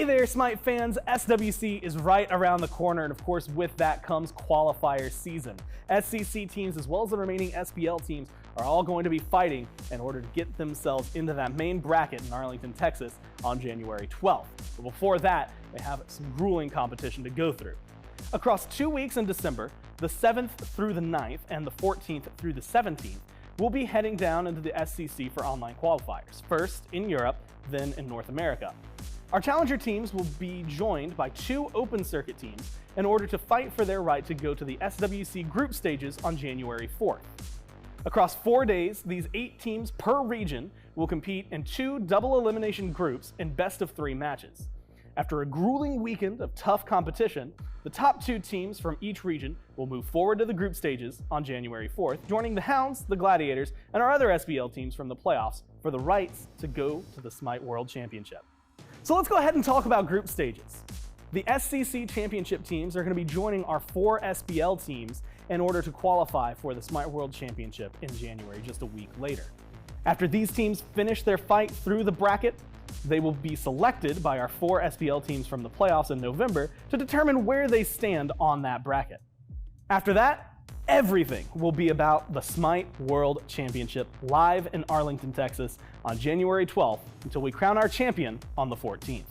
Hey there, SMITE fans! SWC is right around the corner, and of course with that comes qualifier season. SCC teams as well as the remaining SPL teams are all going to be fighting in order to get themselves into that main bracket in Arlington, Texas on January 12th. But before that, they have some grueling competition to go through. Across 2 weeks in December, the 7th through the 9th and the 14th through the 17th, we'll be heading down into the SCC for online qualifiers, first in Europe, then in North America. Our challenger teams will be joined by 2 open circuit teams in order to fight for their right to go to the SWC group stages on January 4th. Across 4 days, these 8 teams per region will compete in 2 double elimination groups in best-of-3 matches. After a grueling weekend of tough competition, the top 2 teams from each region will move forward to the group stages on January 4th, joining the Hounds, the Gladiators, and our other SPL teams from the playoffs for the rights to go to the SMITE World Championship. So let's go ahead and talk about group stages. The SCC Championship teams are going to be joining our 4 SPL teams in order to qualify for the SMITE World Championship in January, just a week later. After these teams finish their fight through the bracket, they will be selected by our 4 SPL teams from the playoffs in November to determine where they stand on that bracket. After that, everything will be about the SMITE World Championship live in Arlington, Texas on January 12th until we crown our champion on the 14th.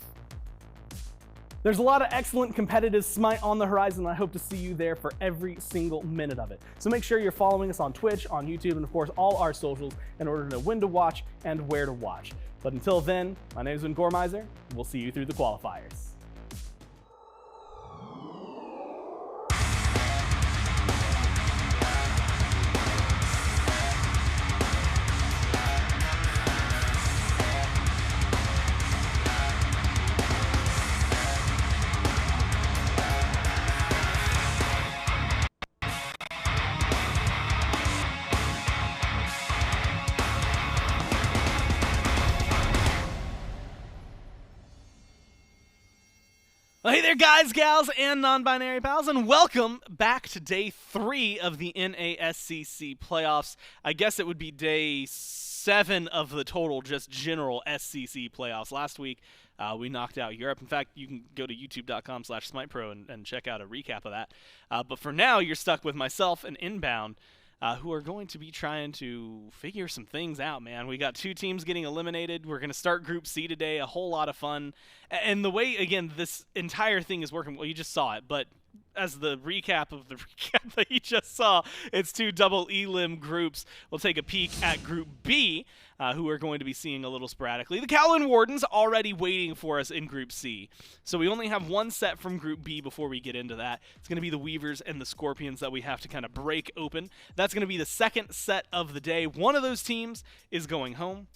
There's a lot of excellent competitive SMITE on the horizon, and I hope to see you there for every single minute of it. So make sure you're following us on Twitch, on YouTube, and of course all our socials in order to know when to watch and where to watch. But until then, my name is Gormizer, and we'll see you through the qualifiers. Well, hey there guys, gals, and non-binary pals, and welcome back to day 3 of the NASCC playoffs. I guess it would be day 7 of the total just general SCC playoffs. Last week, we knocked out Europe. In fact, you can go to youtube.com/SmitePro and check out a recap of that. But for now, you're stuck with myself and Inbound, who are going to be trying to figure some things out, man. We got 2 teams getting eliminated. We're going to start Group C today, a whole lot of fun. And the way, again, this entire thing is working, well, you just saw it, but as the recap of the recap that you just saw, it's 2 double elim groups. We'll take a peek at Group B, who we're going to be seeing a little sporadically. The Cowlin Wardens already waiting for us in Group C. So we only have 1 set from Group B before we get into that. It's going to be the Weavers and the Scorpions that we have to kind of break open. That's going to be the second set of the day. One of those teams is going home.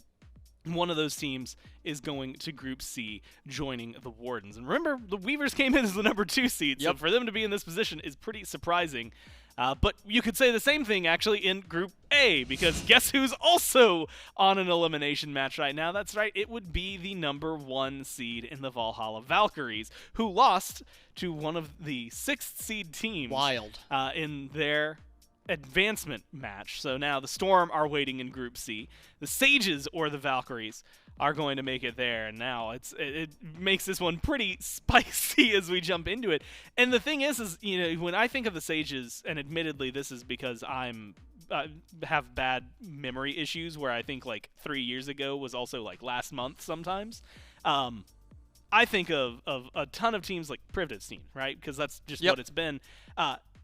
One of those teams is going to Group C, joining the Wardens. And remember, the Weavers came in as the number 2 seed, so for them to be in this position is pretty surprising. But you could say the same thing, actually, in Group A, because guess who's also on an elimination match right now? That's right, it would be the number 1 seed in the Valhalla Valkyries, who lost to one of the 6th seed teams in their advancement match. So now the Storm are waiting in Group C. The Sages, or the Valkyries, are going to make it there, and now it makes this one pretty spicy as we jump into it. And the thing is you know, when I think of the Sages, and admittedly this is because have bad memory issues, where I think like 3 years ago was also like last month sometimes. I think of a ton of teams like Privid's team, right? Because that's just what it's been.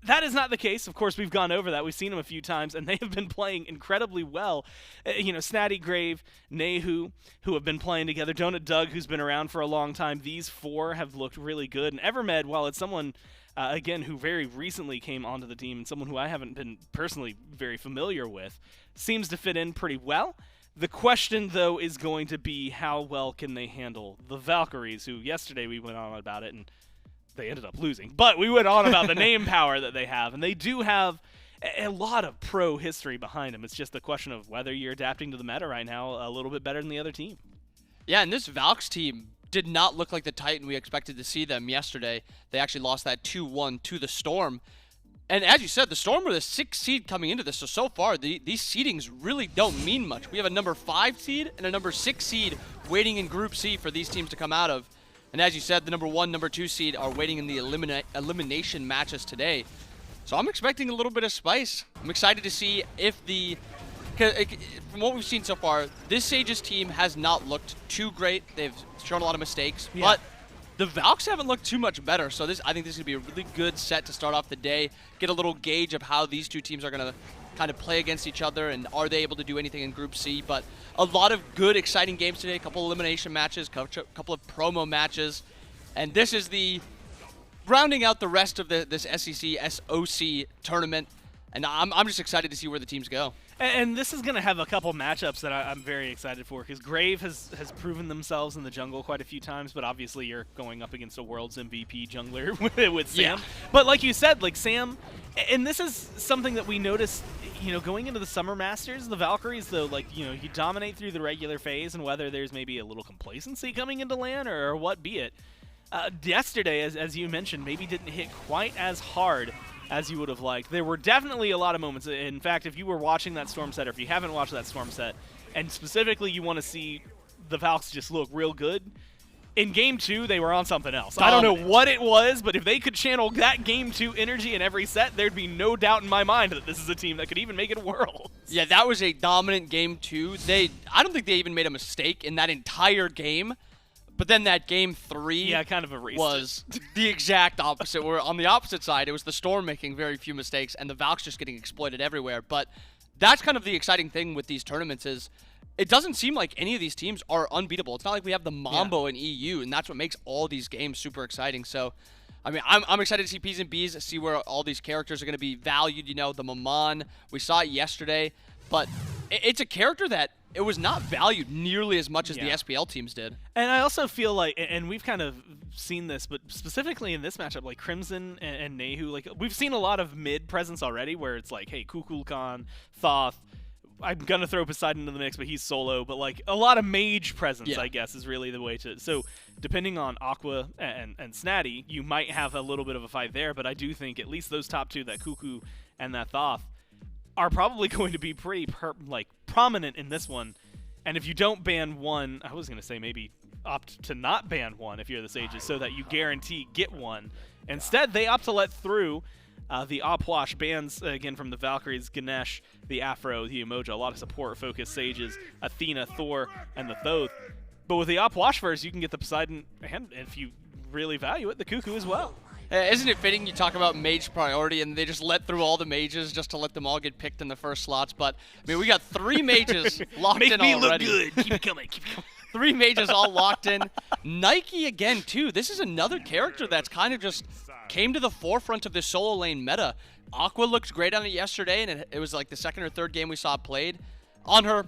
That is not the case. Of course, we've gone over that. We've seen them a few times, and they have been playing incredibly well. You know, Snaddy, Grave, Nayhoo, who have been playing together, DonutDoug, who's been around for a long time. These 4 have looked really good. And Evermed, while it's someone, again, who very recently came onto the team and someone who I haven't been personally very familiar with, seems to fit in pretty well. The question, though, is going to be how well can they handle the Valkyries, who yesterday we went on about it, and they ended up losing. But we went on about the name power that they have, and they do have a lot of pro history behind them. It's just the question of whether you're adapting to the meta right now a little bit better than the other team. Yeah, and this Valks team did not look like the Titan we expected to see them yesterday. They actually lost that 2-1 to the Storm. And as you said, the Storm were the 6th seed coming into this, so far these seedings really don't mean much. We have a number 5 seed and a number 6 seed waiting in Group C for these teams to come out of. And as you said, the number 1, number 2 seed are waiting in the elimination matches today. So I'm expecting a little bit of spice. I'm excited to see if from what we've seen so far, this Sages team has not looked too great. They've shown a lot of mistakes, but the Valks haven't looked too much better. So I think this is going to be a really good set to start off the day, get a little gauge of how these two teams are going to kind of play against each other, and are they able to do anything in Group C. But a lot of good, exciting games today, a couple elimination matches, couple of promo matches, and this is the rounding out the rest of this SEC, SOC tournament, and I'm just excited to see where the teams go. And this is going to have a couple matchups that I'm very excited for, because Grave has proven themselves in the jungle quite a few times, but obviously you're going up against a World's MVP jungler with Sam. Yeah. But like you said, like Sam, and this is something that we noticed, going into the Summer Masters, the Valkyries, though, like, you dominate through the regular phase, and whether there's maybe a little complacency coming into LAN or what be it, yesterday, as you mentioned, maybe didn't hit quite as hard as you would have liked. There were definitely a lot of moments. In fact, if you were watching that Storm set, or if you haven't watched that Storm set, and specifically you want to see the Valks just look real good, in Game 2, they were on something else. I don't know what it was, but if they could channel that Game 2 energy in every set, there'd be no doubt in my mind that this is a team that could even make it Worlds. Yeah, that was a dominant Game 2. I don't think they even made a mistake in that entire game. But then that Game 3 kind of erased was the exact opposite. Where on the opposite side, it was the Storm making very few mistakes and the Valks just getting exploited everywhere. But that's kind of the exciting thing with these tournaments is it doesn't seem like any of these teams are unbeatable. It's not like we have the Mambo in EU, and that's what makes all these games super exciting. So, I mean, I'm excited to see P's and B's, see where all these characters are going to be valued. The Maman, we saw it yesterday, but it's a character that it was not valued nearly as much as the SPL teams did. And I also feel like, and we've kind of seen this, but specifically in this matchup, like Crimson and Nayhoo, like we've seen a lot of mid presence already where it's like, hey, Kukulkan, Thoth, I'm going to throw Poseidon into the mix, but he's solo, but like a lot of mage presence, I guess, is really the way to. So depending on Aqua and Snaddy, you might have a little bit of a fight there, but I do think at least those top two, that Kuku and that Thoth, are probably going to be pretty prominent in this one. And if you don't ban one, I was going to say maybe opt to not ban one if you're the Sages so that you guarantee get one. Instead, they opt to let through the Opwash bans, again, from the Valkyries, Ganesh, the Afro, the Emoja, a lot of support-focused Sages, Athena, Thor, and the Thoth. But with the Opwash first, you can get the Poseidon, and if you really value it, the Cuckoo as well. Isn't it fitting you talk about mage priority and they just let through all the mages just to let them all get picked in the first slots? But, I mean, we got 3 mages locked in already. Make me look good. Keep it coming. Keep it coming. 3 mages all locked in. Nike again, too. This is another character that's kind of just came to the forefront of this solo lane meta. Aqua looked great on it yesterday, and it was like the 2nd or 3rd game we saw played. Anhur,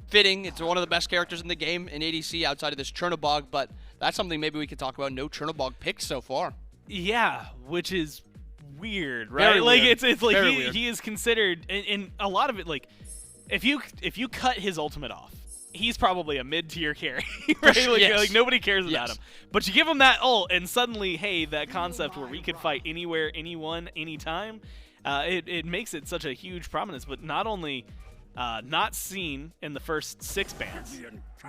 fitting. It's one of the best characters in the game in ADC outside of this Chernobog, but that's something maybe we could talk about. No Chernobog picks so far. Yeah, which is weird, right? Very like weird. it's like Very he is considered in a lot of it, like if you cut his ultimate off, he's probably a mid-tier carry, right? Like nobody cares about him. But you give him that ult, and suddenly, hey, that concept where we could fight anywhere, anyone, anytime, it makes it such a huge prominence. But not only not seen in the first 6 bans,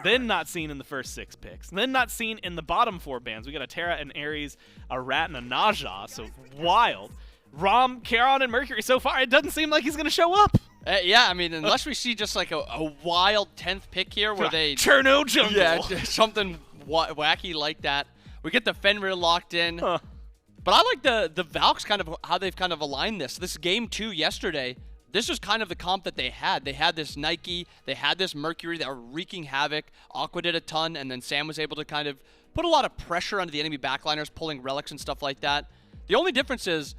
then not seen in the first 6 picks, then not seen in the bottom 4 bans. We got a Terra, an Ares, a Rat, and a Naja, so wild. Ram, Charon, and Mercury. So far, it doesn't seem like he's going to show up. Yeah, I mean, unless we see just like a wild 10th pick here where they... Cherno jungle. Yeah, something wacky like that. We get the Fenrir locked in. Huh. But I like the Valks kind of how they've kind of aligned this. This Game 2 yesterday, this was kind of the comp that they had. They had this Nike, they had this Mercury that were wreaking havoc. Aqua did a ton, and then Sam was able to kind of put a lot of pressure onto the enemy backliners, pulling relics and stuff like that. The only difference is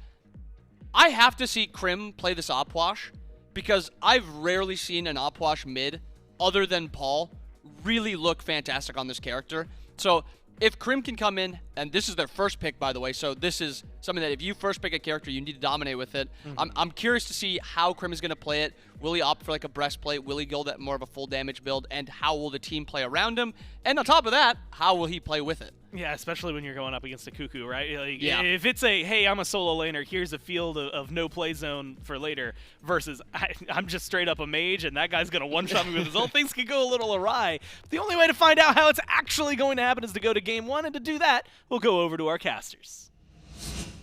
I have to see Crim play this Opwash because I've rarely seen an Opwash mid, other than Paul, really look fantastic on this character. So if Crim can come in, and this is their first pick, by the way, so this is something that if you first pick a character, you need to dominate with it. I'm curious to see how Crim is going to play it. Will he opt for like a breastplate? Will he go that more of a full damage build? And how will the team play around him? And on top of that, how will he play with it? Yeah, especially when you're going up against a Cuckoo, right? Like, Yeah. If it's a, hey, I'm a solo laner, here's a field of no play zone for later, versus I'm just straight up a mage and that guy's going to one-shot me with his ult, things could go a little awry. The only way to find out how it's actually going to happen is to go to game 1, and to do that, we'll go over to our casters.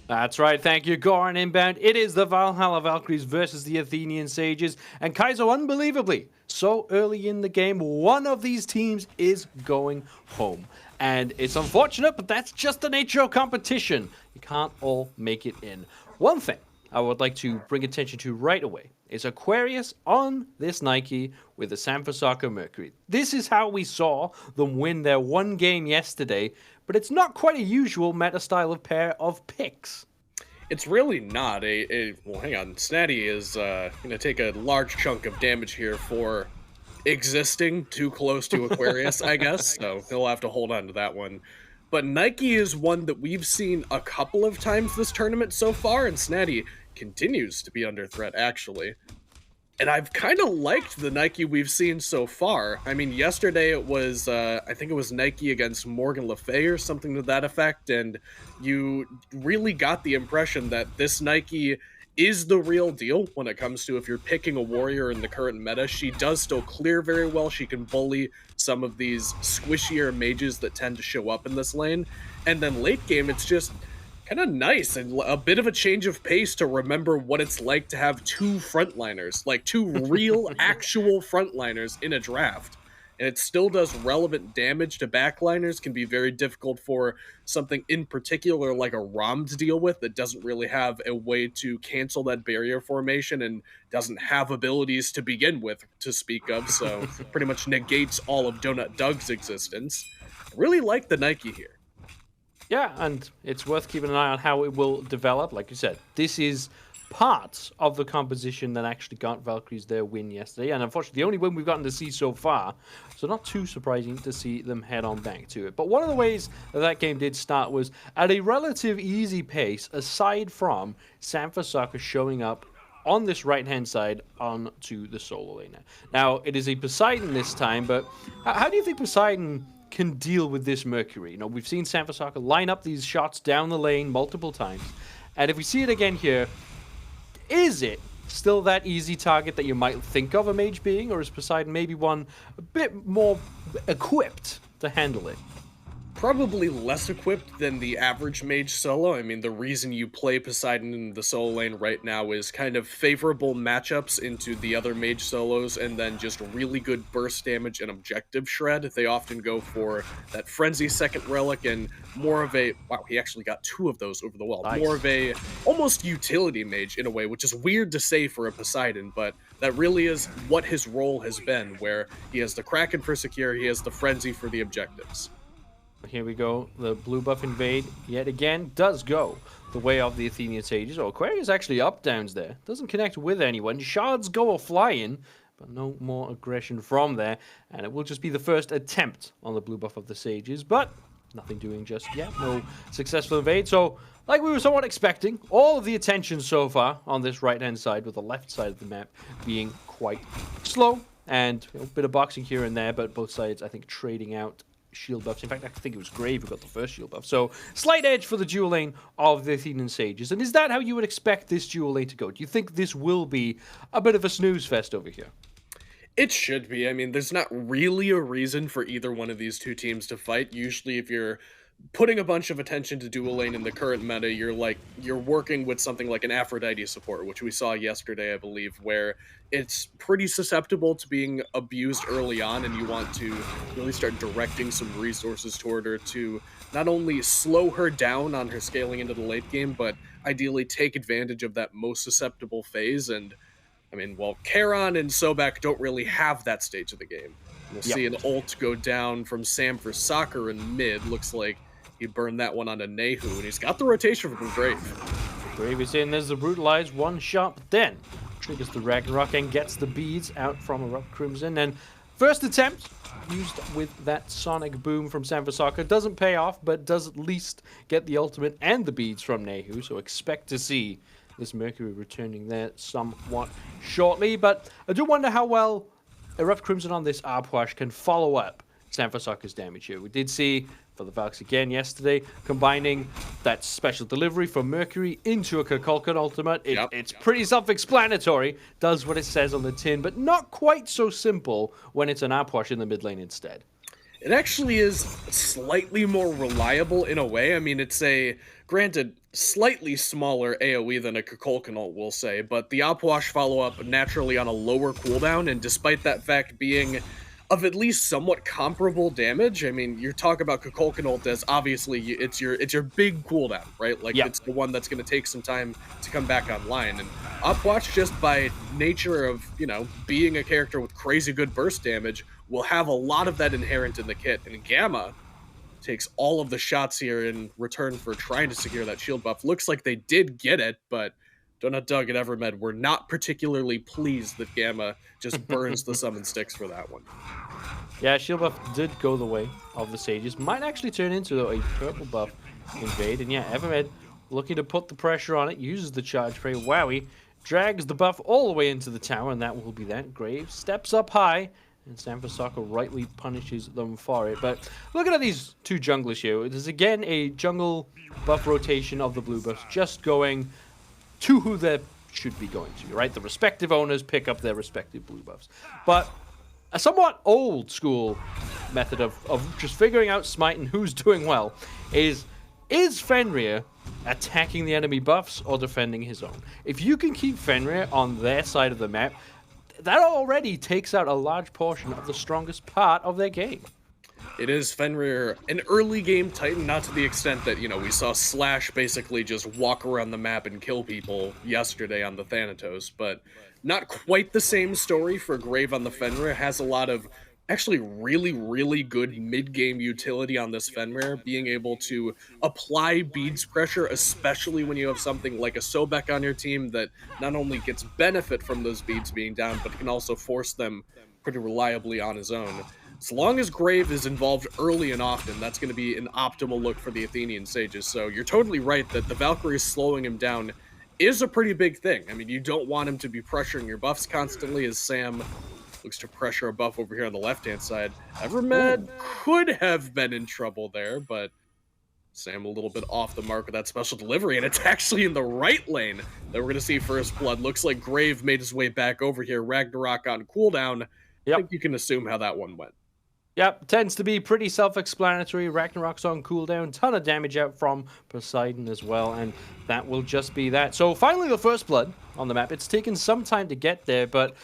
That's right, thank you, Goran Inbound. It is the Valhalla Valkyries versus the Athenian Sages. And Kaizo, unbelievably, so early in the game, one of these teams is going home. And it's unfortunate, but that's just the nature of competition. You can't all make it in. One thing I would like to bring attention to right away is Aquarius on this Nike with the Sanford Mercury. This is how we saw them win their one game yesterday, but it's not quite a usual meta style of pair of picks. It's really not well, hang on. Snaddy is going to take a large chunk of damage here for existing too close to Aquarius, I guess, so he'll have to hold on to that one. But Nike is one that we've seen a couple of times this tournament so far, and Snaddy continues to be under threat, actually. And I've kind of liked the Nike we've seen so far. I mean, yesterday it was, I think it was Nike against Morgan Le Fay or something to that effect, and you really got the impression that this Nike is the real deal when it comes to if you're picking a warrior in the current meta. She does still clear very well. She can bully some of these squishier mages that tend to show up in this lane. And then late game, it's just kind of nice and a bit of a change of pace to remember what it's like to have two frontliners, like two real actual frontliners in a draft. And it still does relevant damage to backliners, can be very difficult for something in particular like a Rom to deal with that doesn't really have a way to cancel that barrier formation and doesn't have abilities to begin with to speak of, so pretty much negates all of DonutDoug's existence. I really like the Nike here. Yeah, and it's worth keeping an eye on how it will develop. Like you said, this is parts of the composition that actually got Valkyries their win yesterday, and unfortunately the only win we've gotten to see so far, so not too surprising to see them head on back to it. But one of the ways that game did start was at a relative easy pace, aside from Sanford showing up on this right-hand side onto the solo laner. Now, it is a Poseidon this time, but how do you think Poseidon can deal with this Mercury? You know, we've seen Sanford line up these shots down the lane multiple times, and if we see it again here, is it still that easy target that you might think of a mage being, or is Poseidon maybe one a bit more equipped to handle it? Probably less equipped than the average mage solo. I mean, the reason you play Poseidon in the solo lane right now is kind of favorable matchups into the other mage solos, and then just really good burst damage and objective shred. They often go for that Frenzy second relic and more of a, wow, he actually got 2 of those over the wall. Nice. More of a almost utility mage in a way, which is weird to say for a Poseidon, but that really is what his role has been, where he has the Kraken for secure, he has the Frenzy for the objectives. Here we go. The blue buff invade yet again does go the way of the Athenian Sages. Oh, Aquarius actually up downs there. Doesn't connect with anyone. Shards go flying, but no more aggression from there. And it will just be the first attempt on the blue buff of the Sages, but nothing doing just yet. No successful invade. So, like we were somewhat expecting, all of the attention so far on this right-hand side, with the left side of the map being quite slow. And a bit of boxing here and there, but both sides, I think, trading out shield buffs. In fact, I think it was Grave who got the first shield buff. So, slight edge for the dual lane of the Athenian Sages. And is that how you would expect this dual lane to go? Do you think this will be a bit of a snooze fest over here? It should be. I mean, there's not really a reason for either one of these two teams to fight. Usually, if you're putting a bunch of attention to dual lane in the current meta, you're working with something like an Aphrodite support, which we saw yesterday, I believe, where it's pretty susceptible to being abused early on, and you want to really start directing some resources toward her to not only slow her down on her scaling into the late game, but ideally take advantage of that most susceptible phase. And I mean, well, Charon and Sobek don't really have that stage of the game. We'll see an ult go down from Sam for Soccer in mid. Looks like he burned that one onto Nayhoo, and he's got the rotation from Grave. Grave is in, there's the brutalized one shot, but then triggers the Ragnarok and gets the beads out from ErupTCrimson. And first attempt used with that sonic boom from Sanford doesn't pay off, but does at least get the ultimate and the beads from Nayhoo. So expect to see this Mercury returning there somewhat shortly. But I do wonder how well ErupTCrimson on this Puch can follow up Sanford damage here. We did see for the Valks again yesterday, combining that special delivery from Mercury into a Kukulkan ultimate. It's pretty self-explanatory, does what it says on the tin, but not quite so simple when it's an Apwash in the mid lane instead. It actually is slightly more reliable in a way. I mean, it's a, granted, slightly smaller AoE than a Kukulkan ult, we'll say, but the Apwash follow-up naturally on a lower cooldown, and despite that fact being of at least somewhat comparable damage, I mean, you're talking about Kukulkan ult as obviously it's your big cooldown, right? Like, it's the one that's going to take some time to come back online, and Apwash, just by nature of, you know, being a character with crazy good burst damage, will have a lot of that inherent in the kit, and Gamma takes all of the shots here in return for trying to secure that shield buff. Looks like they did get it, but DonutDoug and Evermed were not particularly pleased that Gamma just burns the summon sticks for that one. Yeah, shield buff did go the way of the Sages. Might actually turn into, though, a purple buff invade. And yeah, Evermed looking to put the pressure on it, uses the charge spray. Wowy drags the buff all the way into the tower, and that will be that. Grave steps up high, and Sanfasaka rightly punishes them for it. But looking at these two junglers here, there's again a jungle buff rotation of the blue buffs, just going to who they should be going to, right? The respective owners pick up their respective blue buffs. But a somewhat old school method of just figuring out Smite and who's doing well is Fenrir attacking the enemy buffs or defending his own? If you can keep Fenrir on their side of the map, that already takes out a large portion of the strongest part of their game. It is Fenrir, an early game Titan, not to the extent that, you know, we saw Slash basically just walk around the map and kill people yesterday on the Thanatos, but not quite the same story for Grave on the Fenrir. Has a lot of actually really, really good mid-game utility on this Fenrir, being able to apply beads pressure, especially when you have something like a Sobek on your team that not only gets benefit from those beads being down, but can also force them pretty reliably on his own. As long as Grave is involved early and often, that's going to be an optimal look for the Athenian Sages. So you're totally right that the Valkyries slowing him down is a pretty big thing. I mean, you don't want him to be pressuring your buffs constantly, as Sam looks to pressure a buff over here on the left-hand side. Evermed could have been in trouble there, but Sam a little bit off the mark with that special delivery, and it's actually in the right lane that we're going to see first blood. Looks like Grave made his way back over here. Ragnarok on cooldown. I think you can assume how that one went. Yep, tends to be pretty self-explanatory. Ragnarok's on cooldown, ton of damage out from Poseidon as well, and that will just be that. So finally the first blood on the map. It's taken some time to get there, but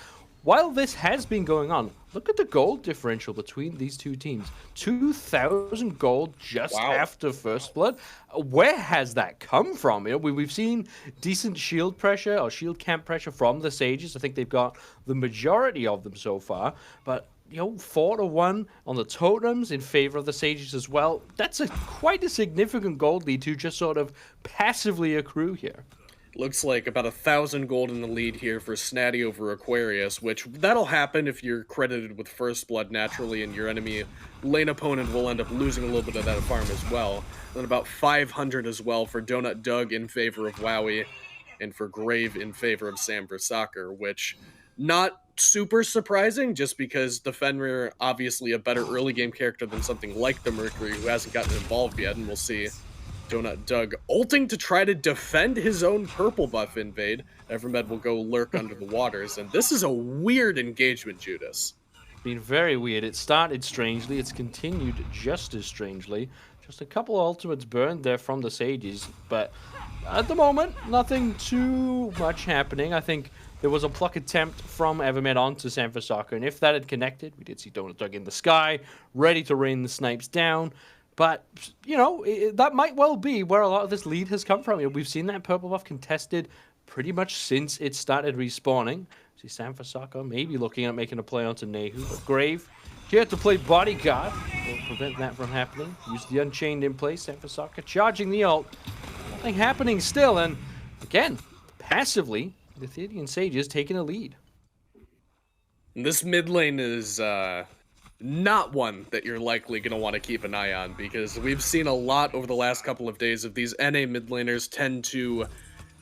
while this has been going on, look at the gold differential between these two teams. 2,000 gold just after first blood. Where has that come from? You know, we've seen decent shield pressure or shield camp pressure from the Sages. I think they've got the majority of them so far, but you know, 4-1 on the totems in favor of the Sages as well. That's quite a significant gold lead to just sort of passively accrue here. Looks like about 1,000 gold in the lead here for Snaddy over Aquarius, which that'll happen if you're credited with first blood naturally, and your enemy lane opponent will end up losing a little bit of that farm as well. Then about 500 as well for DonutDoug in favor of Wowy, and for Grave in favor of Sanfasaka, which not super surprising, just because the Fenrir obviously a better early game character than something like the Mercury, who hasn't gotten involved yet, and we'll see DonutDoug ulting to try to defend his own purple buff invade. Evermed will go lurk under the waters, and this is a weird engagement, Judas. Been very weird. It started strangely, it's continued just as strangely. Just a couple of ultimates burned there from the Sages, but at the moment, nothing too much happening. I think there was a pluck attempt from Evermed onto Sanfasaka, and if that had connected, we did see DonutDoug in the sky, ready to rain the snipes down. But, you know, that might well be where a lot of this lead has come from. You know, we've seen that purple buff contested pretty much since it started respawning. See Sanfasaka maybe looking at making a play onto Nayhoo, but Grave here to play bodyguard will prevent that from happening. Use the Unchained in place. Sanfasaka charging the ult. Nothing happening still, and again, passively, the Athenian Sages taking a lead. This mid lane is not one that you're likely going to want to keep an eye on, because we've seen a lot over the last couple of days of these NA mid laners tend to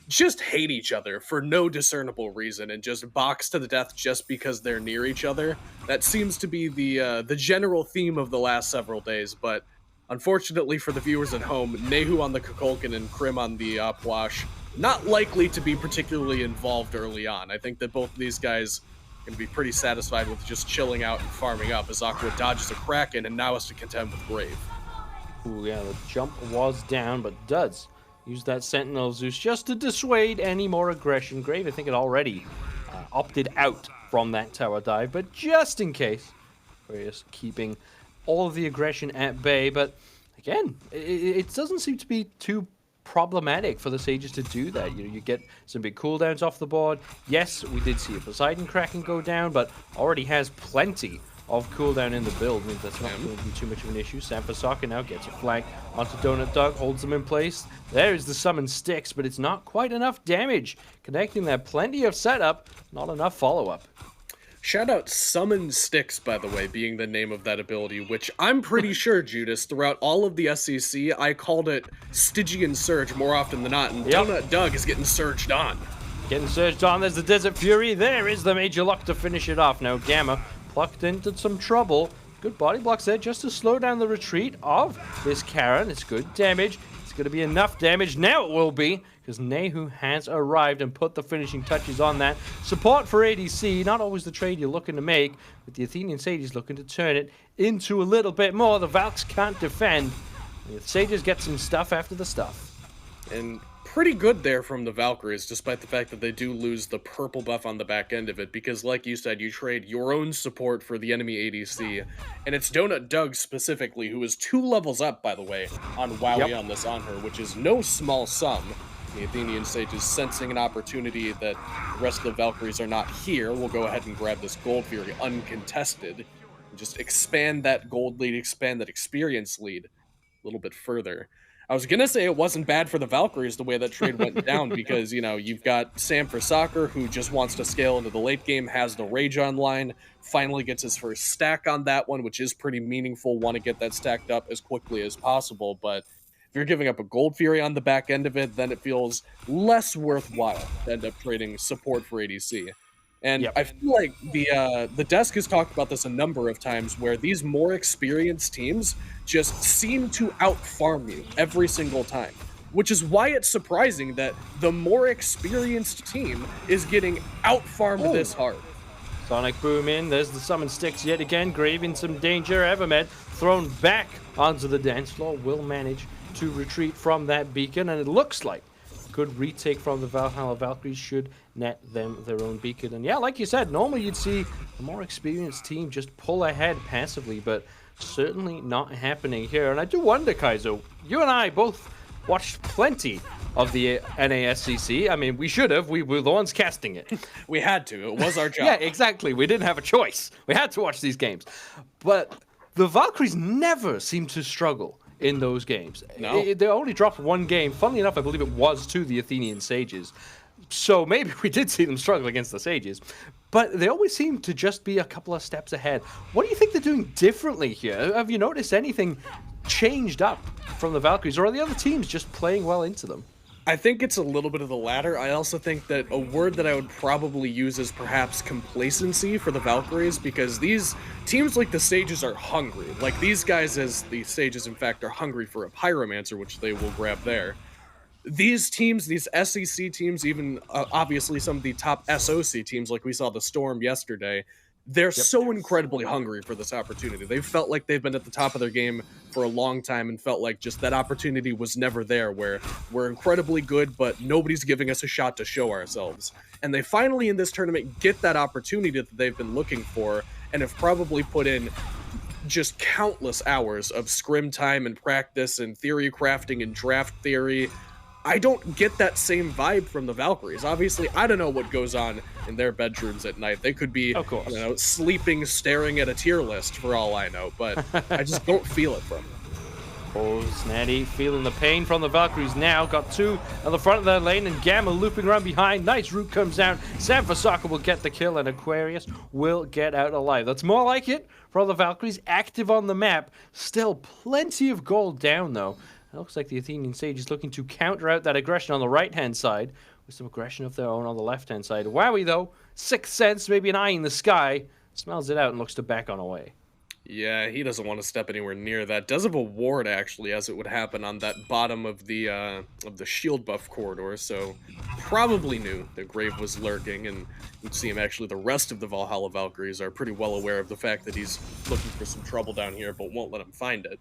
just hate each other for no discernible reason and just box to the death just because they're near each other. That seems to be the general theme of the last several days, but Unfortunately for the viewers at home, Nayhoo on the Kukulkan and Krim on the Puch, not likely to be particularly involved early on. I think that both of these guys are going to be pretty satisfied with just chilling out and farming up as Aqua dodges a Kraken and now has to contend with Grave. Ooh, yeah, the jump was down, but does use that Sentinel Zeus just to dissuade any more aggression. Grave, I think, had already opted out from that tower dive, but just in case, Aquarius keeping all of the aggression at bay. But again, it doesn't seem to be too problematic for the Sages to do that. You get some big cooldowns off the board. Yes, we did see a Poseidon Kraken go down, but already has plenty of cooldown in the build. Means that's not going to be too much of an issue. Sanfasaka now gets a flank onto DonutDoug, holds them in place. There's the summon sticks, but it's not quite enough damage. Connecting that, plenty of setup, not enough follow-up. Shout out Summon Sticks, by the way, being the name of that ability, which I'm pretty sure, Judas, throughout all of the SCC, I called it Stygian Surge more often than not, and DonutDoug is getting surged on. Getting surged on, there's the Desert Fury. There is the Major Lock to finish it off. Now Gamma plucked into some trouble. Good body blocks there just to slow down the retreat of this Charon. It's good damage. It's going to be enough damage. Now it will be, because Nayhoo has arrived and put the finishing touches on that. Support for ADC, not always the trade you're looking to make, but the Athenian Sages looking to turn it into a little bit more. The Valks can't defend. The Sages get some stuff after the stuff. And pretty good there from the Valkyries, despite the fact that they do lose the purple buff on the back end of it, because like you said, you trade your own support for the enemy ADC, and it's DonutDoug specifically, who is 2 levels up, by the way, on Wowy on this Anhur, which is no small sum. The Athenian Sages sensing an opportunity that the rest of the Valkyries are not here, will go ahead and grab this Gold Fury uncontested, and just expand that gold lead, expand that experience lead a little bit further. I was gonna say it wasn't bad for the Valkyries the way that trade went down, because, you know, you've got Sam for Soccer, who just wants to scale into the late game, has the Rage online, finally gets his first stack on that one, which is pretty meaningful, want to get that stacked up as quickly as possible, but if you're giving up a Gold Fury on the back end of it, then it feels less worthwhile to end up trading support for ADC. And I feel like the desk has talked about this a number of times, where these more experienced teams just seem to out-farm you every single time, which is why it's surprising that the more experienced team is getting out-farmed this hard. Sonic Boom in, there's the Summon Sticks yet again, Grave in some danger. Evermed thrown back onto the dance floor, will manage to retreat from that beacon, and it looks like good retake from the Valhalla Valkyries should net them their own beacon. And yeah, like you said, normally you'd see a more experienced team just pull ahead passively, but certainly not happening here. And I do wonder, Kaizo, you and I both watched plenty of the NASCC. I mean, we should have. We were the ones casting it. We had to. It was our job. Yeah, exactly. We didn't have a choice. We had to watch these games. But the Valkyries never seem to struggle in those games. No. They only dropped one game. Funnily enough, I believe it was to the Athenian Sages. So maybe we did see them struggle against the Sages. But they always seem to just be a couple of steps ahead. What do you think they're doing differently here? Have you noticed anything changed up from the Valkyries? Or are the other teams just playing well into them? I think it's a little bit of the latter. I also think that a word that I would probably use is perhaps complacency for the Valkyries, because these teams like the Sages are hungry. Like, these guys, as the Sages, in fact, are hungry for a Pyromancer, which they will grab there. These teams, these SEC teams, even obviously some of the top SOC teams, like we saw the Storm yesterday, they're so incredibly hungry for this opportunity. They've felt like they've been at the top of their game for a long time and felt like just that opportunity was never there, where we're incredibly good, but nobody's giving us a shot to show ourselves. And they finally, in this tournament, get that opportunity that they've been looking for, and have probably put in just countless hours of scrim time and practice and theory crafting and draft theory. I don't get that same vibe from the Valkyries. Obviously, I don't know what goes on in their bedrooms at night. They could be, you know, sleeping, staring at a tier list for all I know, but I just don't feel it from them. Oh, Snaddy feeling the pain from the Valkyries now. Got 2 at the front of their lane, and Gamma looping around behind. Nice root comes down. Sanfasaka will get the kill, and Aquarius will get out alive. That's more like it for the Valkyries. Active on the map. Still plenty of gold down, though. It looks like the Athenian Sages looking to counter out that aggression on the right-hand side with some aggression of their own on the left-hand side. Wowy, though, 6th sense, maybe an eye in the sky, smells it out and looks to back on away. Yeah, he doesn't want to step anywhere near that. Does have a ward actually, as it would happen on that bottom of the shield buff corridor. So probably knew that Grave was lurking, and you'd see him actually. The rest of the Valhalla Valkyries are pretty well aware of the fact that he's looking for some trouble down here, but won't let him find it.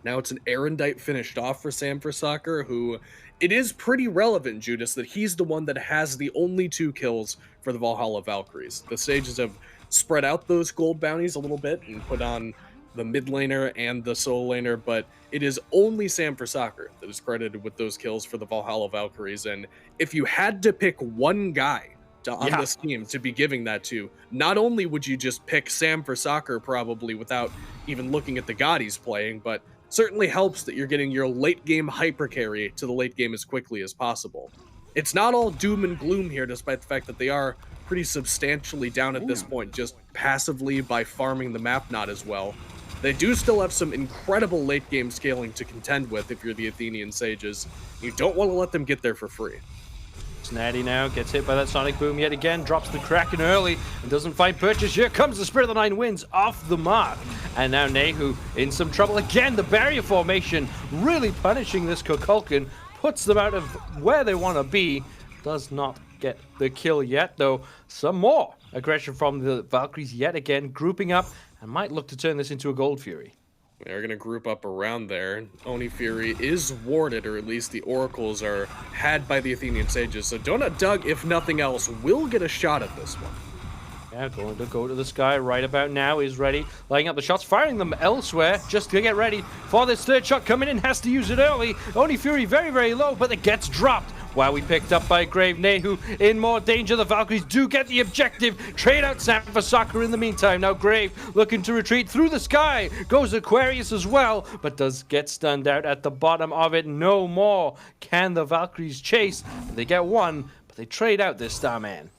Now it's an Erendite finished off for Samfursaker, who it is pretty relevant, Judas, that he's the one that has the only 2 kills for the Valhalla Valkyries. The Sages have spread out those gold bounties a little bit and put on the mid laner and the solo laner, but it is only Samfursaker that is credited with those kills for the Valhalla Valkyries. And if you had to pick one guy on this team to be giving that to, not only would you just pick Samfursaker probably without even looking at the god he's playing, but certainly helps that you're getting your late game hyper carry to the late game as quickly as possible. It's not all doom and gloom here, despite the fact that they are pretty substantially down at this point, just passively by farming the map not as well. They do still have some incredible late game scaling to contend with if you're the Athenian Sages. You don't want to let them get there for free. Snaddy now gets hit by that Sonic Boom yet again, drops the Kraken early and doesn't find purchase. Here comes the Spirit of the Nine Winds off the mark. And now Nayhoo in some trouble again. The barrier formation really punishing this Kukulkan, puts them out of where they want to be. Does not get the kill yet, though. Some more aggression from the Valkyries yet again, grouping up and might look to turn this into a Gold Fury. They're going to group up around there. Oni Fury is warded, or at least the oracles are had by the Athenian Sages. So DonutDoug, if nothing else, will get a shot at this one. Yeah, going to go to the sky right about now, is ready, laying up the shots, firing them elsewhere, just to get ready for this third shot coming in, has to use it early. Oni Fury very, very low, but it gets dropped. While we picked up by Grave. Nayhoo in more danger. The Valkyries do get the objective. Trade out Samfursaker in the meantime. Now Grave looking to retreat through the sky. Goes Aquarius as well, but does get stunned out at the bottom of it. No more can the Valkyries chase. They get one, but they trade out this Starman.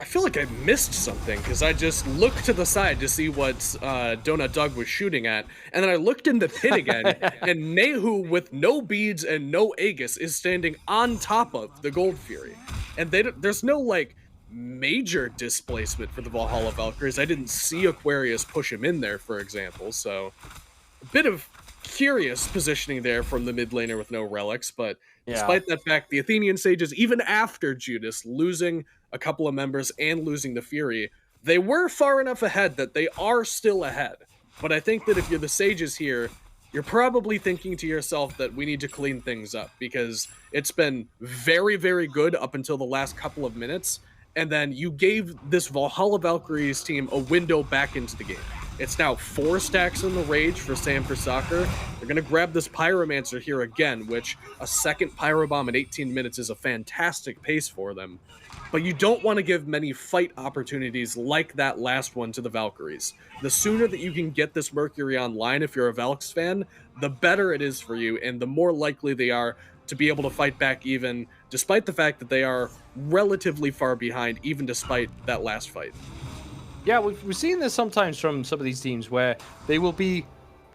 I feel like I missed something, because I just looked to the side to see what DonutDoug was shooting at, and then I looked in the pit again, and Nayhoo with no beads and no Aegis is standing on top of the Gold Fury. And there's no, like, major displacement for the Valhalla Valkyries. I didn't see Aquarius push him in there, for example, so a bit of curious positioning there from the mid laner with no relics, but despite that fact, the Athenian Sages, even after Judas losing a couple of members and losing the Fury, they were far enough ahead that they are still ahead. But I think that if you're the Sages here, you're probably thinking to yourself that we need to clean things up, because it's been very, very good up until the last couple of minutes, and then you gave this Valhalla Valkyries team a window back into the game. It's now 4 stacks in the Rage for Samfursaker. They're going to grab this Pyromancer here again, which a second Pyro Bomb in 18 minutes is a fantastic pace for them. But you don't want to give many fight opportunities like that last one to the Valkyries. The sooner that you can get this Mercury online if you're a Valks fan, the better it is for you, and the more likely they are to be able to fight back even, despite the fact that they are relatively far behind, even despite that last fight. Yeah, we've seen this sometimes from some of these teams where they will be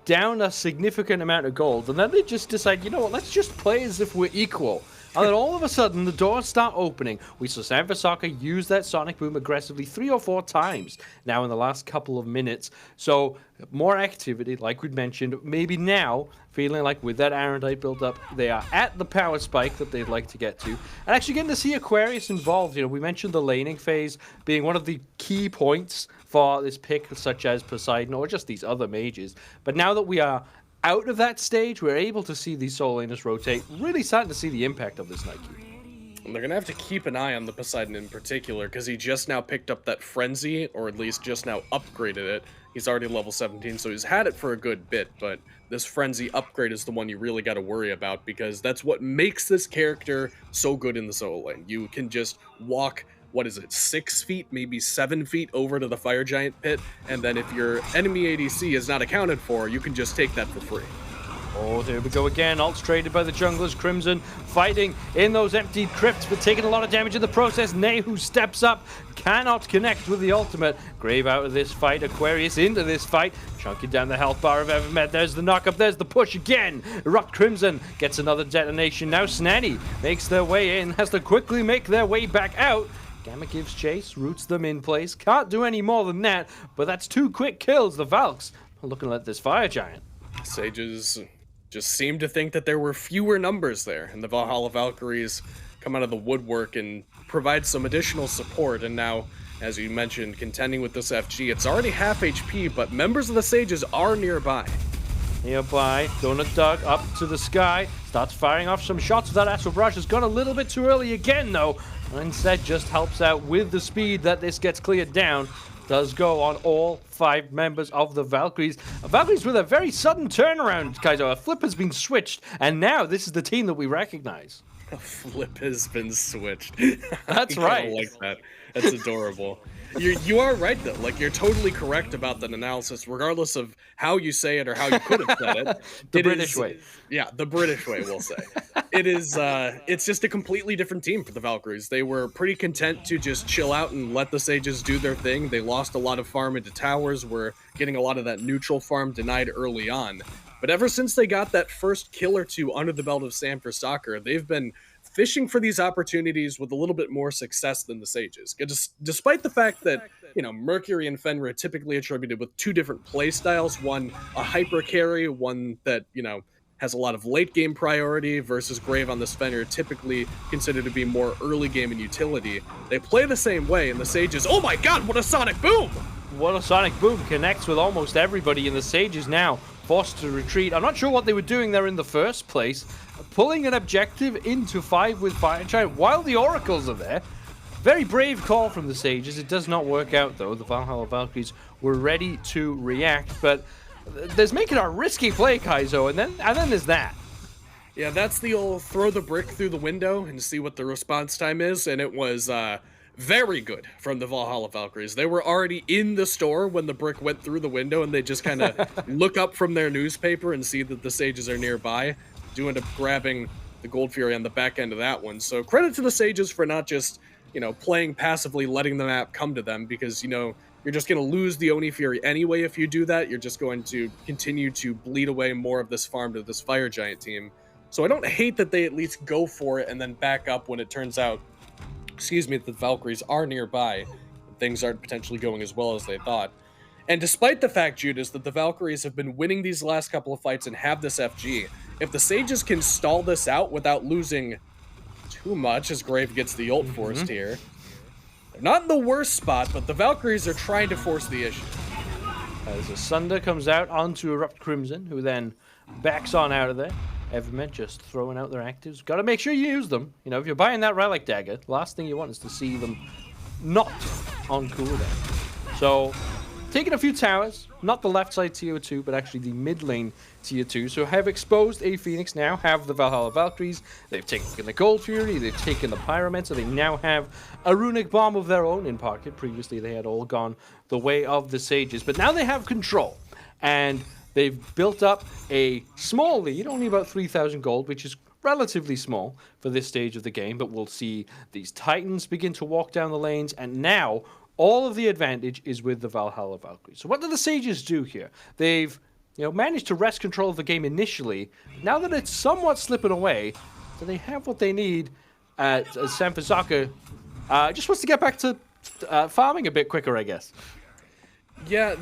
down a significant amount of gold, and then they just decide, you know what, let's just play as if we're equal. And then all of a sudden, the doors start opening. We saw Samfursaker use that Sonic Boom aggressively 3 or 4 times now in the last couple of minutes. So more activity, like we'd mentioned. Maybe now, feeling like with that Erendite built up, they are at the power spike that they'd like to get to. And actually getting to see Aquarius involved. You know, we mentioned the laning phase being one of the key points for this pick, such as Poseidon or just these other mages. But now that we are out of that stage, we're able to see these solo laners rotate, really starting to see the impact of this Nike. And they're going to have to keep an eye on the Poseidon in particular, because he just now picked up that Frenzy, or at least just now upgraded it. He's already level 17, so he's had it for a good bit, but this Frenzy upgrade is the one you really got to worry about, because that's what makes this character so good in the solo lane. You can just walk, what is it, 6 feet, maybe 7 feet over to the Fire Giant pit, and then if your enemy ADC is not accounted for, you can just take that for free. Oh, there we go again. Ults traded by the junglers. Crimson fighting in those emptied crypts, but taking a lot of damage in the process. Nayhoo steps up, cannot connect with the ultimate. Grave out of this fight. Aquarius into this fight, chunking down the health bar of Evermed. There's the knockup. There's the push again. ErupTCrimson gets another detonation. Now Snaddy makes their way in, has to quickly make their way back out. Gamma gives chase, roots them in place. Can't do any more than that, but that's 2 quick kills. The Valks are looking at this Fire Giant. Sages just seemed to think that there were fewer numbers there, and the Valhalla Valkyries come out of the woodwork and provide some additional support. And now, as you mentioned, contending with this FG, it's already half HP, but members of the Sages are nearby. Nearby, DonutDoug up to the sky, starts firing off some shots. That Astral Barrage has gone a little bit too early again, though. And instead just helps out with the speed that this gets cleared down. Does go on all 5 members of the Valkyries. Valkyries with a very sudden turnaround, Kaizo. A flip has been switched, and now this is the team that we recognize. A flip has been switched. That's I right. like that. That's adorable. You are right, though. Like, you're totally correct about that analysis, regardless of how you say it or how you could have said it. The British way. Yeah, the British way, we'll say. It's just a completely different team for the Valkyries. They were pretty content to just chill out and let the Sages do their thing. They lost a lot of farm into towers, were getting a lot of that neutral farm denied early on. But ever since they got that first kill or 2 under the belt of Sam for Soccer, they've been fishing for these opportunities with a little bit more success than the Sages. Despite the fact that, Mercury and Fenrir are typically attributed with 2 different play styles, one a hyper carry, one that, has a lot of late game priority, versus Grave on this Fenrir, typically considered to be more early game and utility. They play the same way, and the Sages, oh my god, what a sonic boom! What a sonic boom connects with almost everybody, and the Sages now forced to retreat. I'm not sure what they were doing there in the first place. Pulling an objective into 5 with Fire Giant while the Oracles are there. Very brave call from the Sages. It does not work out, though. The Valhalla Valkyries were ready to react, but there's making a risky play, Kaizo, and then there's that. Yeah, that's the old throw the brick through the window and see what the response time is, and it was very good from the Valhalla Valkyries. They were already in the store when the brick went through the window, and they just kind of look up from their newspaper and see that the Sages are nearby. Do end up grabbing the Gold Fury on the back end of that one. So credit to the Sages for not just, playing passively, letting the map come to them, because, you're just going to lose the Oni Fury anyway if you do that. You're just going to continue to bleed away more of this farm to this Fire Giant team. So I don't hate that they at least go for it and then back up when it turns out, that the Valkyries are nearby. Things aren't potentially going as well as they thought. And despite the fact, Judas, that the Valkyries have been winning these last couple of fights and have this FG, if the Sages can stall this out without losing too much, as Grave gets the ult forced here, they're not in the worst spot, but the Valkyries are trying to force the issue. As the Sunder comes out onto ErupTCrimson, who then backs on out of there. Evermed just throwing out their actives. Got to make sure you use them. If you're buying that Relic Dagger, last thing you want is to see them not on cooldown. So, taking a few towers, not the left side tier 2, but actually the mid lane tier 2. So have exposed a Phoenix, now have the Valhalla Valkyries. They've taken the Gold Fury, they've taken the Pyromancer, so they now have a Runic Bomb of their own in pocket. Previously they had all gone the way of the Sages, but now they have control. And they've built up a small lead, only about 3,000 gold, which is relatively small for this stage of the game, but we'll see these Titans begin to walk down the lanes, and now all of the advantage is with the Valhalla Valkyries. So what do the Sages do here? They've managed to wrest control of the game initially. Now that it's somewhat slipping away, do they have what they need? Sam for Soccer just wants to get back to farming a bit quicker, I guess. Yeah,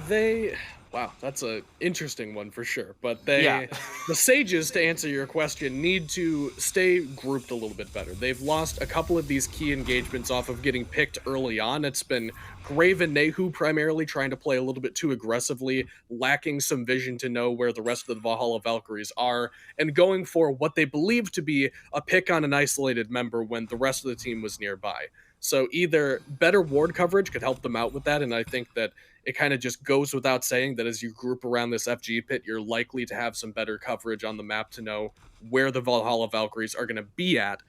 wow, that's an interesting one for sure. But the Sages, to answer your question, need to stay grouped a little bit better. They've lost a couple of these key engagements off of getting picked early on. It's been Grave and Nayhoo primarily trying to play a little bit too aggressively, lacking some vision to know where the rest of the Valhalla Valkyries are, and going for what they believe to be a pick on an isolated member when the rest of the team was nearby. So either better ward coverage could help them out with that, and I think that it kind of just goes without saying that as you group around this FG pit, you're likely to have some better coverage on the map to know where the Valhalla Valkyries are going to be at.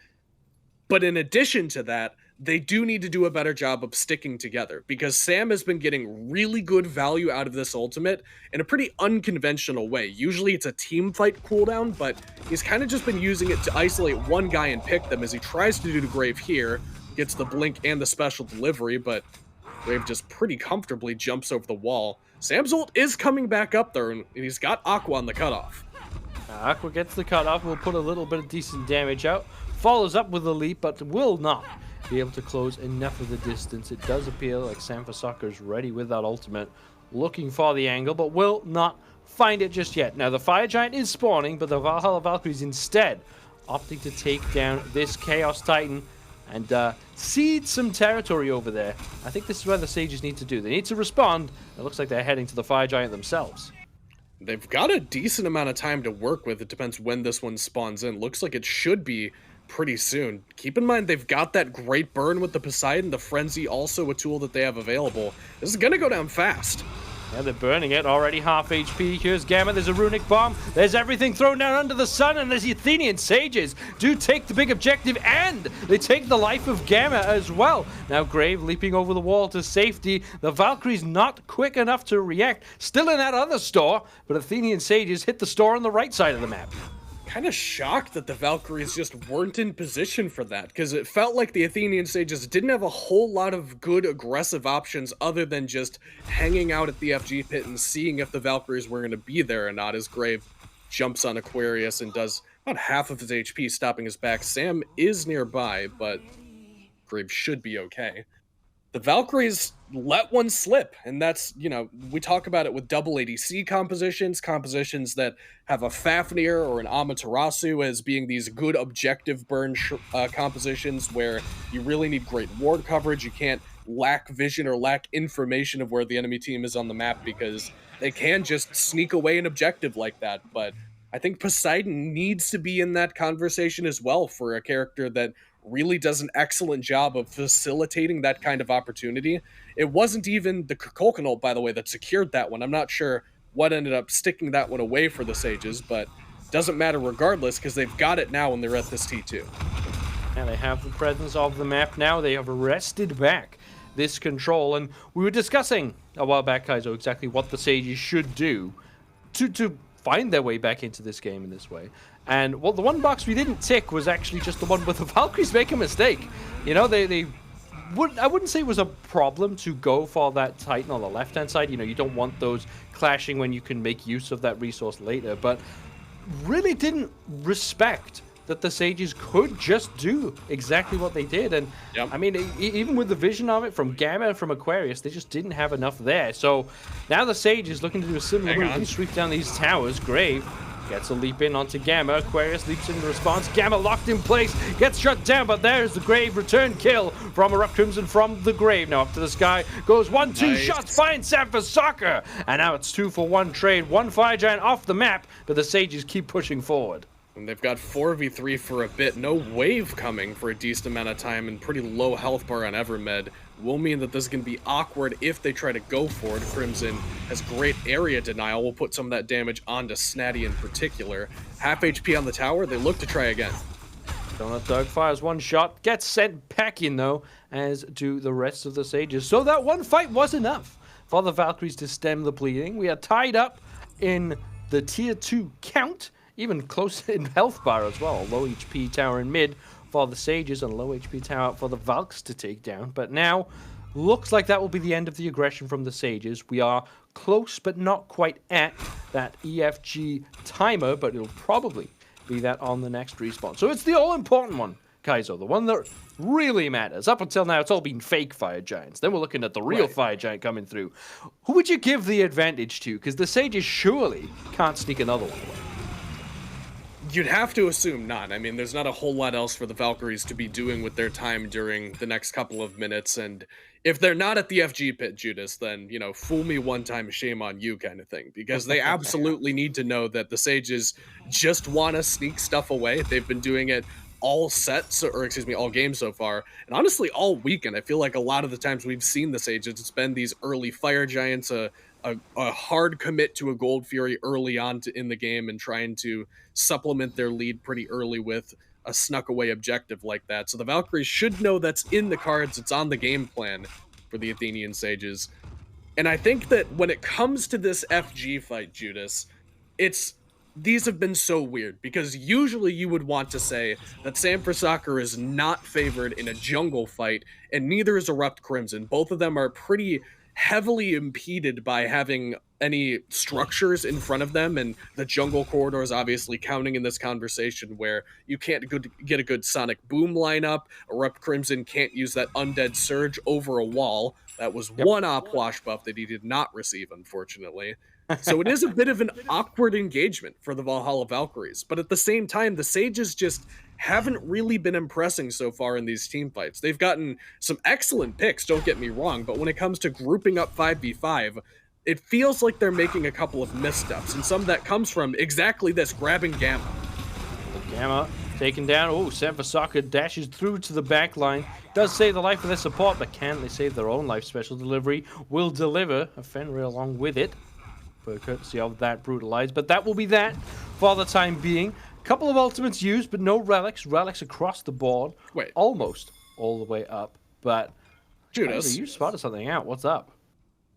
But in addition to that, they do need to do a better job of sticking together, because Sam has been getting really good value out of this ultimate in a pretty unconventional way. Usually it's a team fight cooldown, but he's kind of just been using it to isolate one guy and pick them, as he tries to do to Grave here, gets the blink and the special delivery, but Grave just pretty comfortably jumps over the wall. Sam's ult is coming back up there, and he's got Aqua on the cutoff. Aqua gets the cutoff, will put a little bit of decent damage out, follows up with a leap, but will not be able to close enough of the distance. It does appear like Samphasakur is ready with that ultimate, looking for the angle, but will not find it just yet. Now, the Fire Giant is spawning, but the Valhalla Valkyries instead opting to take down this Chaos Titan and cede some territory over there. I think this is where the Sages need to do. They need to respond. It looks like they're heading to the Fire Giant themselves. They've got a decent amount of time to work with. It depends when this one spawns in. Looks like it should be pretty soon. Keep in mind, they've got that great burn with the Poseidon, the Frenzy, also a tool that they have available. This is going to go down fast. Yeah, they're burning it. Already half HP. Here's Gamma. There's a runic bomb. There's everything thrown down under the sun. And there's the Athenian Sages do take the big objective. And they take the life of Gamma as well. Now Grave leaping over the wall to safety. The Valkyries not quick enough to react. Still in that other store. But Athenian Sages hit the store on the right side of the map. Kind of shocked that the Valkyries just weren't in position for that, because it felt like the Athenian Sages didn't have a whole lot of good aggressive options other than just hanging out at the FG pit and seeing if the Valkyries were going to be there or not, as Grave jumps on Aquarius and does about half of his HP, stopping his back. Sam is nearby, but Grave should be okay. The Valkyries let one slip, and that's, you know, we talk about it with double ADC compositions that have a Fafnir or an Amaterasu as being these good objective burn compositions where you really need great ward coverage. You can't lack vision or lack information of where the enemy team is on the map because they can just sneak away an objective like that. But I think Poseidon needs to be in that conversation as well for a character that really does an excellent job of facilitating that kind of opportunity. It wasn't even the Kukulkan ult, by the way, that secured that one. I'm not sure what ended up sticking that one away for the Sages, but doesn't matter regardless because they've got it now when they're at this T2. And they have the presence of the map now. They have wrested back this control, and we were discussing a while back, Kaizo, exactly what the Sages should do to find their way back into this game in this way. And well, the one box we didn't tick was actually just the one where the Valkyries make a mistake. You know, I wouldn't say it was a problem to go for that Titan on the left-hand side. You know, you don't want those clashing when you can make use of that resource later, but really didn't respect that the Sages could just do exactly what they did. And yep. I mean, even with the vision of it from Gamma and from Aquarius, they just didn't have enough there. So now the Sages looking to do a similar move, sweep down these towers. Grave gets a leap in onto Gamma. Aquarius leaps in response. Gamma locked in place, gets shut down, but there's the Grave return kill from ErupTCrimson from the Grave. Now up to the sky goes 1-2 shots, finds Samphasakur, and now it's 2-for-1 trade. One Fire Giant off the map, but the Sages keep pushing forward. And they've got 4v3 for a bit. No wave coming for a decent amount of time, and pretty low health bar on Evermed will mean that this is going to be awkward if they try to go for it. Crimson has great area denial. We'll put some of that damage onto Snaddy in particular. Half HP on the tower. They look to try again. DonutDoug fires one shot, gets sent back in though, as do the rest of the Sages. So that one fight was enough for the Valkyries to stem the bleeding. We are tied up in the tier 2 count, even close in health bar as well. Low HP tower in mid for the Sages and low HP tower for the Valks to take down. But now, looks like that will be the end of the aggression from the Sages. We are close but not quite at that EFG timer, but it'll probably be that on the next respawn. So it's the all-important one, Kaizo, the one that really matters. Up until now, it's all been fake Fire Giants. Then we're looking at the real Fire Giant coming through. Who would you give the advantage to? Because the Sages surely can't sneak another one away. You'd have to assume not. I mean, there's not a whole lot else for the Valkyries to be doing with their time during the next couple of minutes, and if they're not at the FG pit, Judas, then, you know, fool me one time, shame on you kind of thing, because they absolutely need to know that the Sages just want to sneak stuff away. They've been doing it all sets, or excuse me, all games so far, and honestly all weekend. I feel like a lot of the times we've seen the Sages, it's been these early Fire Giants, a hard commit to a Gold Fury early on in the game and trying to supplement their lead pretty early with a snuck away objective like that. So the Valkyries should know that's in the cards. It's on the game plan for the Athenian Sages. And I think that when it comes to this FG fight, Judas, these have been so weird, because usually you would want to say that Samphasakur is not favored in a jungle fight, and neither is ErupTCrimson. Both of them are pretty heavily impeded by having any structures in front of them, and the jungle corridor is obviously counting in this conversation where you can't get a good sonic boom lineup. ErupTCrimson can't use that undead surge over a wall. That was one op wash buff that he did not receive, unfortunately. So it is a bit of an awkward engagement for the Valhalla Valkyries, but at the same time, the Sages just haven't really been impressing so far in these team fights. They've gotten some excellent picks, don't get me wrong, but when it comes to grouping up 5v5, it feels like they're making a couple of missteps, and some of that comes from exactly this, grabbing Gamma. Gamma taken down. Oh, Sanfasaka dashes through to the back line. Does save the life of their support, but can they save their own life? Special delivery will deliver a Fenrir along with it, for courtesy of that brutalized. But that will be that for the time being. Couple of ultimates used, but no relics. Relics across the board. Wait. Almost all the way up. But Judas, you spotted something out. What's up?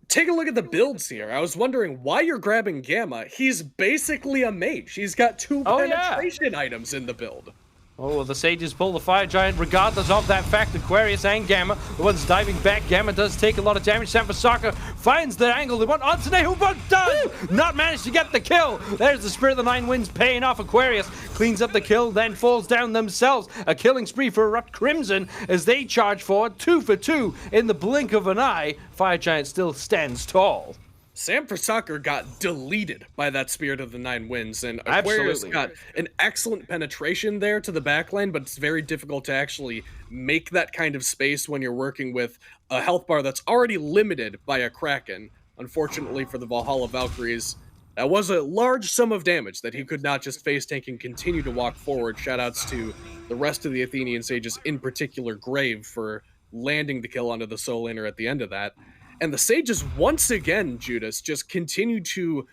take a look at the builds here. I was wondering why you're grabbing Gamma. He's basically a mage. He's got 2 penetration items in the build. Oh, the Sages pull the Fire Giant regardless of that fact. Aquarius and Gamma, the one's diving back. Gamma does take a lot of damage. Sanfasaka finds the angle they want onto Nayhoo, but does not manage to get the kill. There's the Spirit of the Nine Winds paying off. Aquarius cleans up the kill, then falls down themselves. A killing spree for ErupTCrimson as they charge forward 2 for 2 in the blink of an eye. Fire Giant still stands tall. Sanfasaka got deleted by that Spirit of the Nine Winds, and Aquarius got an excellent penetration there to the backline, but it's very difficult to actually make that kind of space when you're working with a health bar that's already limited by a Kraken. Unfortunately for the Valhalla Valkyries, that was a large sum of damage that he could not just face tank and continue to walk forward. Shoutouts to the rest of the Athenian Sages, in particular Grave, for landing the kill onto the Soul Laner at the end of that. And the Sages, once again, Judas, just continue to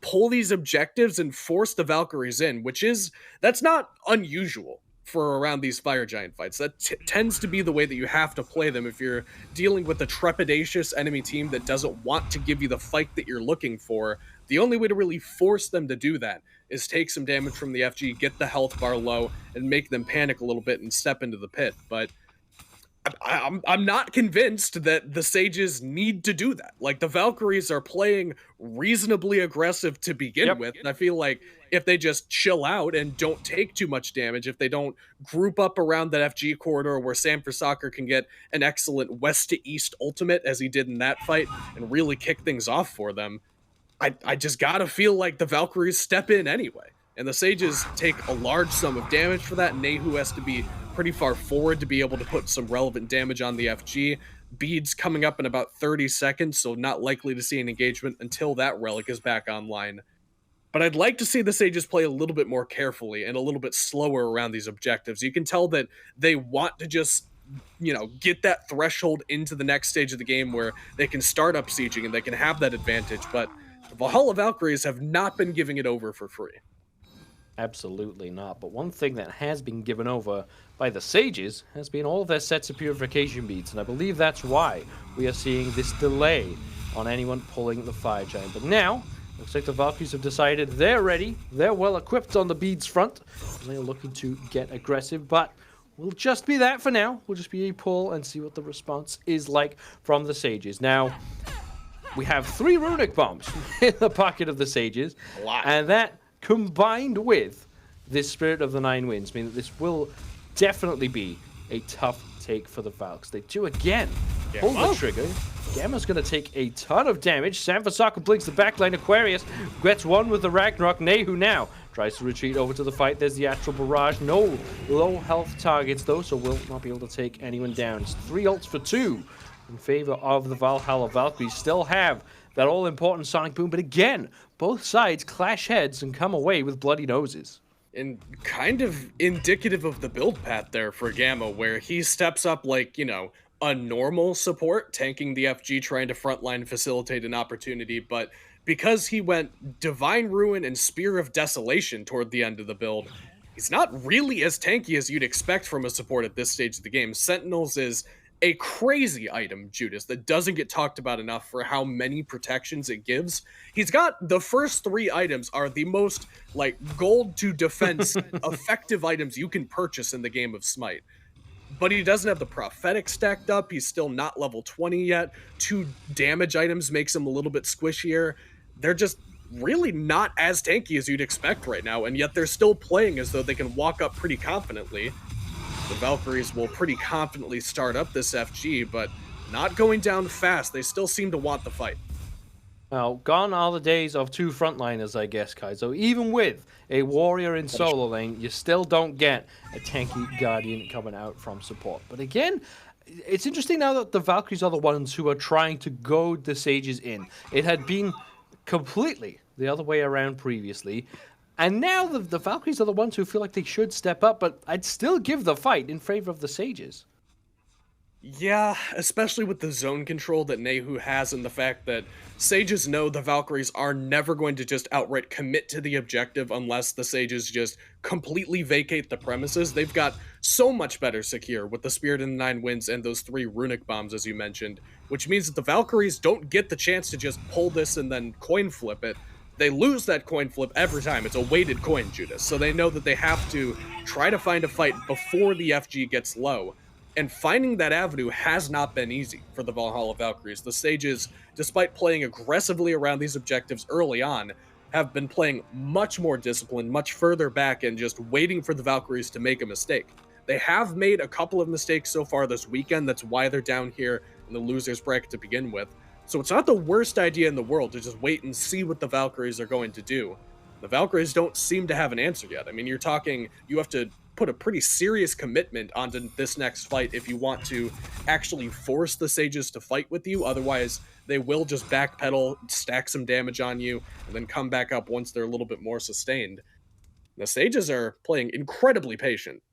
pull these objectives and force the Valkyries in, that's not unusual for around these Fire Giant fights. That tends to be the way that you have to play them if you're dealing with a trepidatious enemy team that doesn't want to give you the fight that you're looking for. The only way to really force them to do that is take some damage from the FG, get the health bar low, and make them panic a little bit and step into the pit. But I'm not convinced that the Sages need to do that. Like, the Valkyries are playing reasonably aggressive to begin with, and I feel like if they just chill out and don't take too much damage, if they don't group up around that FG corridor where Sanfasaka can get an excellent west to east ultimate, as he did in that fight, and really kick things off for them, I just gotta feel like the Valkyries step in anyway. And the Sages take a large sum of damage for that. Nayhoo has to be pretty far forward to be able to put some relevant damage on the FG. Beads coming up in about 30 seconds, so not likely to see an engagement until that relic is back online. But I'd like to see the Sages play a little bit more carefully and a little bit slower around these objectives. You can tell that they want to just, get that threshold into the next stage of the game where they can start up sieging and they can have that advantage. But the Valhalla Valkyries have not been giving it over for free. Absolutely not. But one thing that has been given over by the Sages has been all their sets of purification beads, and I believe that's why we are seeing this delay on anyone pulling the Fire Giant. But now, looks like the Valkyries have decided they're ready. They're well equipped on the beads front. They're looking to get aggressive, but we'll just be that for now. We'll just be a pull and see what the response is like from the Sages. Now, we have 3 runic bombs in the pocket of the Sages, and that combined with this Spirit of the Nine Winds mean that this will definitely be a tough take for the Valks. They do again pull the trigger. Gamma's going to take a ton of damage. Sanfasaka blinks the backline. Aquarius gets one with the Ragnarok. Nayhoo now tries to retreat over to the fight. There's the Astral Barrage. No low health targets though, so will not be able to take anyone down. It's 3 ults for 2 in favor of the Valhalla Valkyries. Still have that all-important Sonic Boom, but again, both sides clash heads and come away with bloody noses. And kind of indicative of the build path there for Gamma, where he steps up like, a normal support, tanking the FG, trying to frontline facilitate an opportunity, but because he went Divine Ruin and Spear of Desolation toward the end of the build, he's not really as tanky as you'd expect from a support at this stage of the game. Sentinels is a crazy item, Judas, that doesn't get talked about enough for how many protections it gives. He's got the first 3 items are the most, gold to defense effective items you can purchase in the game of Smite. but he doesn't have the prophetic stacked up. He's still not level 20 yet. 2 damage items makes him a little bit squishier. They're just really not as tanky as you'd expect right now, and yet they're still playing as though they can walk up pretty confidently. The Valkyries will pretty confidently start up this FG, but not going down fast. They still seem to want the fight. Well, gone are the days of 2 frontliners, I guess, Kai. So even with a warrior in solo lane, you still don't get a tanky guardian coming out from support. But again, it's interesting now that the Valkyries are the ones who are trying to goad the Sages in. It had been completely the other way around previously. And now the Valkyries are the ones who feel like they should step up, but I'd still give the fight in favor of the Sages. Yeah, especially with the zone control that Nayhoo has and the fact that Sages know the Valkyries are never going to just outright commit to the objective unless the Sages just completely vacate the premises. They've got so much better secure with the Spirit in the 9 Winds and those 3 runic bombs, as you mentioned, which means that the Valkyries don't get the chance to just pull this and then coin flip it. They lose that coin flip every time. It's a weighted coin, Judas. So they know that they have to try to find a fight before the FG gets low. And finding that avenue has not been easy for the Valhalla Valkyries. The Sages, despite playing aggressively around these objectives early on, have been playing much more disciplined, much further back, and just waiting for the Valkyries to make a mistake. They have made a couple of mistakes so far this weekend. That's why they're down here in the losers bracket to begin with. So it's not the worst idea in the world to just wait and see what the Valkyries are going to do. The Valkyries don't seem to have an answer yet. I mean, you're talking, you have to put a pretty serious commitment onto this next fight if you want to actually force the Sages to fight with you. Otherwise, they will just backpedal, stack some damage on you, and then come back up once they're a little bit more sustained. The Sages are playing incredibly patient.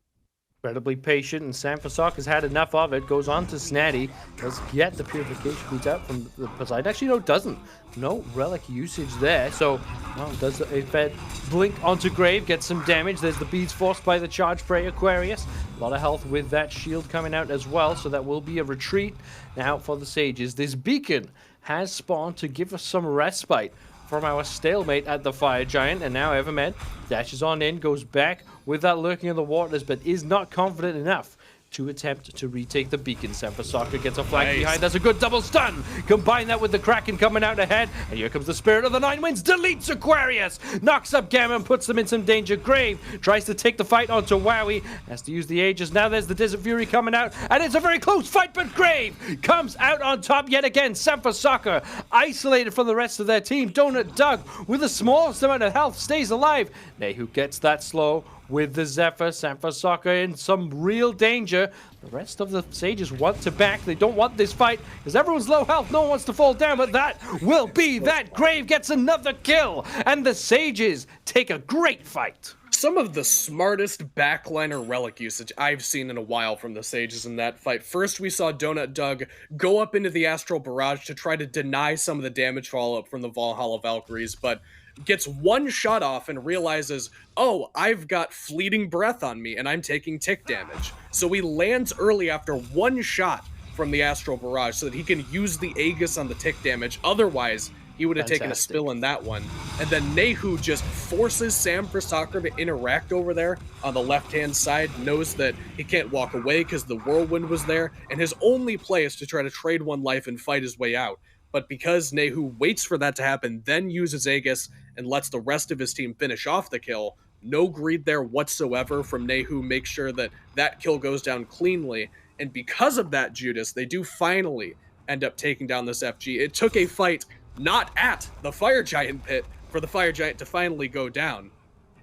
Incredibly patient, and Sanfasok has had enough of it. Goes on to Snaddy. Does get the purification beats out from the Poseidon. Actually, no, doesn't. No relic usage there. So, well, does a Fed blink onto Grave, gets some damage. There's the beads forced by the charge prey Aquarius. A lot of health with that shield coming out as well. So that will be a retreat now for the Sages. This beacon has spawned to give us some respite from our stalemate at the Fire Giant, and now Evermed dashes on in, goes back with that lurking in the waters, but is not confident enough to attempt to retake the beacon. Sanfasok gets a flank behind. That's a good double stun. Combine that with the Kraken coming out ahead, and here comes the Spirit of the 9 Winds. Deletes Aquarius, knocks up Gammon, puts them in some danger. Grave tries to take the fight onto Wowy, has to use the Aegis. Now there's the Desert Fury coming out, and it's a very close fight, but Grave comes out on top yet again. Sanfasok isolated from the rest of their team. DonutDoug with the smallest amount of health stays alive. Nayhoo gets that slow with the Zephyr. Sanfasok in some real danger. The rest of the Sages want to back. They don't want this fight because everyone's low health. No one wants to fall down, but that will be that. Grave gets another kill, and the Sages take a great fight. Some of the smartest backliner relic usage I've seen in a while from the Sages in that fight. First, we saw DonutDoug go up into the Astral Barrage to try to deny some of the damage follow-up from the Valhalla Valkyries, but gets one shot off and realizes, oh, I've got fleeting breath on me and I'm taking tick damage. So he lands early after one shot from the Astral Barrage so that he can use the Aegis on the tick damage. Otherwise, he would have taken a spill in that one. And then Nayhoo just forces Sanfasok to interact over there on the left-hand side, knows that he can't walk away because the Whirlwind was there, and his only play is to try to trade one life and fight his way out. But because Nayhoo waits for that to happen, then uses Aegis and lets the rest of his team finish off the kill, no greed there whatsoever from Nayhoo, make sure that that kill goes down cleanly. And because of that, Judas, they do finally end up taking down this FG. It took a fight not at the Fire Giant pit for the Fire Giant to finally go down.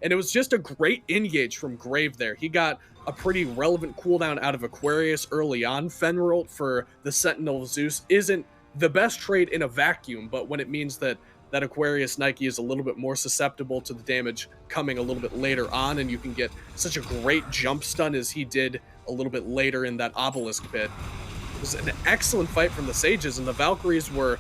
And it was just a great engage from Grave there. He got a pretty relevant cooldown out of Aquarius early on. Fenrir for the Sentinel of Zeus isn't the best trade in a vacuum, but when it means that Aquarius Nike is a little bit more susceptible to the damage coming a little bit later on, and you can get such a great jump stun as he did a little bit later in that Obelisk pit. It was an excellent fight from the Sages, and the Valkyries were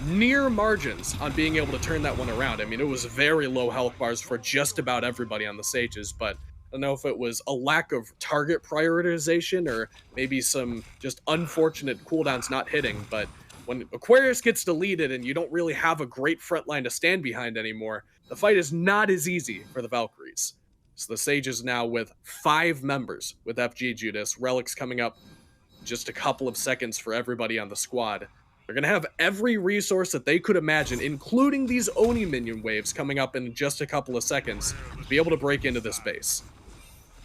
near margins on being able to turn that one around. I mean, it was very low health bars for just about everybody on the Sages, but I don't know if it was a lack of target prioritization or maybe some just unfortunate cooldowns not hitting, but when Aquarius gets deleted and you don't really have a great front line to stand behind anymore, the fight is not as easy for the Valkyries. So the Sages now with 5 members with FG Judas, Relics coming up just a couple of seconds for everybody on the squad. They're going to have every resource that they could imagine, including these Oni minion waves coming up in just a couple of seconds, to be able to break into this base.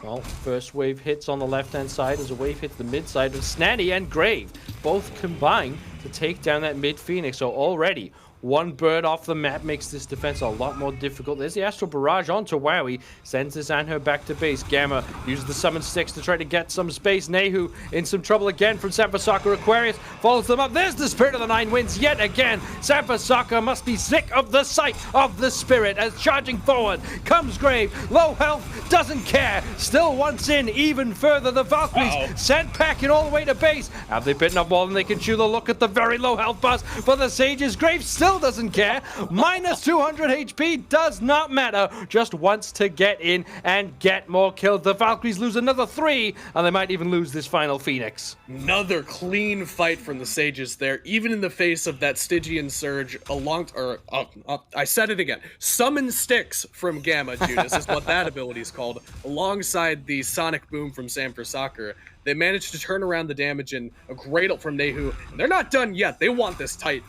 Well, first wave hits on the left-hand side as a wave hits the mid side of Snaddy and Grave. Both combine to take down that mid Phoenix. So already, one bird off the map makes this defense a lot more difficult. There's the Astral Barrage onto Wowy. Sends this Anhur back to base. Gamma uses the Summon Sticks to try to get some space. Nayhoo in some trouble again from Sampasaka. Aquarius follows them up. There's the Spirit of the Nine Winds yet again. Sampasaka must be sick of the sight of the Spirit as charging forward comes Grave. Low health, doesn't care. Still wants in even further. The Valkyries sent packing all the way to base. Have they bitten up more than they can chew? The look at the very low health bars for the Sages. Grave still doesn't care. Minus 200 HP does not matter. Just wants to get in and get more kills. The Valkyries lose another 3, and they might even lose this final Phoenix. Another clean fight from the Sages there, even in the face of that Stygian surge I said it again. Summon Sticks from Gamma Judas is what that ability is called, alongside the Sonic Boom from Sampasaka. They managed to turn around the damage in a great ult from Nayhoo. They're not done yet. They want this tight.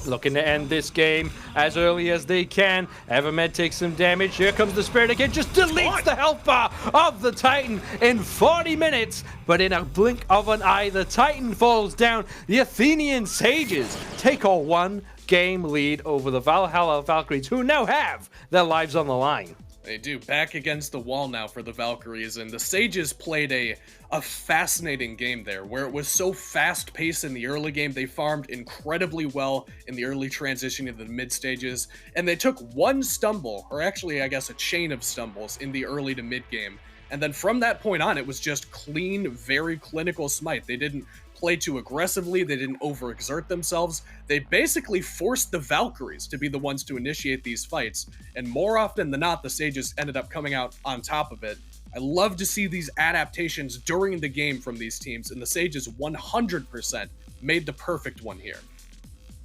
Looking to end this game as early as they can. Evermed takes some damage. Here comes the Spirit again. Just deletes the health bar of the Titan in 40 minutes. But in a blink of an eye, the Titan falls down. The Athenian Sages take a 1-game lead over the Valhalla Valkyries, who now have their lives on the line. They do. Back against the wall now for the Valkyries, and the Sages played a fascinating game there, where it was so fast-paced in the early game. They farmed incredibly well in the early transition into the mid stages, and they took one stumble, or actually, I guess, a chain of stumbles in the early to mid game. And then from that point on, it was just clean, very clinical Smite. They didn't play too aggressively. They didn't overexert themselves. They basically forced the Valkyries to be the ones to initiate these fights. And more often than not, the Sages ended up coming out on top of it. I love to see these adaptations during the game from these teams, and the Sages 100% made the perfect one here.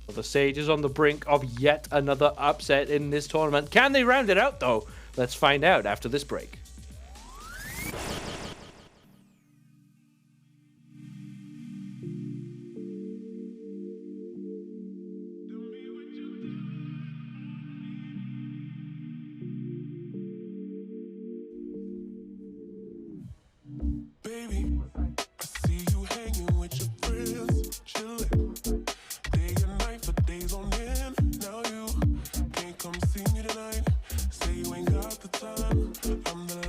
Well, the Sages on the brink of yet another upset in this tournament. Can they round it out, though? Let's find out after this break. I'm the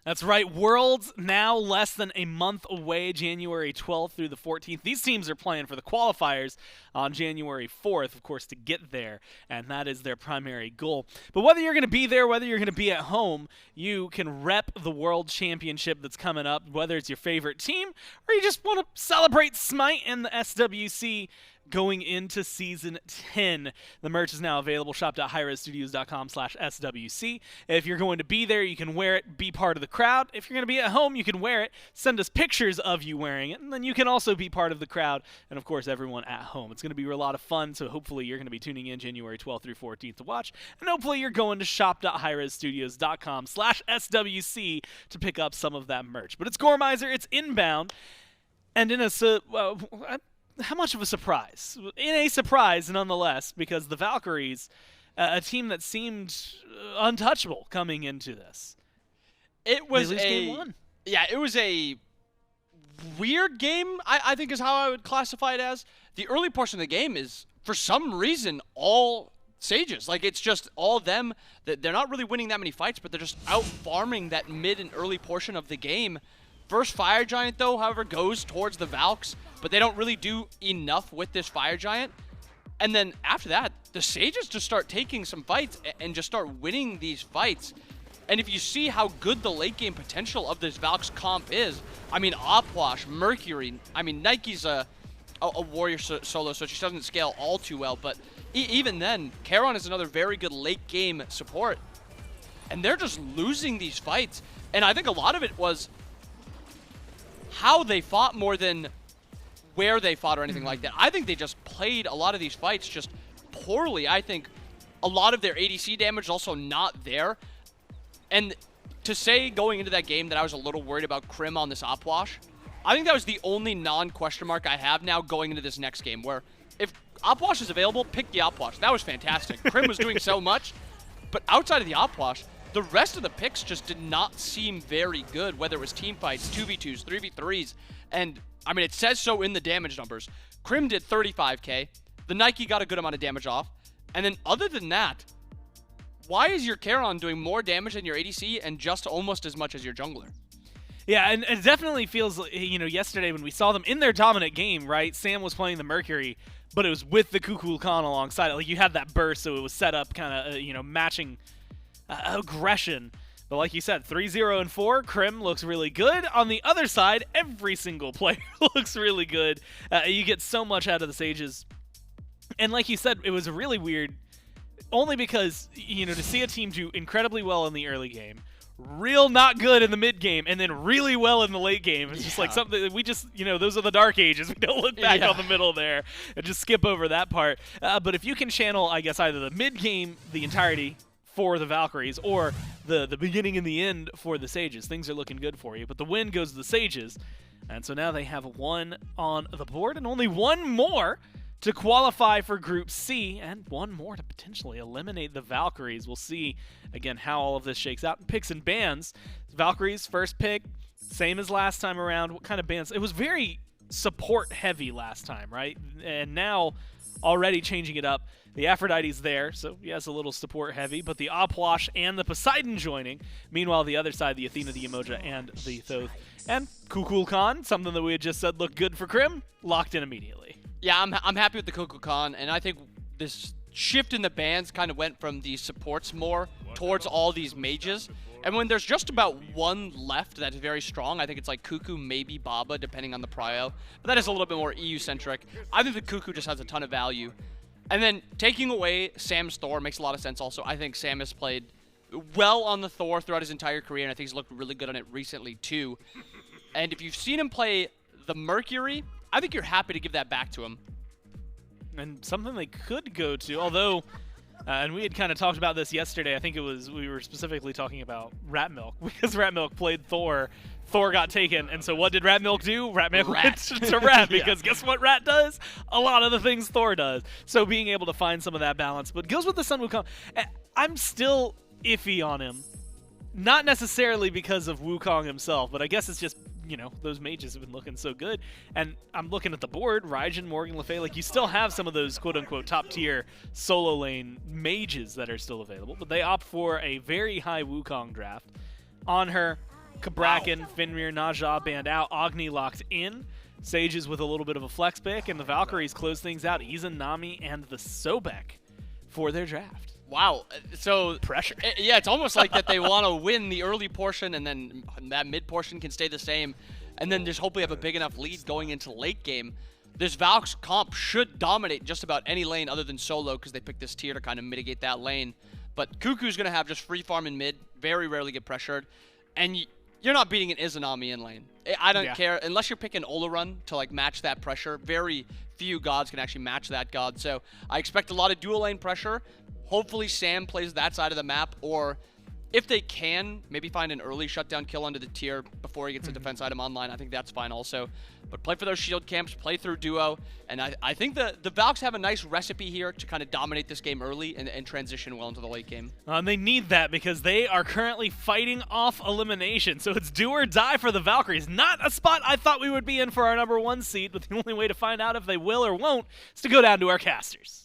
That's right. Worlds now less than a month away, January 12th through the 14th. These teams are playing for the qualifiers on January 4th, of course, to get there, and that is their primary goal. But whether you're going to be there, whether you're going to be at home, you can rep the World Championship that's coming up, whether it's your favorite team or you just want to celebrate SMITE and the SWC going into Season 10. The merch is now available. shop.hi-rezstudios.com/SWC. If you're going to be there, you can wear it, be part of the crowd. If you're going to be at home, you can wear it. Send us pictures of you wearing it, and then you can also be part of the crowd, and of course, everyone at home. It's going to be a lot of fun, so hopefully you're going to be tuning in January 12th through 14th to watch, and hopefully you're going to shop.hi-rezstudios.com/SWC to pick up some of that merch. But it's Gormizer, it's inbound, and in a how much of a surprise? In a surprise, nonetheless, because the Valkyries, a team that seemed untouchable coming into this. It was they lose game one. Yeah, it was a weird game, I think is how I would classify it as. The early portion of the game is, for some reason, all Sages. Like, it's just all them. They're not really winning that many fights, but they're just out-farming that mid and early portion of the game. First Fire Giant, though, however, goes towards the Valks, but they don't really do enough with this Fire Giant. And then after that, the Sages just start taking some fights and just start winning these fights. And if you see how good the late game potential of this Valks comp is, I mean, Opwash, Mercury, I mean, Nike's a warrior solo, so she doesn't scale all too well, but even then, Charon is another very good late game support. And they're just losing these fights. And I think a lot of it was how they fought more than where they fought or anything like that. I think they just played a lot of these fights just poorly. I think a lot of their ADC damage is also not there. And to say going into that game that I was a little worried about Crim on this Opwash, I think that was the only non-question mark I have now going into this next game, where if Opwash is available, pick the Opwash. That was fantastic. Crim was doing so much, but outside of the Opwash, the rest of the picks just did not seem very good, whether it was team fights, 2v2s, 3v3s, and I mean, it says so in the damage numbers. Crim did 35k, the Nike got a good amount of damage off, and then other than that, why is your Charon doing more damage than your ADC and just almost as much as your jungler? Yeah, and it definitely feels like, you know, yesterday when we saw them in their dominant game, right, Sam was playing the Mercury, but it was with the Kukulkan alongside it. Like, you had that burst, so it was set up kind of, you know, matching aggression. But like you said, 3-0 and 4, Crim looks really good. On the other side, every single player looks really good. You get so much out of the Sages. And like you said, it was really weird, only because, you know, to see a team do incredibly well in the early game, real not good in the mid game, and then really well in the late game. It's just like something that we just, you know, those are the dark ages. We don't look back on the middle there and just skip over that part. But if you can channel, I guess, either the mid game, the entirety for the Valkyries, or the beginning and the end for the Sages, things are looking good for you. But the win goes to the Sages, and so now they have one on the board and only one more to qualify for Group C, and one more to potentially eliminate the Valkyries. We'll see, again, how all of this shakes out. Picks and bans. Valkyries, first pick, same as last time around. What kind of bans? It was very support-heavy last time, right? And now, already changing it up. The Aphrodite's there, so yes, a little support-heavy, but the Opwash and the Poseidon joining. Meanwhile, the other side, the Athena, the Emoja, and the Thoth. And Kukulkan, something that we had just said looked good for Crim, locked in immediately. Yeah, I'm happy with the Kukulkan, and I think this shift in the bans kind of went from the supports more towards all these mages. And when there's just about one left that's very strong, I think it's like Kuku, maybe Baba, depending on the prio. But that is a little bit more EU-centric. I think the Kuku just has a ton of value. And then taking away Sam's Thor makes a lot of sense also. I think Sam has played well on the Thor throughout his entire career, and I think he's looked really good on it recently too. And if you've seen him play the Mercury, I think you're happy to give that back to him. And something they could go to, although, and we had kind of talked about this yesterday, I think it was, we were specifically talking about Rat Milk, because Rat Milk played Thor. Thor got taken, and so what did Rat Milk do? Rat Milk went to Rat, because guess what Rat does? A lot of the things Thor does. So being able to find some of that balance, but goes with the Sun Wukong. I'm still iffy on him. Not necessarily because of Wukong himself, but I guess it's just, you know, those mages have been looking so good. And I'm looking at the board, Raijin, Morgan Le Fay, like you still have some of those quote-unquote top-tier solo lane mages that are still available, but they opt for a very high Wukong draft. Anhur, Bracken, Fenrir, Naja banned out, Agni locked in, Sages with a little bit of a flex pick, and the Valkyries close things out. Izanami and the Sobek for their draft. Wow. So Pressure. Yeah, it's almost like that they want to win the early portion, and then that mid portion can stay the same, and then just hopefully have a big enough lead going into late game. This Valks comp should dominate just about any lane other than solo, because they picked this tier to kind of mitigate that lane. But Kuku's going to have just free farm in mid, very rarely get pressured, and you're not beating an Izanami in lane. I don't care, unless you're picking Olarun to like match that pressure. Very few gods can actually match that god, so I expect a lot of dual lane pressure. Hopefully Sam plays that side of the map, or if they can, maybe find an early shutdown kill under the tier before he gets a defense item online. I think that's fine also. But play for those shield camps, play through duo, and I think the Valks have a nice recipe here to kind of dominate this game early and transition well into the late game. They need that because they are currently fighting off elimination, so it's do or die for the Valkyries. Not a spot I thought we would be in for our #1 seed, but the only way to find out if they will or won't is to go down to our casters.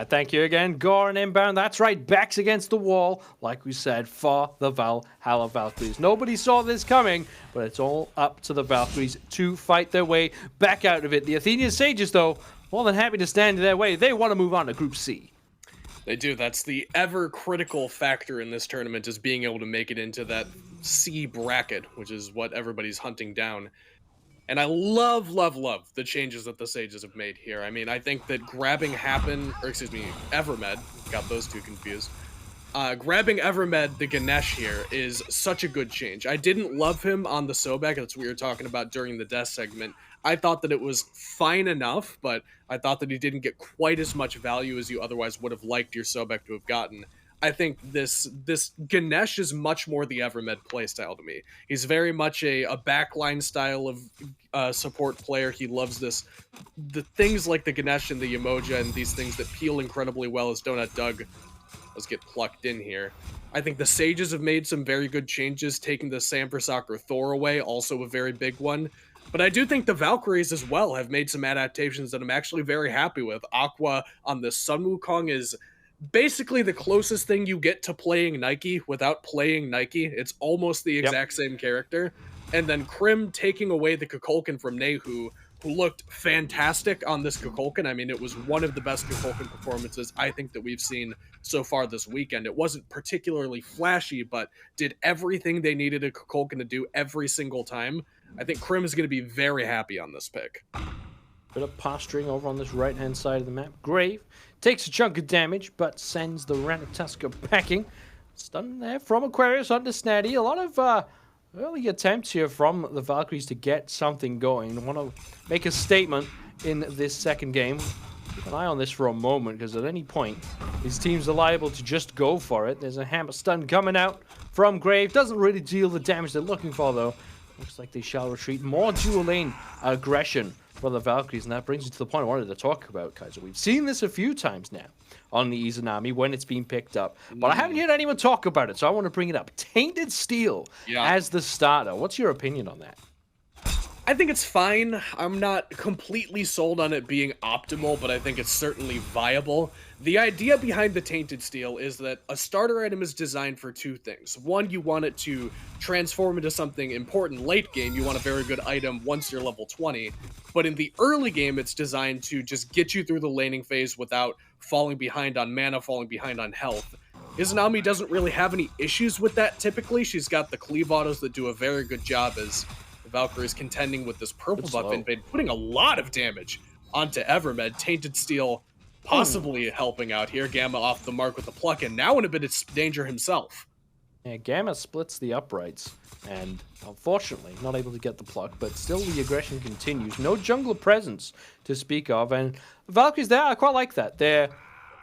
Thank you again, Gore and Inbound. That's right, backs against the wall, like we said, for the Valhalla Valkyries. Nobody saw this coming, but it's all up to the Valkyries to fight their way back out of it. The Athenian Sages, though, more than happy to stand in their way. They want to move on to Group C. They do. That's the ever critical factor in this tournament, is being able to make it into that C bracket, which is what everybody's hunting down. And I love the changes that the Sages have made here. I mean, I think that grabbing Evermed, got those two confused. Grabbing Evermed, the Ganesh here, is such a good change. I didn't love him on the Sobek. That's what we were talking about during the death segment. I thought that it was fine enough, but I thought that he didn't get quite as much value as you otherwise would have liked your Sobek to have gotten. I think this Ganesh is much more the Evermed playstyle to me. He's very much a backline style of support player. He loves the things like the Ganesh and the Yemoja and these things that peel incredibly well as DonutDoug. Let's get plucked in here. I think the Sages have made some very good changes, taking the Samprasok or Thor away, also a very big one. But I do think the Valkyries as well have made some adaptations that I'm actually very happy with. Aqua on the Sun Wukong is basically the closest thing you get to playing Nike without playing Nike. It's almost the exact same character. And then Krim taking away the Kukulkan from Nayhoo, who looked fantastic on this Kukulkan. I mean, it was one of the best Kukulkan performances I think that we've seen so far this weekend. It wasn't particularly flashy, but did everything they needed a Kukulkan to do every single time. I think Krim is going to be very happy on this pick. Bit of posturing over on this right-hand side of the map. Grave takes a chunk of damage, but sends the Ratatoskr packing. Stun there from Aquarius onto Snaddy. A lot of early attempts here from the Valkyries to get something going. Want to make a statement in this second game. Keep an eye on this for a moment, because at any point, these teams are liable to just go for it. There's a hammer stun coming out from Grave. Doesn't really deal the damage they're looking for, though. Looks like they shall retreat. More dual lane aggression for the Valkyries, and that brings you to the point I wanted to talk about, Kaiser. We've seen this a few times now on the Izanami when it's been picked up, but I haven't heard anyone talk about it, so I want to bring it up. Tainted Steel as the starter. What's your opinion on that? I think it's fine. I'm not completely sold on it being optimal, but I think it's certainly viable. The idea behind the Tainted Steel is that a starter item is designed for two things. One, you want it to transform into something important late game. You want a very good item once you're level 20. But in the early game, it's designed to just get you through the laning phase without falling behind on mana, falling behind on health. Izanami doesn't really have any issues with that typically. She's got the cleave autos that do a very good job as Valkyries contending with this purple buff invade, putting a lot of damage onto Evermed. Tainted Steel possibly helping out here. Gamma off the mark with the pluck, and now in a bit of danger himself. Yeah, Gamma splits the uprights, and unfortunately not able to get the pluck, but still the aggression continues. No jungler presence to speak of, and Valkyries there, I quite like that. They're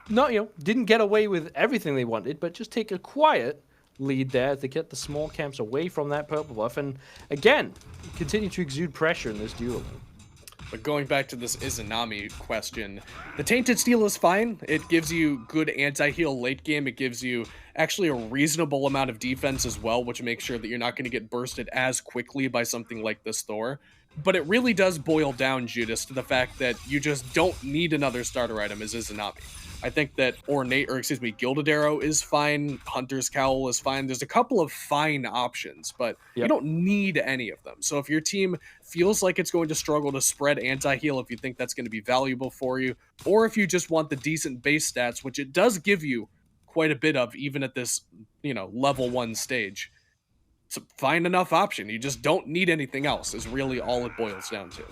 not, didn't get away with everything they wanted, but just take a quiet lead there to get the small camps away from that purple buff, and again, continue to exude pressure in this duel. But going back to this Izanami question, the Tainted Steel is fine. It gives you good anti-heal late game. It gives you actually a reasonable amount of defense as well, which makes sure that you're not going to get bursted as quickly by something like this Thor. But it really does boil down, Judas, to the fact that you just don't need another starter item as Izanami. I think that Gilded Arrow is fine, Hunter's Cowl is fine. There's a couple of fine options, but you don't need any of them. So if your team feels like it's going to struggle to spread anti-heal, if you think that's going to be valuable for you, or if you just want the decent base stats, which it does give you quite a bit of, even at this, level 1 stage, so find enough option. You just don't need anything else is really all it boils down to.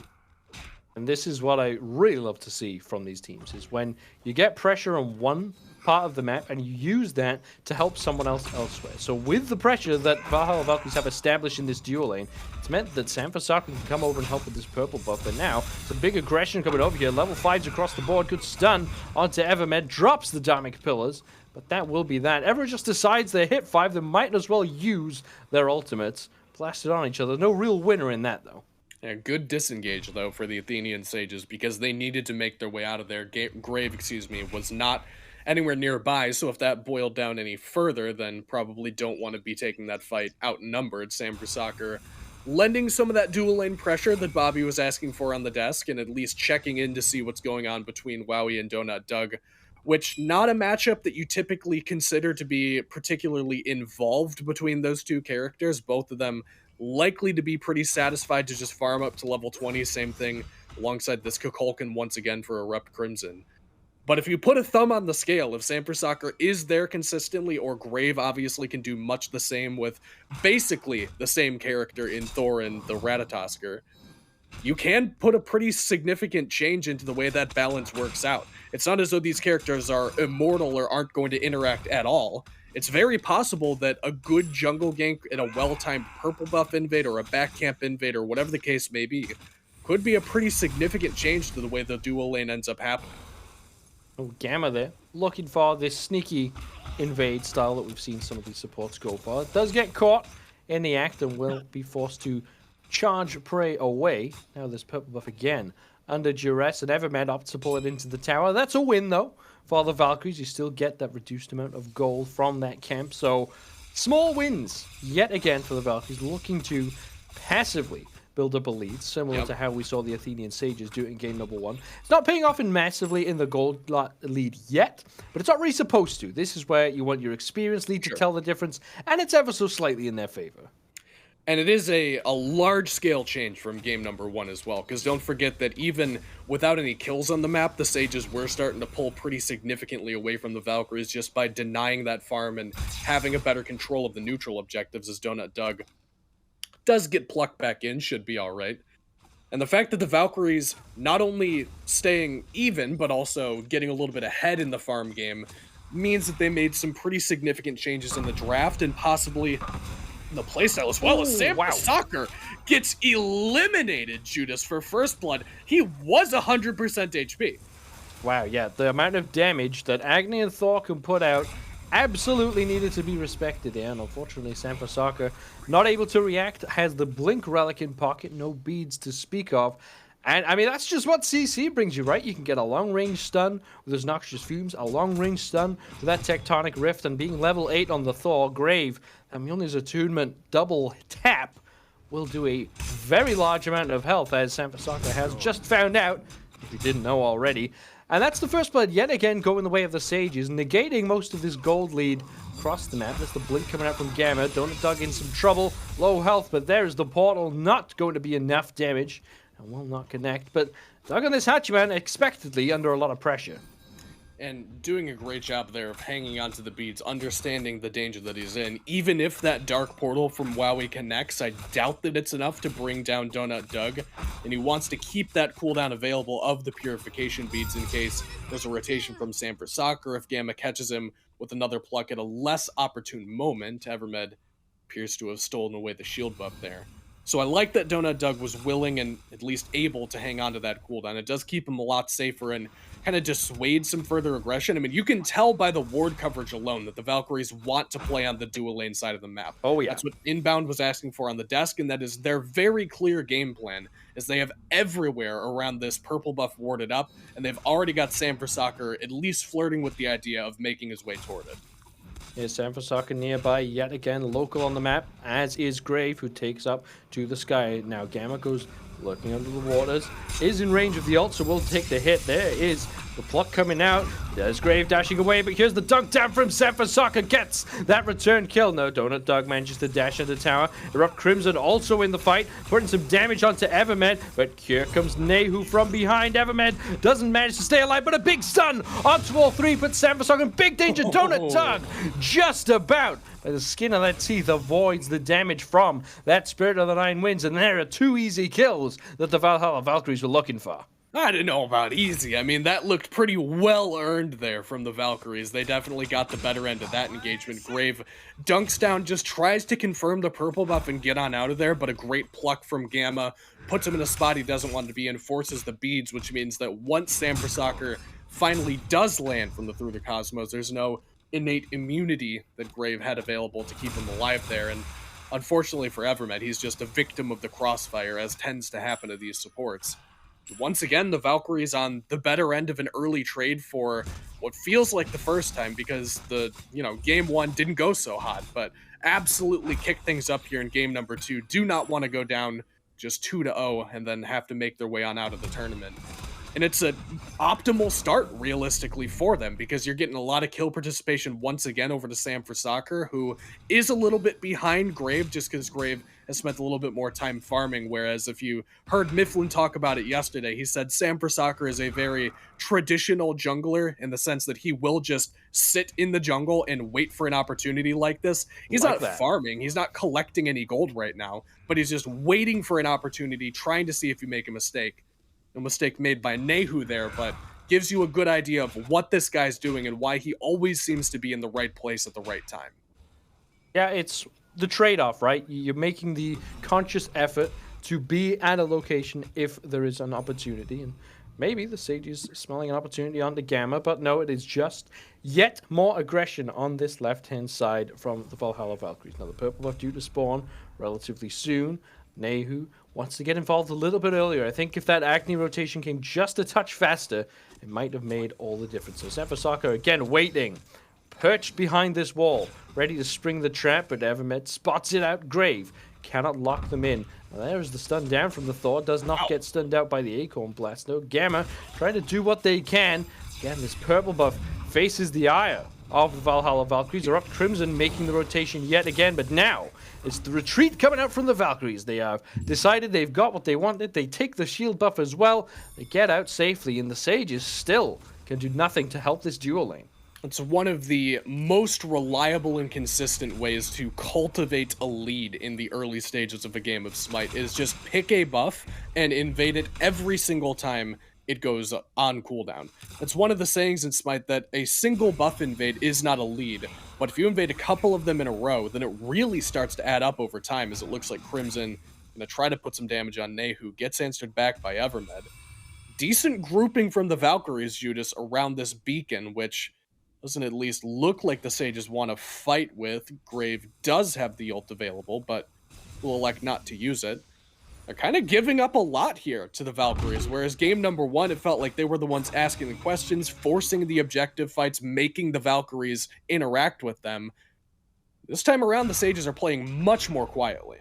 And this is what I really love to see from these teams, is when you get pressure on one part of the map and you use that to help someone else elsewhere. So with the pressure that Valhalla Valkyries have established in this dual lane, it's meant that Sanfasaka can come over and help with this purple buff. And now, some big aggression coming over here. Level 5s across the board. Good stun onto Evermed. Drops the Dharmic Pillars. But that will be that. Everyone just decides they're hit 5. They might as well use their ultimates. Blasted on each other. No real winner in that, though. Yeah, good disengage, though, for the Athenian Sages, because they needed to make their way out of their grave, was not anywhere nearby, so if that boiled down any further, then probably don't want to be taking that fight outnumbered. Sanfasaka lending some of that dual lane pressure that Bobby was asking for on the desk, and at least checking in to see what's going on between Wowy and DonutDoug, which not a matchup that you typically consider to be particularly involved between those two characters. Both of them likely to be pretty satisfied to just farm up to level 20, same thing alongside this Kukulkan once again for ErupTCrimson. But if you put a thumb on the scale, if Sanfasaka is there consistently, or Grave obviously can do much the same with basically the same character in Thor and the Ratatoskr, you can put a pretty significant change into the way that balance works out. It's not as though these characters are immortal or aren't going to interact at all. It's very possible that a good jungle gank and a well-timed purple buff invade or a back camp invade or whatever the case may be could be a pretty significant change to the way the dual lane ends up happening. Oh, Gamma there, looking for this sneaky invade style that we've seen some of these supports go for. It does get caught in the act and will be forced to charge prey away. Now there's purple buff again under duress, and Evermed opts to pull it into the tower. That's a win, though, for the Valkyries. You still get that reduced amount of gold from that camp, so small wins yet again for the Valkyries, looking to passively build up a lead, similar to how we saw the Athenian Sages do it in game number 1. It's not paying off massively in the gold lead yet, but it's not really supposed to. This is where you want your experience lead to tell the difference, and it's ever so slightly in their favor. And it is a large-scale change from game number 1 as well, because don't forget that even without any kills on the map, the Sages were starting to pull pretty significantly away from the Valkyries just by denying that farm and having a better control of the neutral objectives, as DonutDoug does get plucked back in, should be alright. And the fact that the Valkyries not only staying even, but also getting a little bit ahead in the farm game, means that they made some pretty significant changes in the draft and possibly the playstyle as well. As Sanfasaka gets eliminated, Judas, for first blood. He was 100% HP. Wow, yeah, the amount of damage that Agni and Thor can put out absolutely needed to be respected there, and unfortunately Sanfasaka not able to react, has the Blink Relic in pocket, no beads to speak of. And, I mean, that's just what CC brings you, right? You can get a long-range stun with those Noxious Fumes, a long-range stun with that Tectonic Rift, and being level 8 on the Thor, Grave, and Mjolnir's Attunement double tap will do a very large amount of health, as Sanfasaka has just found out, if you didn't know already. And that's the first blood yet again going the way of the Sages, negating most of this gold lead across the map. There's the blink coming out from Gamma. DonutDoug in some trouble, low health, but there's the portal, not going to be enough damage. And will not connect, but Doug on this Hachiman expectedly under a lot of pressure. And doing a great job there of hanging onto the beads, understanding the danger that he's in. Even if that dark portal from Wowy connects, I doubt that it's enough to bring down DonutDoug, and he wants to keep that cooldown available of the purification beads in case there's a rotation from Sanfasaka, or if Gamma catches him with another pluck at a less opportune moment. Evermed appears to have stolen away the shield buff there. So I like that DonutDoug was willing and at least able to hang on to that cooldown. It does keep him a lot safer and kind of dissuade some further aggression. I mean, you can tell by the ward coverage alone that the Valkyries want to play on the dual lane side of the map. Oh, yeah. That's what Inbound was asking for on the desk, and that is their very clear game plan, is they have everywhere around this purple buff warded up, and they've already got Sanfasaka at least flirting with the idea of making his way toward it. Here's Sanfasaka nearby yet again, local on the map, as is Grave, who takes up to the sky. Now Gamma goes lurking under the waters, is in range of the ult, so will take the hit. There is the pluck coming out. There's Grave dashing away, but here's the dunk down from SMITE. Gets that return kill. No, DonutDoug manages to dash into tower. ErupTCrimson also in the fight, putting some damage onto Evermed, but here comes Nayhoo from behind. Evermed doesn't manage to stay alive, but a big stun onto all three, puts SMITE in big danger. DonutDoug just about by the skin of their teeth avoids the damage from that Spirit of the Nine Winds, and there are 2 easy kills that the Valhalla Valkyries were looking for. I don't know about easy. I mean, that looked pretty well earned there from the Valkyries. They definitely got the better end of that engagement. Grave dunks down, just tries to confirm the purple buff and get on out of there, but a great pluck from Gamma puts him in a spot he doesn't want to be in, forces the beads, which means that once SMITE finally does land from the Through the Cosmos, there's no innate immunity that Grave had available to keep him alive there, and unfortunately for Evermed, he's just a victim of the crossfire, as tends to happen to these supports. Once again, the Valkyries on the better end of an early trade for what feels like the first time, because the, game 1 didn't go so hot, but absolutely kicked things up here in game number 2. Do not want to go down just 2-0 and then have to make their way on out of the tournament. And it's an optimal start, realistically, for them, because you're getting a lot of kill participation once again over to SMITE, who is a little bit behind Grave, just because Grave has spent a little bit more time farming, whereas if you heard Mifflin talk about it yesterday, he said SMITE is a very traditional jungler in the sense that he will just sit in the jungle and wait for an opportunity like this. He's not farming, he's not collecting any gold right now, but he's just waiting for an opportunity, trying to see if you make a mistake. A mistake made by Nayhoo there, but gives you a good idea of what this guy's doing and why he always seems to be in the right place at the right time. Yeah, it's the trade-off, right? You're making the conscious effort to be at a location if there is an opportunity, and maybe the Sage is smelling an opportunity on the Gamma, but no, it is just yet more aggression on this left-hand side from the Valhalla Valkyries. Now, the purple buff due to spawn relatively soon. Nayhoo wants to get involved a little bit earlier. I think if that Agni rotation came just a touch faster, it might have made all the difference. So SMITE again waiting, perched behind this wall, ready to spring the trap, but Evermed spots it out. Grave cannot lock them in. Now there's the stun down from the Thor. Does not get stunned out by the Acorn Blast. No, Gamma trying to do what they can. Again, this purple buff faces the ire of the Valhalla Valkyries. ErupTCrimson making the rotation yet again, but now it's the retreat coming out from the Valkyries. They have decided they've got what they wanted. They take the shield buff as well. They get out safely, and the Sages still can do nothing to help this duo lane. It's one of the most reliable and consistent ways to cultivate a lead in the early stages of a game of Smite, is just pick a buff and invade it every single time it goes on cooldown. It's one of the sayings in Smite that a single buff invade is not a lead, but if you invade a couple of them in a row, then it really starts to add up over time, as it looks like Crimson gonna try to put some damage on Nayhoo, gets answered back by Evermed. Decent grouping from the Valkyries, Judas, around this beacon, which doesn't at least look like the Sages want to fight with. Grave does have the ult available, but will elect not to use it. They're kind of giving up a lot here to the Valkyries, whereas game number 1, it felt like they were the ones asking the questions, forcing the objective fights, making the Valkyries interact with them. This time around, the Sages are playing much more quietly.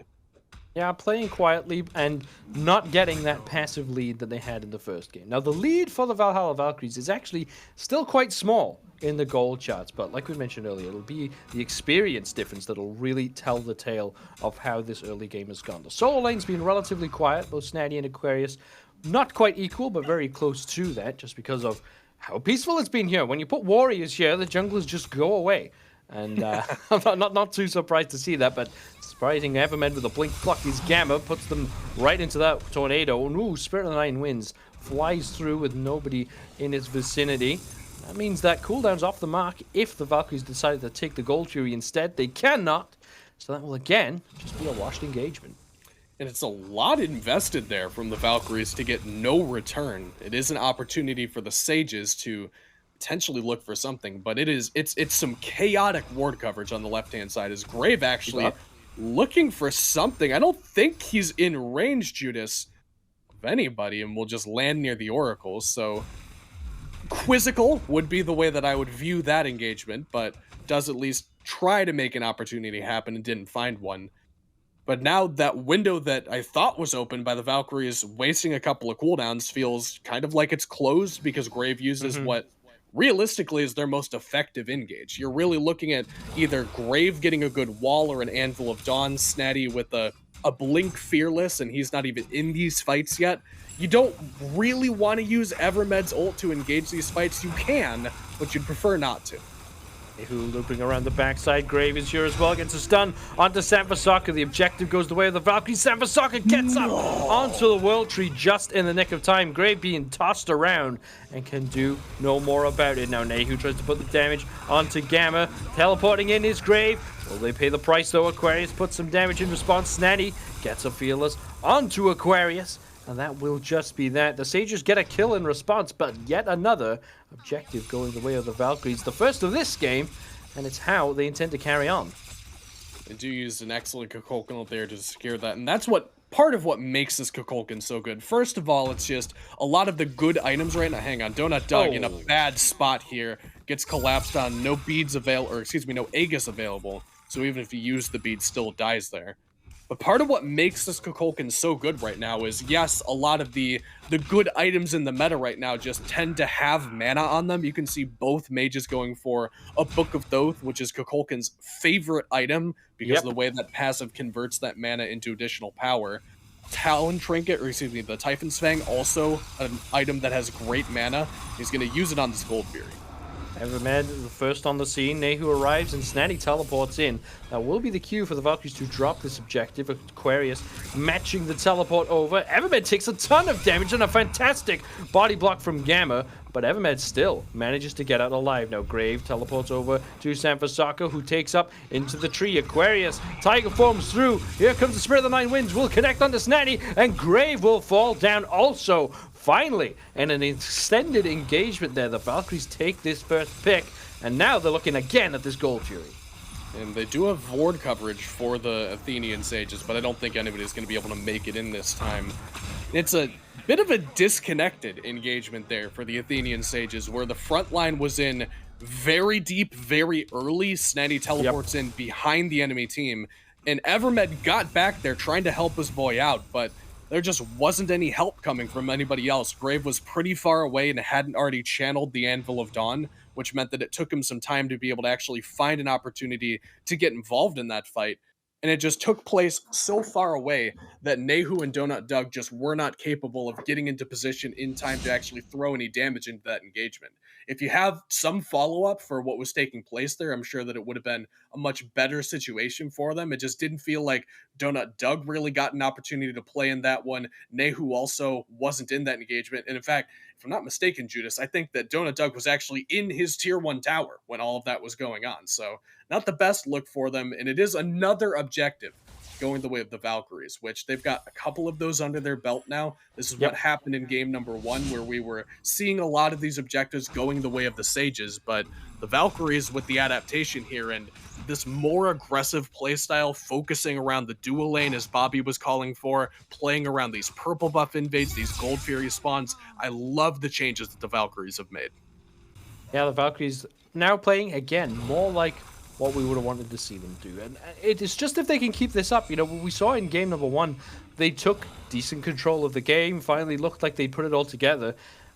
Yeah, playing quietly and not getting that passive lead that they had in the first game. Now, the lead for the Valhalla Valkyries is actually still quite small in the gold charts, but like we mentioned earlier, it'll be the experience difference that'll really tell the tale of how this early game has gone. The solo lane's been relatively quiet, both Snaddy and Aquarius, not quite equal, but very close to that, just because of how peaceful it's been here. When you put warriors here, the junglers just go away. And I'm not too surprised to see that, but surprising Evermed with a blink pluck his Gamma, puts them right into that tornado. And ooh, Spirit of the Nine Winds flies through with nobody in its vicinity. That means that cooldown's off the mark if the Valkyries decided to take the Gold Fury instead. They cannot, so that will again just be a washed engagement. And it's a lot invested there from the Valkyries to get no return. It is an opportunity for the Sages to potentially look for something, but it's some chaotic ward coverage on the left-hand side, as Grave actually looking for something. I don't think he's in range, Judas, of anybody, and will just land near the Oracle, so quizzical would be the way that I would view that engagement, but does at least try to make an opportunity happen and didn't find one. But now that window that I thought was open by the Valkyries wasting a couple of cooldowns feels kind of like it's closed because Grave uses what realistically is their most effective engage. You're really looking at either Grave getting a good wall or an Anvil of Dawn, Snaddy with a Blink Fearless, and he's not even in these fights yet. You don't really want to use Evermed's ult to engage these fights. You can, but you'd prefer not to. Nayhoo looping around the backside. Grave is here as well. Gets a stun onto Sanfasaka. The objective goes the way of the Valkyrie. Sanfasaka gets up onto the World Tree just in the nick of time. Grave being tossed around and can do no more about it. Now Nayhoo tries to put the damage onto Gamma. Teleporting in his Grave. Will they pay the price though? Aquarius puts some damage in response. Snaddy gets a Fearless onto Aquarius. And that will just be that. The Sages get a kill in response, but yet another objective going the way of the Valkyries. The first of this game, and it's how they intend to carry on. They do use an excellent Kukulkan there to secure that, and that's what part of what makes this Kukulkan so good. First of all, it's just a lot of the good items right now. Hang on, DonutDoug in a bad spot here. Gets collapsed on, no beads available, or excuse me, no Aegis available. So even if you use the bead, still dies there. But part of what makes this Kukulkan so good right now is, yes, a lot of the good items in the meta right now just tend to have mana on them. You can see both mages going for a Book of Thoth, which is Kukulkan's favorite item because of the way that passive converts that mana into additional power. Talon Trinket, or excuse me, the Typhon's Fang, also an item that has great mana. He's going to use it on this Gold Fury. Evermed, the first on the scene. Nayhoo arrives and Snaddy teleports in. That will be the cue for the Valkyries to drop this objective. Aquarius matching the teleport over. Evermed takes a ton of damage and a fantastic body block from Gamma, but Evermed still manages to get out alive. Now Grave teleports over to Sanfasaka, who takes up into the tree. Aquarius, Tiger forms through. Here comes the Spirit of the Nine Winds. Will connect onto Snaddy, and Grave will fall down also. Finally, in an extended engagement there, the Valkyries take this first pick, and now they're looking again at this Gold Fury. And they do have ward coverage for the Athenian Sages, but I don't think anybody's going to be able to make it in this time. It's a bit of a disconnected engagement there for the Athenian Sages, where the front line was in very deep, very early. Snaddy teleports in behind the enemy team, and Evermed got back there trying to help his boy out, but there just wasn't any help coming from anybody else. Grave was pretty far away and hadn't already channeled the Anvil of Dawn, which meant that it took him some time to be able to actually find an opportunity to get involved in that fight. And it just took place so far away that Nayhoo and DonutDoug just were not capable of getting into position in time to actually throw any damage into that engagement. If you have some follow-up for what was taking place there, I'm sure that it would have been a much better situation for them. It just didn't feel like DonutDoug really got an opportunity to play in that one. Nayhoo also wasn't in that engagement. And in fact, if I'm not mistaken, Judas, I think that DonutDoug was actually in his tier 1 tower when all of that was going on. So not the best look for them. And it is another objective going the way of the Valkyries, which they've got a couple of those under their belt now. This is what happened in game number 1, where we were seeing a lot of these objectives going the way of the Sages, but the Valkyries with the adaptation here and this more aggressive playstyle, focusing around the dual lane as Bobby was calling for, playing around these purple buff invades, these gold fury spawns. I love the changes that the Valkyries have made. Yeah, the Valkyries now playing, again, more like what we would have wanted to see them do. And it is just if they can keep this up. You know, we saw in game number 1, they took decent control of the game, finally looked like they put it all together,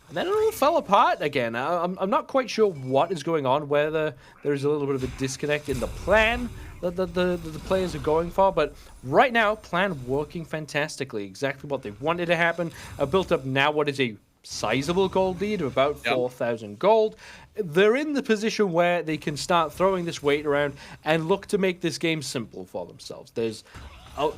and then it all fell apart again. I'm not quite sure what is going on, whether there's a little bit of a disconnect in the plan that the players are going for, but right now, plan working fantastically. Exactly what they wanted to happen. Built up now what is a sizable gold lead of about 4,000 gold. They're in the position where they can start throwing this weight around and look to make this game simple for themselves. There's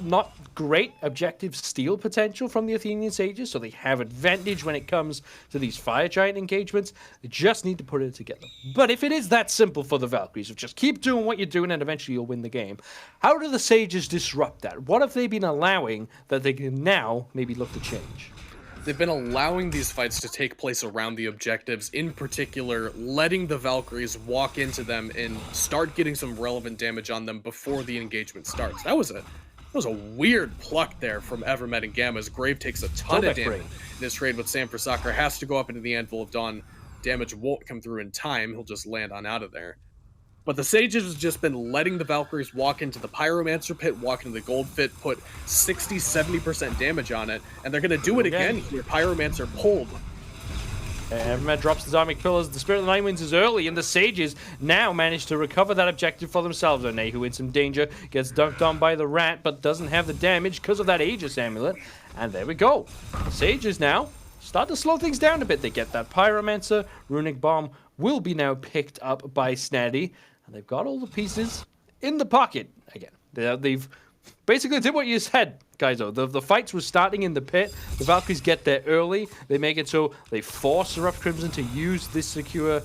not great objective steal potential from the Athenian Sages, so they have advantage when it comes to these fire giant engagements. They just need to put it together. But if it is that simple for the Valkyries, of just keep doing what you're doing and eventually you'll win the game, how do the Sages disrupt that? What have they been allowing that they can now maybe look to change? They've been allowing these fights to take place around the objectives, in particular, letting the Valkyries walk into them and start getting some relevant damage on them before the engagement starts. That was a weird pluck there from Evermed and Gamma, as Grave takes a ton of damage in this trade with Sanfasaka. Has to go up into the Anvil of Dawn. Damage won't come through in time. He'll just land on out of there. But the Sages has just been letting the Valkyries walk into the Pyromancer pit, walk into the Gold Pit, put 60-70% damage on it, and they're going to do it again here. Pyromancer pulled. Evermed drops the Dharmic Pillars. The Spirit of the Nine Winds is early, and the Sages now manage to recover that objective for themselves. Nayhoo in some danger, gets dunked on by the rat, but doesn't have the damage because of that Aegis amulet. And there we go. The Sages now start to slow things down a bit. They get that Pyromancer. Runic Bomb will be now picked up by Snaddy. And they've got all the pieces in the pocket. Again, they've basically did what you said, guys. Though the fights were starting in the pit. The Valkyries get there early. They make it so they force ErupTCrimson to use this secure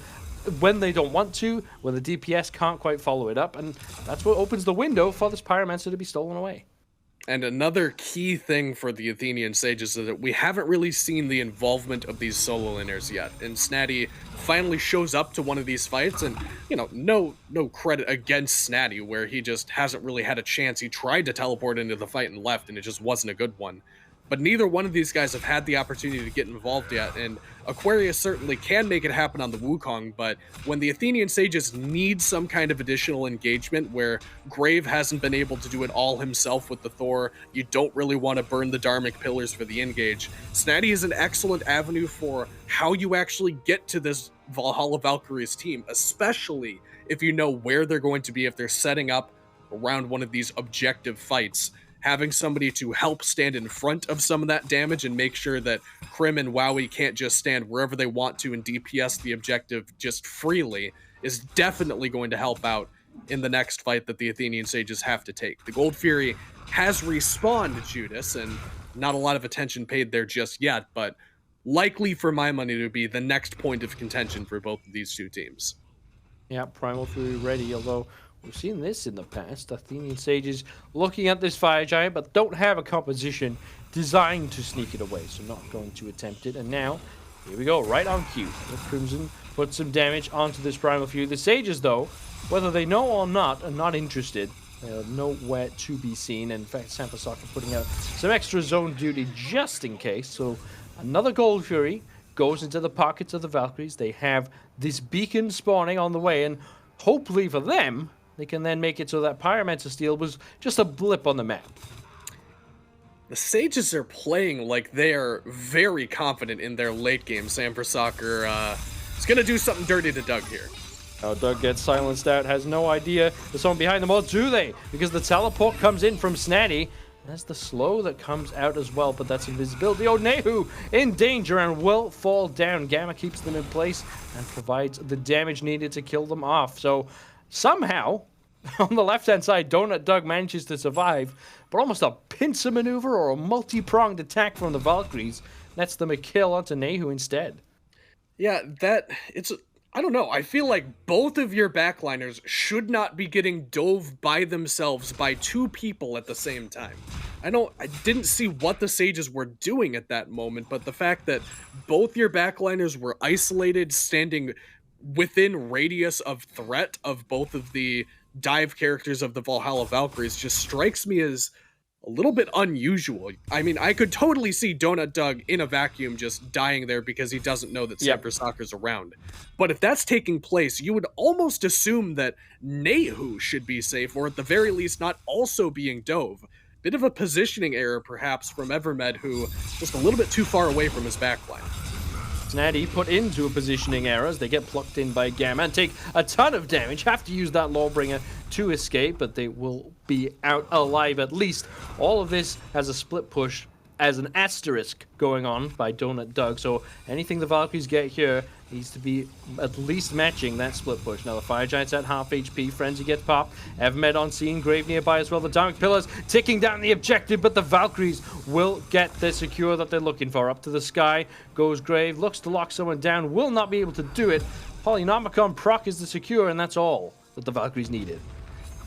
when they don't want to, when the DPS can't quite follow it up, and that's what opens the window for this Pyromancer to be stolen away. And another key thing for the Athenian Sages is that we haven't really seen the involvement of these solo laners yet. And Snaddy finally shows up to one of these fights, and, you know, no credit against Snaddy, where he just hasn't really had a chance. He tried to teleport into the fight and left, and it just wasn't a good one. But neither one of these guys have had the opportunity to get involved yet, and Aquarius certainly can make it happen on the Wukong, but when the Athenian Sages need some kind of additional engagement where Grave hasn't been able to do it all himself with the Thor, you don't really want to burn the Dharmic Pillars for the engage. Snaddy is an excellent avenue for how you actually get to this Valhalla Valkyries team, especially if you know where they're going to be if they're setting up around one of these objective fights. Having somebody to help stand in front of some of that damage and make sure that Crim and Wowy can't just stand wherever they want to and DPS the objective just freely is definitely going to help out in the next fight that the Athenian Sages have to take. The Gold Fury has respawned Judas, and not a lot of attention paid there just yet, but likely for my money to be the next point of contention for both of these two teams. Yeah, Primal Fury ready, although we've seen this in the past. Athenian Sages looking at this Fire Giant, but don't have a composition designed to sneak it away, so not going to attempt it. And now, here we go, right on cue. Crimson puts some damage onto this Primal Fury. The Sages, though, whether they know or not, are not interested. They are nowhere to be seen. And in fact, Sampasaka putting out some extra zone duty just in case. So another Gold Fury goes into the pockets of the Valkyries. They have this beacon spawning on the way, and hopefully for them, they can then make it so that Pyromancer Steel was just a blip on the map. The Sages are playing like they are very confident in their late game. Sam for Soccer is going to do something dirty to Doug here. Oh, Doug gets silenced out, has no idea there's someone behind them, or do they? Because the teleport comes in from Snaddy. That's the slow that comes out as well, but that's invisibility. Oh, Nayhoo in danger and will fall down. Gamma keeps them in place and provides the damage needed to kill them off. So somehow, on the left-hand side, DonutDoug manages to survive, but almost a pincer maneuver or a multi-pronged attack from the Valkyries lets them a kill onto Nayhoo instead. Yeah, I don't know. I feel like both of your backliners should not be getting dove by themselves by two people at the same time. I didn't see what the Sages were doing at that moment, but the fact that both your backliners were isolated, standing within radius of threat of both of the dive characters of the Valhalla Valkyries just strikes me as a little bit unusual. I mean, I could totally see DonutDoug in a vacuum just dying there because he doesn't know that Sam for Soccer's around. But if that's taking place, you would almost assume that Nayhoo should be safe, or at the very least not also being dove. Bit of a positioning error, perhaps, from Evermed, who just a little bit too far away from his backline. Snaddy put into a positioning error as they get plucked in by Gamma and take a ton of damage. Have to use that Lawbringer to escape, but they will be out alive at least. All of this has a split push as an asterisk going on by DonutDoug, so anything the Valkyries get here needs to be at least matching that split push. Now the Fire Giant's at half HP, Frenzy gets popped, Evermed on scene, Grave nearby as well, the Dharmic Pillars ticking down the objective, but the Valkyries will get the secure that they're looking for. Up to the sky goes Grave, looks to lock someone down, will not be able to do it. Polynomicon proc is the secure, and that's all that the Valkyries needed.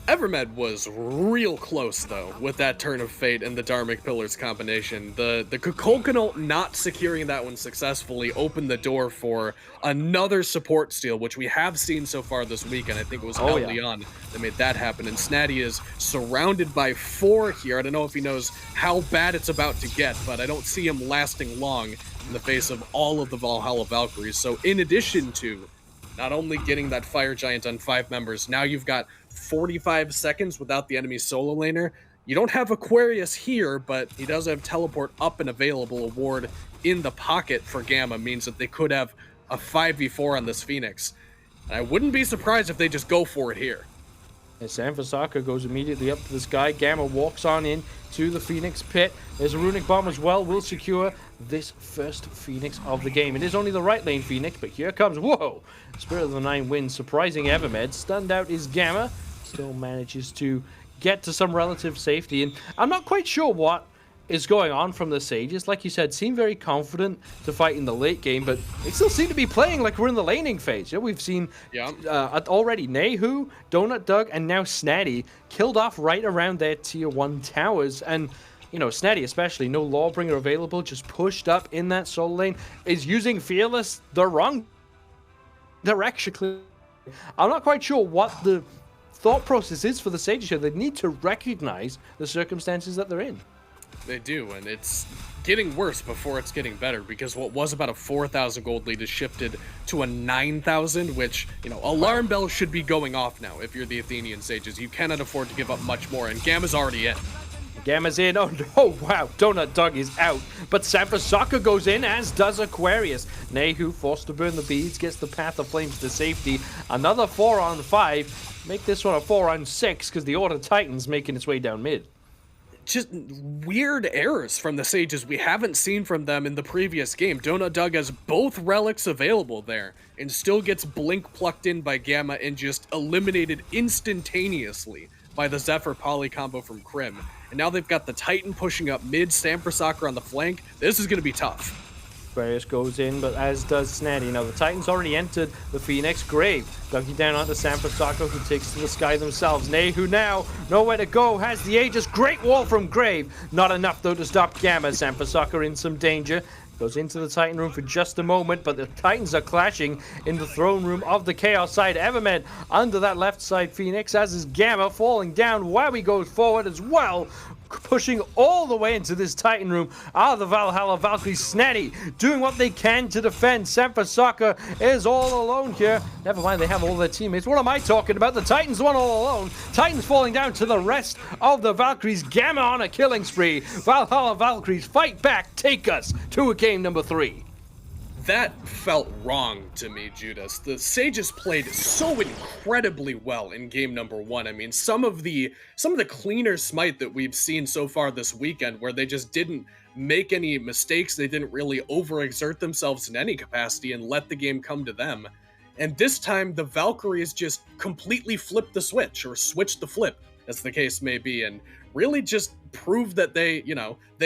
Evermed was real close, though, with that Turn of Fate and the Dharmic Pillars combination. The Kukulkan not securing that one successfully opened the door for another support steal, which we have seen so far this weekend. I think it was Leon that made that happen. And Snaddy is surrounded by 4 here. I don't know if he knows how bad it's about to get, but I don't see him lasting long in the face of all of the Valhalla Valkyries. So in addition to not only getting that fire giant on 5 members, now you've got 45 seconds without the enemy solo laner. You don't have Aquarius here, but he does have teleport up and available. A ward in the pocket for Gamma means that they could have a 5v4 on this Phoenix. And I wouldn't be surprised if they just go for it here. As Sanfasaka goes immediately up to the sky, Gamma walks on in to the Phoenix pit. There's a runic bomb as well, will secure this first Phoenix of the game. It is only the right lane Phoenix, but here comes, whoa! Spirit of the Nine wins, surprising Evermed. Stunned out is Gamma, still manages to get to some relative safety. And I'm not quite sure what is going on from the Sages. Like you said, seem very confident to fight in the late game, but they still seem to be playing like we're in the laning phase. We've seen already Nayhoo, DonutDoug, and now Snaddy killed off right around their tier 1 towers. And, you know, Snaddy especially, no Lawbringer available, just pushed up in that solo lane, is using Fearless the wrong direction. I'm not quite sure what the thought process is for the Sages here. They need to recognize the circumstances that they're in. They do, and it's getting worse before it's getting better, because what was about a 4,000 gold lead is shifted to a 9,000, which, you know, alarm bells should be going off now if you're the Athenian Sages. You cannot afford to give up much more, and Gamma's already in. Gamma's in. Oh, no, wow. DonutDoug is out. But Sanfasaka goes in, as does Aquarius. Nayhoo, forced to burn the beads, gets the Path of Flames to safety. Another 4-on-5. Make this one a 4-on-6, because the Order Titan's making its way down mid. Just weird errors from the Sages we haven't seen from them in the previous game. DonutDoug has both relics available there and still gets blink plucked in by Gamma and just eliminated instantaneously by the Zephyr poly combo from Krim. And now they've got the Titan pushing up mid, Sanfasaka on the flank. This is going to be tough. Aquarius goes in, but as does Snaddy. Now the Titans already entered the Phoenix Grave. Dunking down onto Sanfasaka, who takes to the sky themselves. Nayhoo now, nowhere to go, has the Aegis. Great wall from Grave. Not enough though to stop Gamma. Sanfasaka in some danger. Goes into the Titan room for just a moment, but the Titans are clashing in the throne room of the Chaos side. Evermed under that left side Phoenix, as is Gamma falling down. Wowy goes forward as well, pushing all the way into this Titan room are the Valhalla Valkyries. Snaddy doing what they can to defend. Sanfasaka is all alone here. Never mind, they have all their teammates. What am I talking about? The Titans won all alone. Titans falling down to the rest of the Valkyries. Gamma on a killing spree. Valhalla Valkyries fight back, take us to a game number 3. That felt wrong to me, Judas. The Sages played so incredibly well in game number 1. I mean, some of the cleaner Smite that we've seen so far this weekend, where they just didn't make any mistakes, they didn't really overexert themselves in any capacity and let the game come to them. And this time, the Valkyries just completely flipped the switch, or switched the flip, as the case may be, and really just proved that they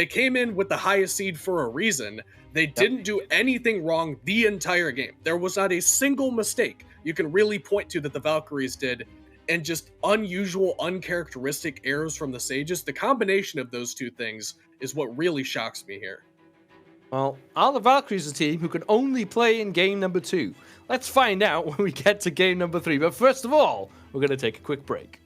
came in with the highest seed for a reason. They didn't do anything wrong the entire game. There was not a single mistake you can really point to that the Valkyries did, and just unusual, uncharacteristic errors from the Sages. The combination of those two things is what really shocks me here. Well, are the Valkyries a team who can only play in game number 2? Let's find out when we get to game number 3. But first of all, we're going to take a quick break.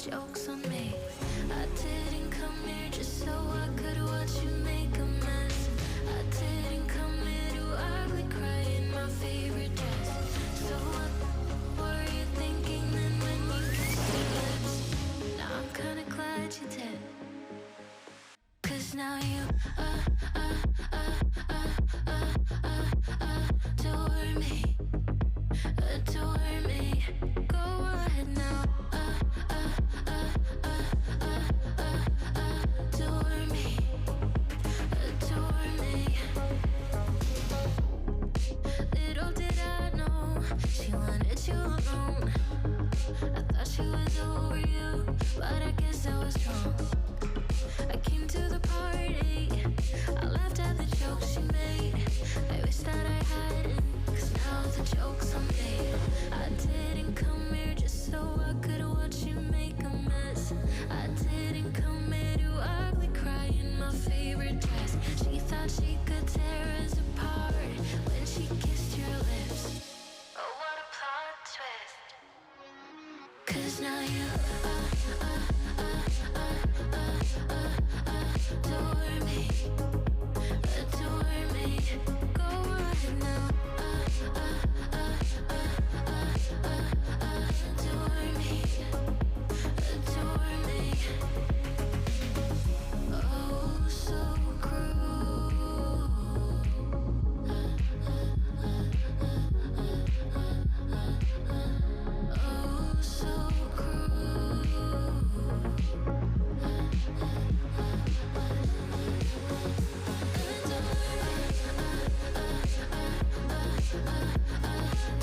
Joke's on me. I didn't come here just so I could watch you make a mess. I didn't come here to ugly cry in my favorite dress. So what were you thinking then when you kissed your lips? Now I'm kinda glad you did. 'Cause now you adore me. Adore me. Go ahead now. Adore me. Adore me. Little did I know she wanted you alone. I thought she was over you, but I guess I was wrong. I came to the party, I laughed at the jokes she made. I wish that I hadn't, 'cause now the joke's on me. I didn't come here just so I could watch you make a mess. I didn't come here to ugly cry in my favorite dress. She thought she could now you adore me, adore me. Go right now, adore me, adore me. Oh, so cruel. Oh, so cruel.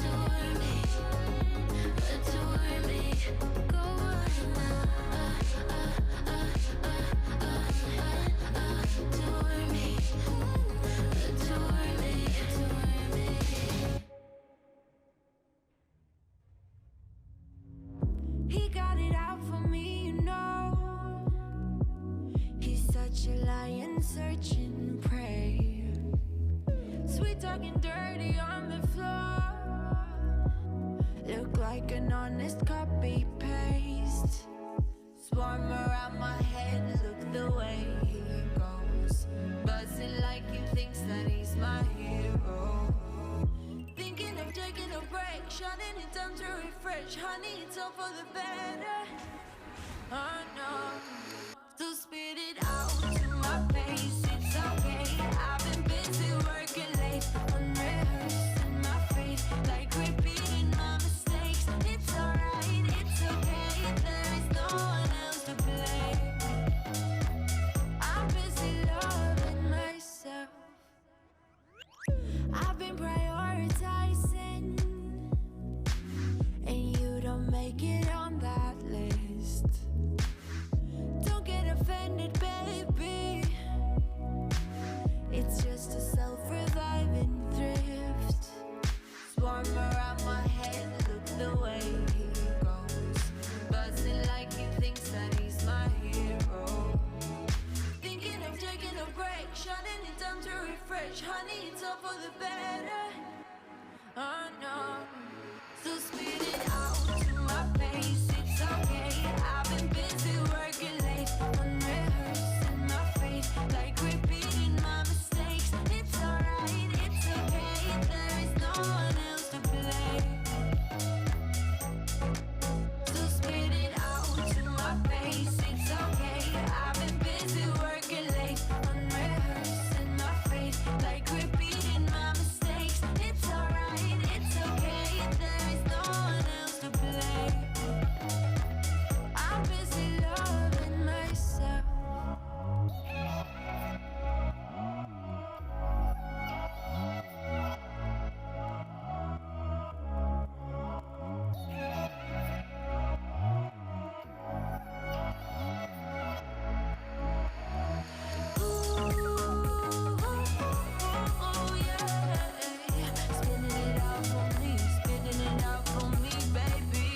Adore me, adore me. Go right now. Adore me, adore me, adore me. He got it out for me, you know. He's such a lion searching prey. Sweet talking dirty on the floor. Look like an honest copy paste. Swarm around my head, look the way he goes. Buzzing like he thinks that he's my hero. Thinking of taking a break, shutting it down to refresh. Honey, it's all for the better. Oh no, so spit it out to my face. It's okay, I've been busy working late, unrehearsing my fate, like repeating my mistakes. It's alright, it's okay, there is no one else to blame. I'm busy loving myself. I've been prioritizing, and you don't make it on that list. Don't get offended, baby. It's just a self-reviving thrift. Swarm around my head, look the way he goes. Buzzing like he thinks that he's my hero. Thinking of taking a break, shutting it down to refresh. Honey, it's all for the better. Oh no, so spit it out to my face. It's okay, I've been busy working late, unrehearsing my fate, like repeating my mistakes. It's alright, it's okay, there is no one else to blame. So spit it out to my face. It's okay, I've been busy working late, unrehearsing my fate, like repeating my mistakes. It's alright, it's okay, there is no one else to blame. I'm busy loving myself. Ooh, yeah. Spinning it out for me, spinning it out for me, baby.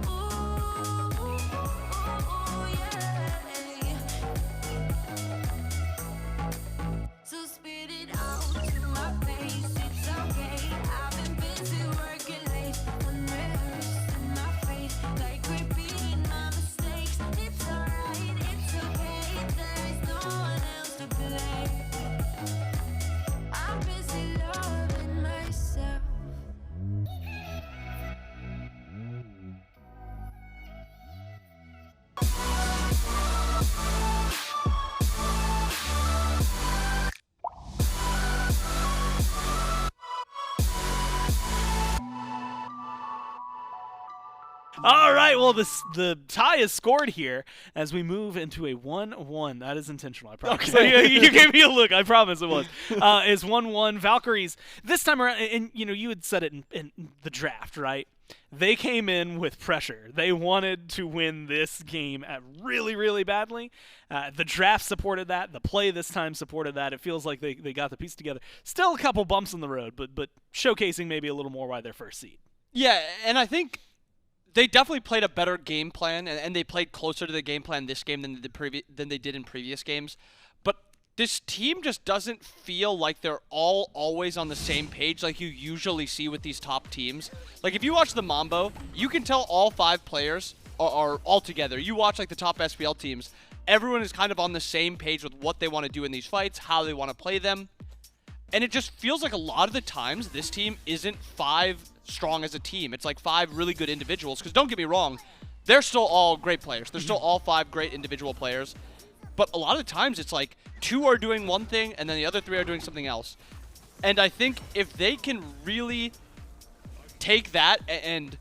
Ooh, yeah. So spit it out to my face. It's okay, I've been busy working late, unrehearsing my fate, like repeating my mistakes. It's alright, it's okay, there is no one else to blame. I'm busy loving myself. All right, well, the tie is scored here as we move into a 1-1. That is intentional, I promise. Okay. you gave me a look. I promise it was. Is 1-1. Valkyries, this time around, and you had said it in the draft, right? They came in with pressure. They wanted to win this game really, really badly. The draft supported that. The play this time supported that. It feels like they got the piece together. Still a couple bumps in the road, but showcasing maybe a little more why they're first seed. Yeah, and I think they definitely played a better game plan, and they played closer to the game plan this game than they did in previous games. But this team just doesn't feel like they're all always on the same page like you usually see with these top teams. Like, if you watch the Mambo, you can tell all 5 players are all together. You watch like the top SPL teams, everyone is kind of on the same page with what they want to do in these fights, how they want to play them. And it just feels like a lot of the times this team isn't 5 strong as a team. It's like 5 really good individuals. Because don't get me wrong, they're still all great players. They're still all 5 great individual players. But a lot of the times it's like 2 are doing one thing and then the other 3 are doing something else. And I think if they can really take that and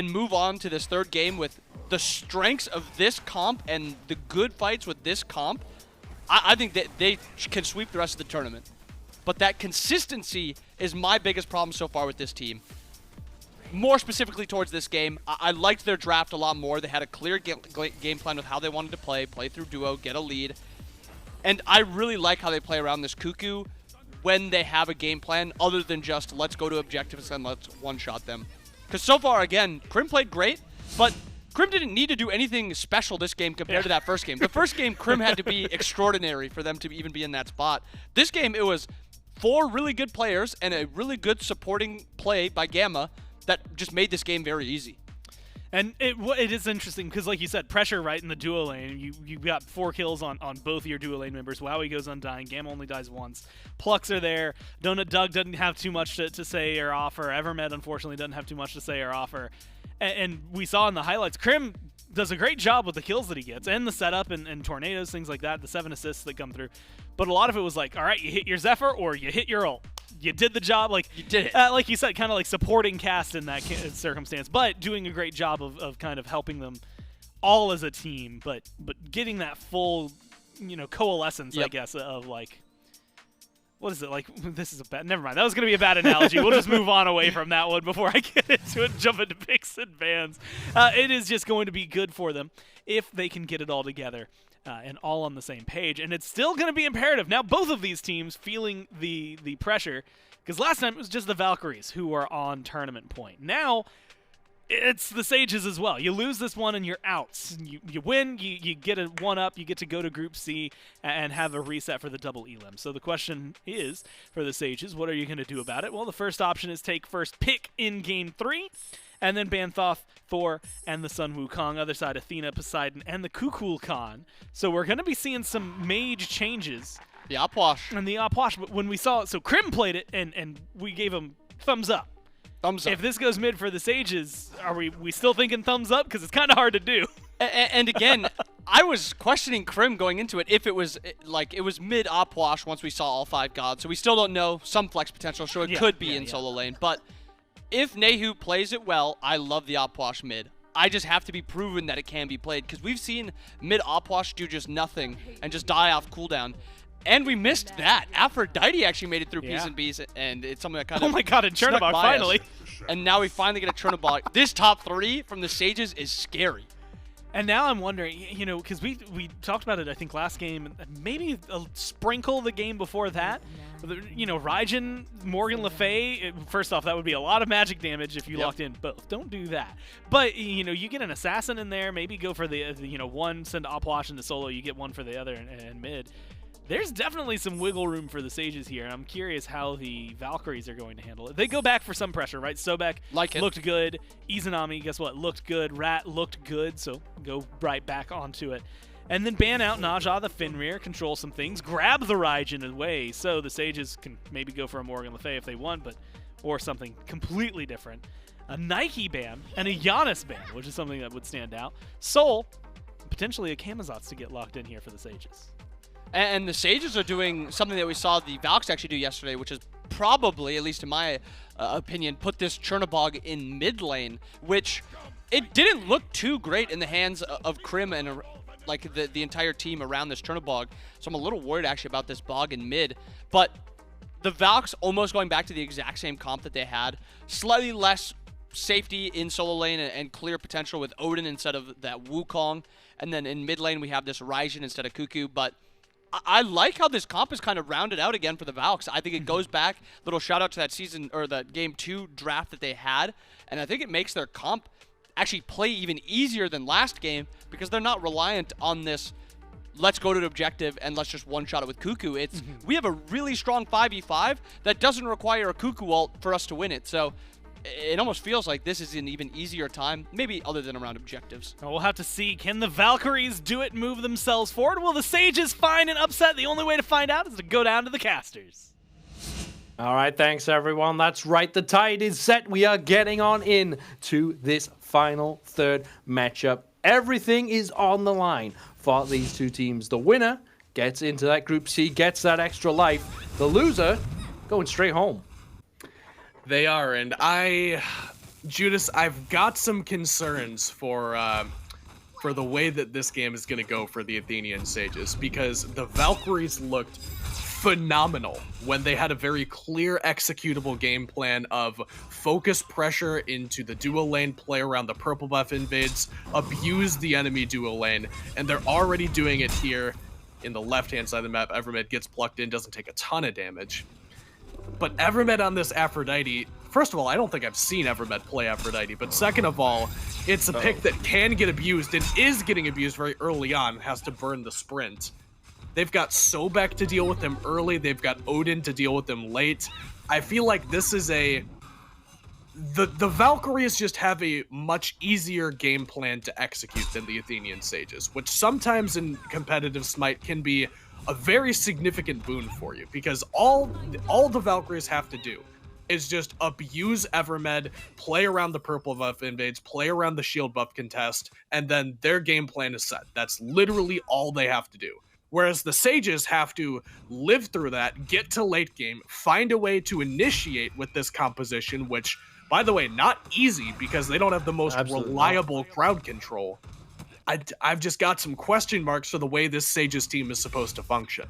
move on to this 3rd game with the strengths of this comp and the good fights with this comp, I think that they can sweep the rest of the tournament. But that consistency is my biggest problem so far with this team. More specifically towards this game, I liked their draft a lot more. They had a clear game plan with how they wanted to play through duo, get a lead. And I really like how they play around this Cuckoo when they have a game plan other than just let's go to objectives and let's one-shot them. Because so far, again, Crim played great, but Crim didn't need to do anything special this game compared to that first game. The first game, Crim had to be extraordinary for them to even be in that spot. This game, it was 4 really good players and a really good supporting play by Gamma that just made this game very easy. And it is interesting because, like you said, pressure right in the duo lane. You got 4 kills on both of your duo lane members. Wowy goes undying. Gamma only dies once. Plucks are there. DonutDoug doesn't have too much to say or offer. Evermed, unfortunately, doesn't have too much to say or offer. And we saw in the highlights, Crim does a great job with the kills that he gets and the setup and tornadoes, things like that, the 7 assists that come through. But a lot of it was like, all right, you hit your Zephyr or you hit your ult. You did the job. Like you did it. Like you said, kind of like supporting cast in that circumstance, but doing a great job of kind of helping them all as a team, but getting that full, coalescence, I guess, of like, what is it like? This is a bad. Never mind. That was going to be a bad analogy. We'll just move on away from that one before I get into it and jump into picks and bans. It is just going to be good for them if they can get it all together and all on the same page. And it's still going to be imperative. Now, both of these teams feeling the pressure, because last time it was just the Valkyries who are on tournament point. Now, it's the Sages as well. You lose this one and you're out. You win, you get a 1-up, you get to go to Group C and have a reset for the double elim. So the question is, for the Sages, what are you going to do about it? Well, the first option is take first pick in Game 3, and then ban Thoth, Thor, and the Sun Wukong. Other side, Athena, Poseidon, and the Kukulkan. So we're going to be seeing some mage changes. The Opwash. And the Opwash, but when we saw it, so Crim played it, and we gave him thumbs up. Thumbs up. If this goes mid for the Sages, are we still thinking thumbs up? Because it's kind of hard to do. And again, I was questioning Crim going into it if it was mid Opwash once we saw all 5 gods. So we still don't know, some flex potential, so it could be in solo lane. But if Nayhoo plays it well, I love the Opwash mid. I just have to be proven that it can be played, because we've seen mid Opwash do just nothing and just die off cooldown. And we missed that. Aphrodite actually made it through P's and B's, and it's something that kind of oh my god, and Chernobog finally. And now we finally get a Chernobog. This top 3 from the Sages is scary. And now I'm wondering, because we talked about it, I think, last game, maybe a sprinkle the game before that. Raijin, Morgan Le Fay, first off, that would be a lot of magic damage if you locked in both. Don't do that. But, you get an assassin in there, maybe go for the one, send Opwash into solo, you get one for the other and mid. There's definitely some wiggle room for the Sages here, and I'm curious how the Valkyries are going to handle it. They go back for some pressure, right? Sobek looked good. Izanami, guess what? Looked good. Rat looked good, so go right back onto it. And then ban out Nayhoo, the Fenrir, control some things, grab the Raijin away, so the Sages can maybe go for a Morgan Le Fay if they want, or something completely different. A Nike ban and a Giannis ban, which is something that would stand out. Soul, potentially a Camazotz to get locked in here for the Sages. And the Sages are doing something that we saw the Valks actually do yesterday, which is probably, at least in my opinion, put this Chernobog in mid lane, which it didn't look too great in the hands of Crim and the entire team around this Chernobog. So I'm a little worried actually about this Bog in mid. But the Valks almost going back to the exact same comp that they had, slightly less safety in solo lane and clear potential with Odin instead of that Wukong. And then in mid lane we have this Raijin instead of Cuckoo, but I like how this comp is kind of rounded out again for the Valks. I think it goes back, little shout out to that season or the game 2 draft that they had, and I think it makes their comp actually play even easier than last game because they're not reliant on this let's go to the objective and let's just one-shot it with Cuckoo. It's we have a really strong 5v5 that doesn't require a Cuckoo ult for us to win it. So it almost feels like this is an even easier time, maybe other than around objectives. We'll have to see. Can the Valkyries do it, move themselves forward? Will the Sages find an upset? The only way to find out is to go down to the casters. All right, thanks everyone. That's right, the tide is set. We are getting on in to this final third matchup. Everything is on the line for these two teams. The winner gets into that Group C, gets that extra life. The loser going straight home. They are, and Judas, I've got some concerns for the way that this game is going to go for the Athenian Sages, because the Valkyries looked phenomenal when they had a very clear executable game plan of focus pressure into the dual lane, play around the purple buff invades, abuse the enemy dual lane, and they're already doing it here in the left-hand side of the map. Evermed gets plucked in, doesn't take a ton of damage. But Evermed on this Aphrodite, first of all, I don't think I've seen Evermed play Aphrodite, but second of all, it's a pick that can get abused and is getting abused very early on, has to burn the sprint. They've got Sobek to deal with them early. They've got Odin to deal with them late. I feel like this is the Valkyries just have a much easier game plan to execute than the Athenian Sages, which sometimes in competitive Smite can be a very significant boon for you, because all the Valkyries have to do is just abuse Evermed, play around the purple buff invades, play around the shield buff contest, and then their game plan is set. That's literally all they have to do. Whereas the Sages have to live through that, get to late game, find a way to initiate with this composition, which, by the way, not easy because they don't have the most reliable crowd control. I've just got some question marks for the way this Sages team is supposed to function.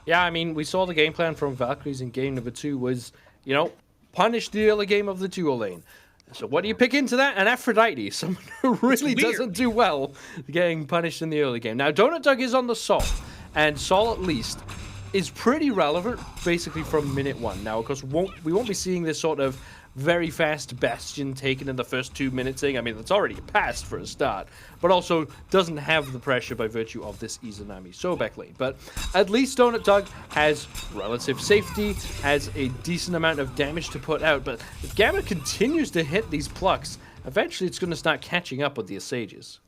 Yeah, I mean, we saw the game plan from Valkyries in game number 2 was, punish the early game of the dual lane. So what do you pick into that? An Aphrodite, someone who really doesn't do well getting punished in the early game. Now, DonutDoug is on the Sol, and Sol at least is pretty relevant basically from minute 1. Now, of course, we won't be seeing this sort of very fast Bastion taken in the first 2 minutes thing. I mean, it's already passed for a start, but also doesn't have the pressure by virtue of this Izanami Sobek lane. But at least DonutDoug has relative safety, has a decent amount of damage to put out. But if Gamma continues to hit these plucks, eventually it's going to start catching up with the Sages.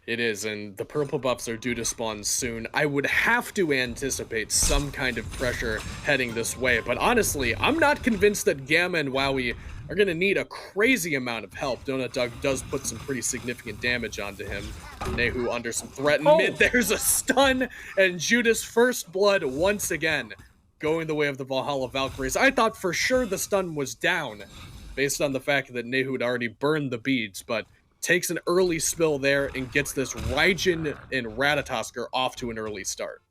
It is, and the purple buffs are due to spawn soon. I would have to anticipate some kind of pressure heading this way, but honestly, I'm not convinced that Gamma and Wowy are going to need a crazy amount of help. DonutDoug does put some pretty significant damage onto him. Nayhoo under some threat in mid. There's a stun, and Judas first blood once again going the way of the Valhalla Valkyries. I thought for sure the stun was down based on the fact that Nayhoo had already burned the beads, but takes an early spill there and gets this Raijin and Ratatoskr off to an early start.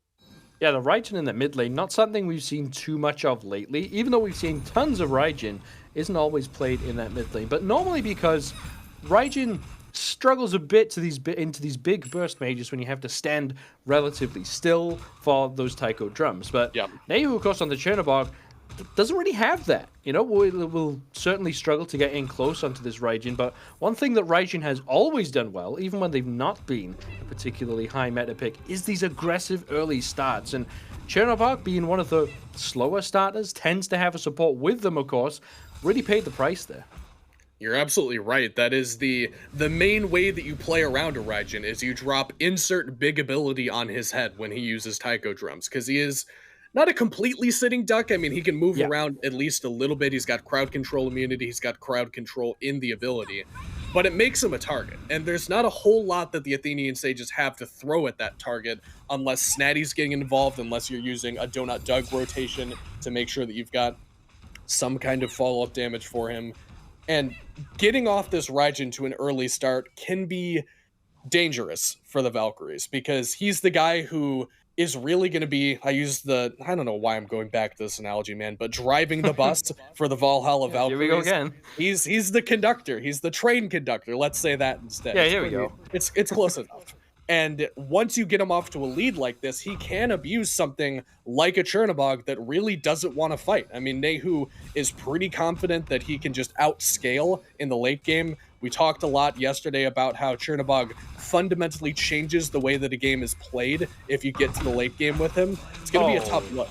Yeah, the Raijin in the mid lane, not something we've seen too much of lately. Even though we've seen tons of Raijin, isn't always played in that mid lane. But normally because Raijin struggles a bit into these big burst mages when you have to stand relatively still for those taiko drums. But Nayhoo, of course, on the Chernobog, doesn't really have that. We'll certainly struggle to get in close onto this Raijin, but one thing that Raijin has always done well, even when they've not been a particularly high meta pick, is these aggressive early starts. And Chernobog, being one of the slower starters, tends to have a support with them, of course, really paid the price there. You're absolutely right. That is the main way that you play around a Raijin, is you drop insert big ability on his head when he uses taiko drums, because he is not a completely sitting duck. I mean, he can move around at least a little bit. He's got crowd control immunity. He's got crowd control in the ability. But it makes him a target. And there's not a whole lot that the Athenian Sages have to throw at that target unless Snaddy's getting involved, unless you're using a DonutDoug rotation to make sure that you've got some kind of follow-up damage for him. And getting off this Raijin to an early start can be dangerous for the Valkyries, because he's the guy who is really going to be, I don't know why I'm going back to this analogy, man, but driving the bus for the Valhalla Valkyries. Here we go again. He's the conductor. He's the train conductor. Let's say that instead. Yeah, here we go. It's close enough. And once you get him off to a lead like this, he can abuse something like a Chernobog that really doesn't want to fight. I mean, Nayhoo is pretty confident that he can just outscale in the late game. We talked a lot yesterday about how Chernobog fundamentally changes the way that a game is played if you get to the late game with him. It's going to be a tough look.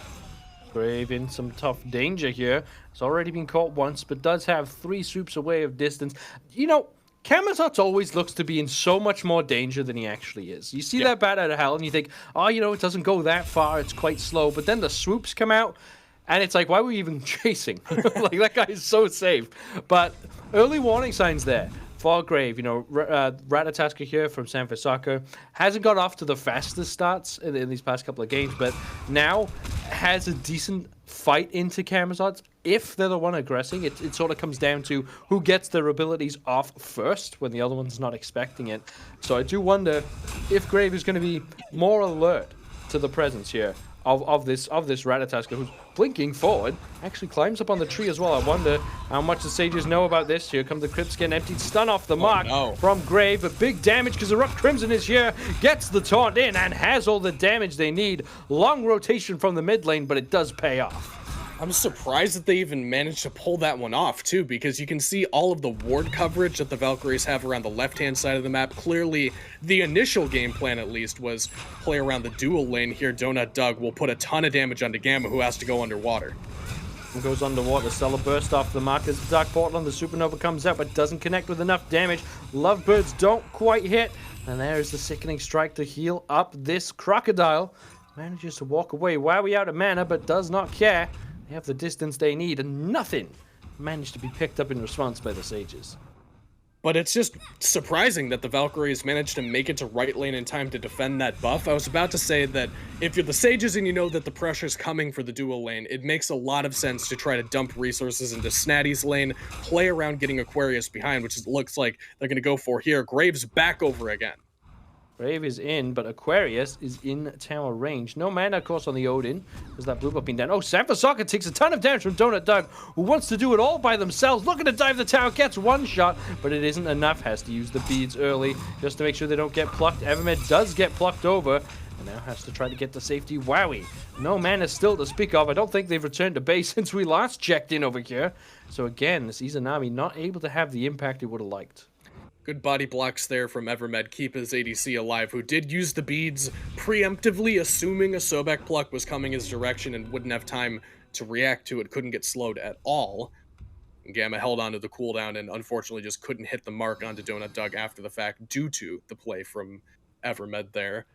Grave in some tough danger here. It's already been caught once, but does have 3 swoops away of distance. You know, Camazotz always looks to be in so much more danger than he actually is. You see that bat out of hell and you think, oh, you know, it doesn't go that far, it's quite slow. But then the swoops come out and it's like, why were we even chasing? Like, that guy is so safe. But early warning signs there for Grave. You know, Ratatoskr here from San Francisco hasn't got off to the fastest starts in these past couple of games, but now has a decent fight into Camazotz. If they're the one aggressing, it sort of comes down to who gets their abilities off first when the other one's not expecting it. So I do wonder if Grave is going to be more alert to the presence here of this Ratatoskr, who's blinking forward, actually climbs up on the tree as well. I wonder how much the Sages know about this. Here come the crypts getting emptied. Stun off the mark from Grave, but big damage because ErupTCrimson is here, gets the taunt in and has all the damage they need. Long rotation from the mid lane, but it does pay off. I'm surprised that they even managed to pull that one off, too, because you can see all of the ward coverage that the Valkyries have around the left-hand side of the map. Clearly, the initial game plan, at least, was play around the dual lane here. DonutDoug will put a ton of damage onto Gamma, who has to go underwater. And goes underwater. Stellar burst off the mark as the Dark Portal on the Supernova comes out, but doesn't connect with enough damage. Lovebirds don't quite hit. And there's the Sickening Strike to heal up this Crocodile. Manages to walk away. Wowy out of mana, but does not care. They have the distance they need, and nothing managed to be picked up in response by the Sages. But it's just surprising that the Valkyries managed to make it to right lane in time to defend that buff. I was about to say that if you're the Sages and you know that the pressure's coming for the dual lane, it makes a lot of sense to try to dump resources into Snaddy's lane, play around getting Aquarius behind, which looks like they're going to go for here. Graves back over again. Grave is in, but Aquarius is in tower range. No mana, of course, on the Odin, because that blue buff being down. Oh, San Francisco takes a ton of damage from DonutDoug, who wants to do it all by themselves. Looking to dive the tower, gets one shot, but it isn't enough. Has to use the beads early, just to make sure they don't get plucked. Evermed does get plucked over, and now has to try to get to safety. Wowy, no mana still to speak of. I don't think they've returned to base since we last checked in over here. So again, this Izanami not able to have the impact he would have liked. Good body blocks there from Evermed, keep his ADC alive, who did use the beads preemptively, assuming a Sobek pluck was coming his direction and wouldn't have time to react to it, couldn't get slowed at all. Gamma held onto the cooldown and unfortunately just couldn't hit the mark onto DonutDoug after the fact due to the play from Evermed there.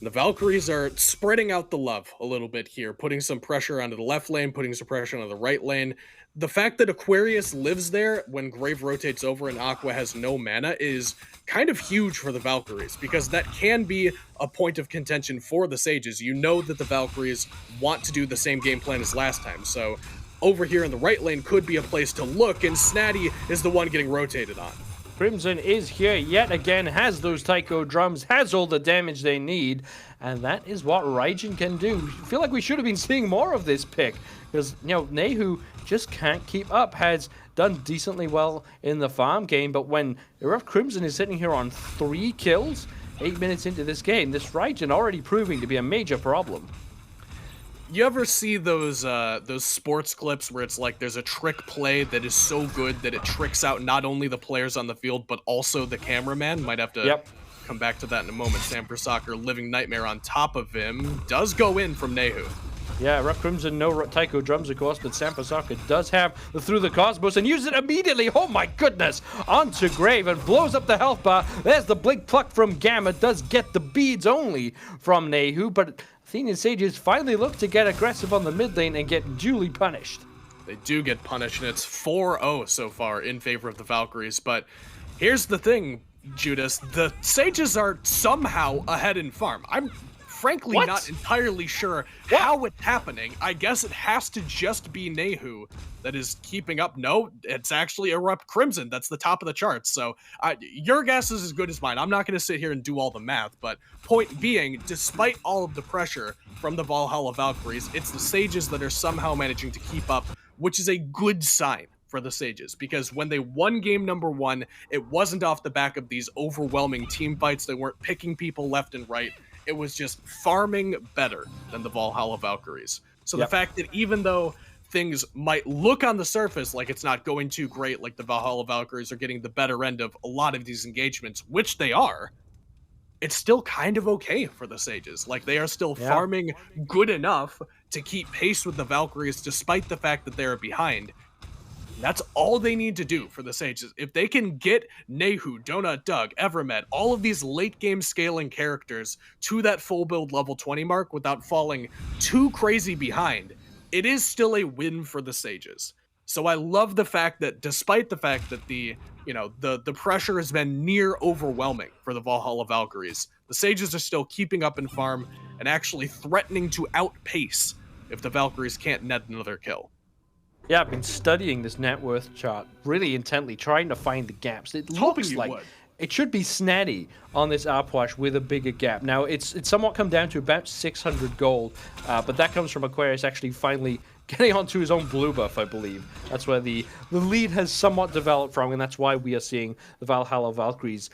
The Valkyries are spreading out the love a little bit here, putting some pressure onto the left lane, putting some pressure onto the right lane. The fact that Aquarius lives there when Grave rotates over and Aqua has no mana is kind of huge for the Valkyries, because that can be a point of contention for the Sages. You know that the Valkyries want to do the same game plan as last time, so over here in the right lane could be a place to look, and Snaddy is the one getting rotated on. Crimson is here yet again, has those taiko drums, has all the damage they need, and that is what Raijin can do. I feel like we should have been seeing more of this pick, because, you know, Nayhoo just can't keep up. Has done decently well in the farm game, but when ErupTCrimson is sitting here on 3 kills, 8 minutes into this game, this Raijin already proving to be a major problem. You ever see those sports clips where it's like there's a trick play that is so good that it tricks out not only the players on the field, but also the cameraman? Might have to come back to that in a moment. Sam Soccer, Living Nightmare on top of him, does go in from Nayhoo. Yeah, ErupTCrimson, no taiko drums, of course, but San Francisco does have the Through the Cosmos and use it immediately. Oh my goodness! Onto Grave and blows up the health bar. There's the blink pluck from Gamma. Does get the beads only from Nayhoo, but Athenian Sages finally look to get aggressive on the mid lane and get duly punished. They do get punished, and it's 4-0 so far in favor of the Valkyries. But here's the thing, Judas. The Sages are somehow ahead in farm. I'm frankly not entirely sure how it's happening. I guess it has to just be Nayhoo that is keeping up. No, it's actually ErupTCrimson that's the top of the charts. So your guess is as good as mine. I'm not going to sit here and do all the math, but point being, despite all of the pressure from the Valhalla Valkyries, it's the Sages that are somehow managing to keep up, which is a good sign for the Sages, because when they won game number 1, it wasn't off the back of these overwhelming team fights. They weren't picking people left and right. It was just farming better than the Valhalla Valkyries. So the fact that even though things might look on the surface like it's not going too great, like the Valhalla Valkyries are getting the better end of a lot of these engagements, which they are, it's still kind of okay for the Sages. Like, they are still farming good enough to keep pace with the Valkyries despite the fact that they're behind. That's all they need to do for the Sages. If they can get Nayhoo, DonutDoug, Evermed, all of these late game scaling characters to that full build level 20 mark without falling too crazy behind, it is still a win for the Sages. So I love the fact that despite the fact that the pressure has been near overwhelming for the Valhalla Valkyries, the Sages are still keeping up in farm and actually threatening to outpace if the Valkyries can't net another kill. Yeah, I've been studying this net worth chart really intently, trying to find the gaps. It looks like it should be Snaddy on this Arpwash with a bigger gap. Now, it's somewhat come down to about 600 gold, but that comes from Aquarius actually finally getting onto his own blue buff, I believe. That's where the lead has somewhat developed from, and that's why we are seeing the Valhalla Valkyries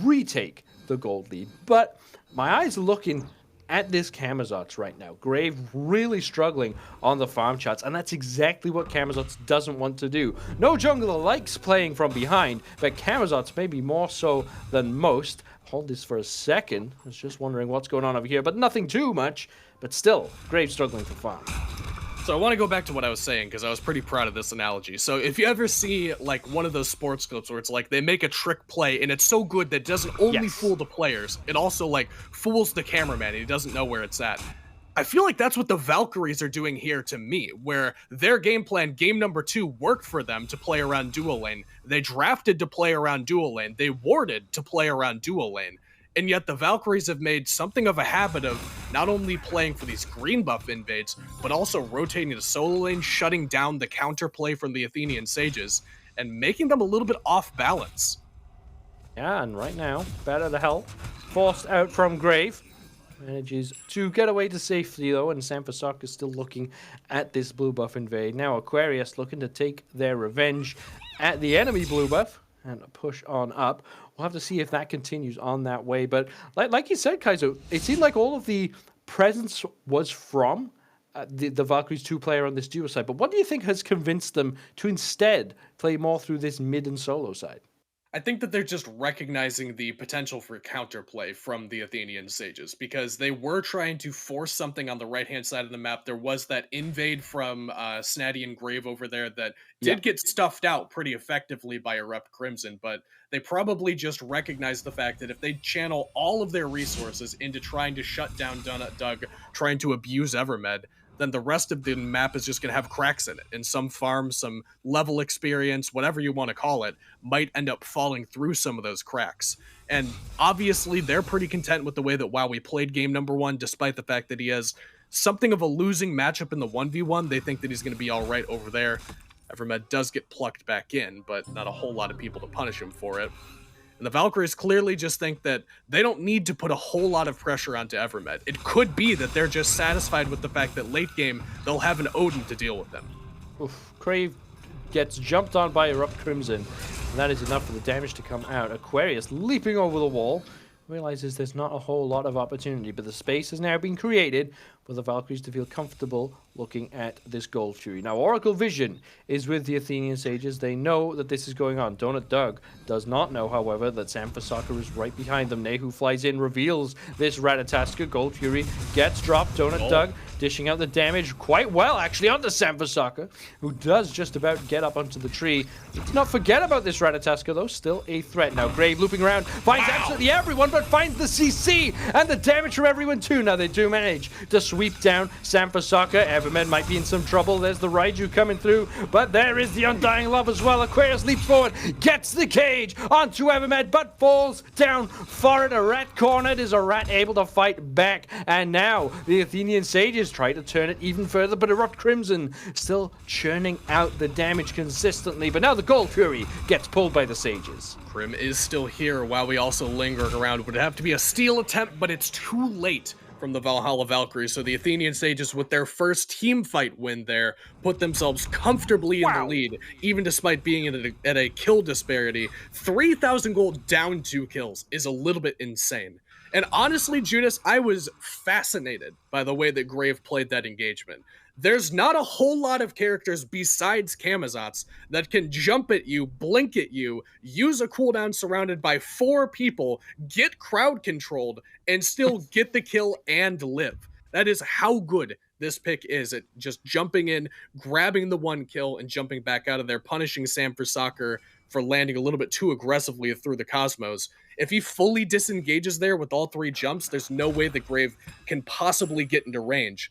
retake the gold lead. But my eyes are looking at this Camazotz right now. Grave really struggling on the farm charts, and that's exactly what Camazotz doesn't want to do. No jungler likes playing from behind, but Camazotz maybe more so than most. Hold this for a second. I was just wondering what's going on over here, but nothing too much. But still, Grave struggling for farm. So I want to go back to what I was saying because I was pretty proud of this analogy. So if you ever see like one of those sports clips where it's like they make a trick play and it's so good that it doesn't only fool the players, it also like fools the cameraman and he doesn't know where it's at. I feel like that's what the Valkyries are doing here to me, where their game plan, game number 2, worked for them to play around dual lane. They drafted to play around dual lane. They warded to play around dual lane. And yet the Valkyries have made something of a habit of not only playing for these green buff invades, but also rotating to solo lane, shutting down the counterplay from the Athenian Sages, and making them a little bit off balance. Yeah, and right now, better to help. Forced out from Grave. Manages to get away to safety, though, and Sanfasok is still looking at this blue buff invade. Now Aquarius looking to take their revenge at the enemy blue buff and push on up. We'll have to see if that continues on that way. But like you said, Kaizo, it seemed like all of the presence was from the Valkyries 2-player on this duo side. But what do you think has convinced them to instead play more through this mid and solo side? I think that they're just recognizing the potential for counterplay from the Athenian Sages, because they were trying to force something on the right-hand side of the map. There was that invade from Snaddy and Grave over there that did get stuffed out pretty effectively by ErupTCrimson, but they probably just recognized the fact that if they channel all of their resources into trying to shut down DonutDoug, trying to abuse Evermed, then the rest of the map is just going to have cracks in it. And some farms, some level experience, whatever you want to call it, might end up falling through some of those cracks. And obviously, they're pretty content with the way that Wowy played game number 1, despite the fact that he has something of a losing matchup in the 1v1. They think that he's going to be all right over there. Evermed does get plucked back in, but not a whole lot of people to punish him for it. And the Valkyries clearly just think that they don't need to put a whole lot of pressure onto Evermed. It could be that they're just satisfied with the fact that late game, they'll have an Odin to deal with them. Crave gets jumped on by ErupTCrimson, and that is enough for the damage to come out. Aquarius leaping over the wall, realizes there's not a whole lot of opportunity, but the space has now been created for the Valkyries to feel comfortable looking at this Gold Fury. Now, Oracle Vision is with the Athenian Sages. They know that this is going on. DonutDoug does not know, however, that Sanfasok is right behind them. Nayhoo flies in, reveals this Ratatoskr. Gold Fury gets dropped. DonutDoug dishing out the damage quite well, actually, onto Sanfasok, who does just about get up onto the tree. Let's not forget about this Ratatoskr, though. Still a threat. Now, Grave looping around, finds absolutely everyone, but finds the CC, and the damage from everyone, too. Now, they do manage to sweep down Sanfasok. Evermed might be in some trouble. There's the Raijin coming through, but there is the Undying Love as well. Aquarius leaps forward, gets the cage onto Evermed, but falls down for it. A rat cornered. Is a rat able to fight back? And now the Athenian Sages try to turn it even further, but ErupTCrimson still churning out the damage consistently. But now the Gold Fury gets pulled by the Sages. Prim is still here while we also linger around. It would have to be a steal attempt, but it's too late from the Valhalla Valkyries. So the Athenian Sages, with their first team fight win there, put themselves comfortably in the lead, even despite being at a kill disparity. 3,000 gold down 2 kills is a little bit insane. And honestly, Judas, I was fascinated by the way that Grave played that engagement. There's not a whole lot of characters besides Camazotz that can jump at you, blink at you, use a cooldown surrounded by 4 people, get crowd controlled, and still get the kill and live. That is how good this pick is at just jumping in, grabbing the 1 kill, and jumping back out of there, punishing Sam for Soccer for landing a little bit too aggressively through the Cosmos. If he fully disengages there with all 3 jumps, there's no way that Grave can possibly get into range.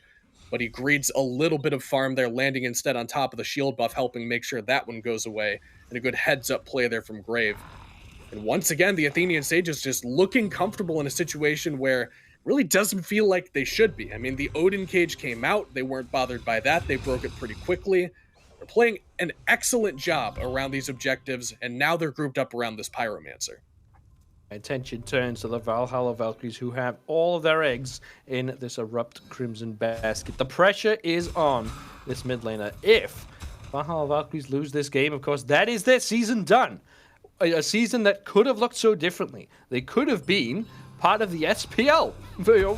But he greeds a little bit of farm there, landing instead on top of the shield buff, helping make sure that one goes away. And a good heads-up play there from Grave. And once again, the Athenian Sages just looking comfortable in a situation where it really doesn't feel like they should be. I mean, the Odin cage came out. They weren't bothered by that. They broke it pretty quickly. They're playing an excellent job around these objectives, and now they're grouped up around this Pyromancer. Attention turns to the Valhalla Valkyries, who have all of their eggs in this ErupTCrimson basket. The pressure is on this mid laner. If Valhalla Valkyries lose this game, of course, that is their season done. A season that could have looked so differently. They could have been part of the SPL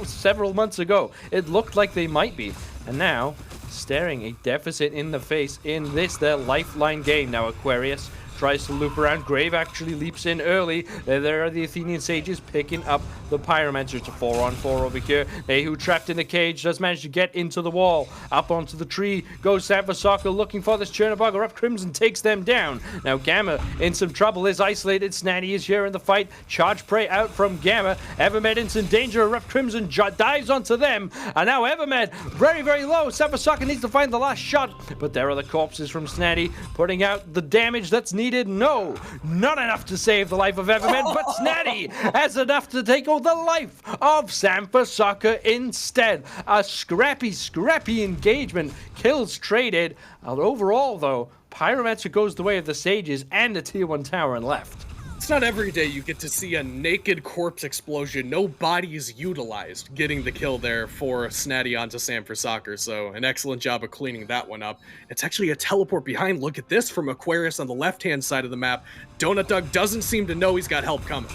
several months ago. It looked like they might be. And now, staring a deficit in the face in this, their lifeline game. Now Aquarius tries to loop around. Grave actually leaps in early. There are the Athenian Sages picking up the Pyromancer. It's a 4-on-4 over here. Nayhoo trapped in the cage, does manage to get into the wall. Up onto the tree goes Sam for Soccer looking for this Chernobog. ErupTCrimson takes them down. Now Gamma in some trouble, is isolated. Snaddy is here in the fight. Charge prey out from Gamma. Evermed in some danger. ErupTCrimson dives onto them. And now Evermed very, very low. Sam for Soccer needs to find the last shot. But there are the corpses from Snaddy putting out the damage that's needed. No, not enough to save the life of Evermed, but Snaddy has enough to take the life of Sam for Soccer instead. A scrappy engagement. Kills traded. And overall, though, Pyromancer goes the way of the Sages and a tier 1 tower and left. It's not every day you get to see a naked corpse explosion, no bodies utilized, getting the kill there for Snaddy onto Sam for Soccer, so an excellent job of cleaning that one up. It's actually a teleport behind. Look at this from Aquarius on the left-hand side of the map. DonutDoug doesn't seem to know he's got help coming.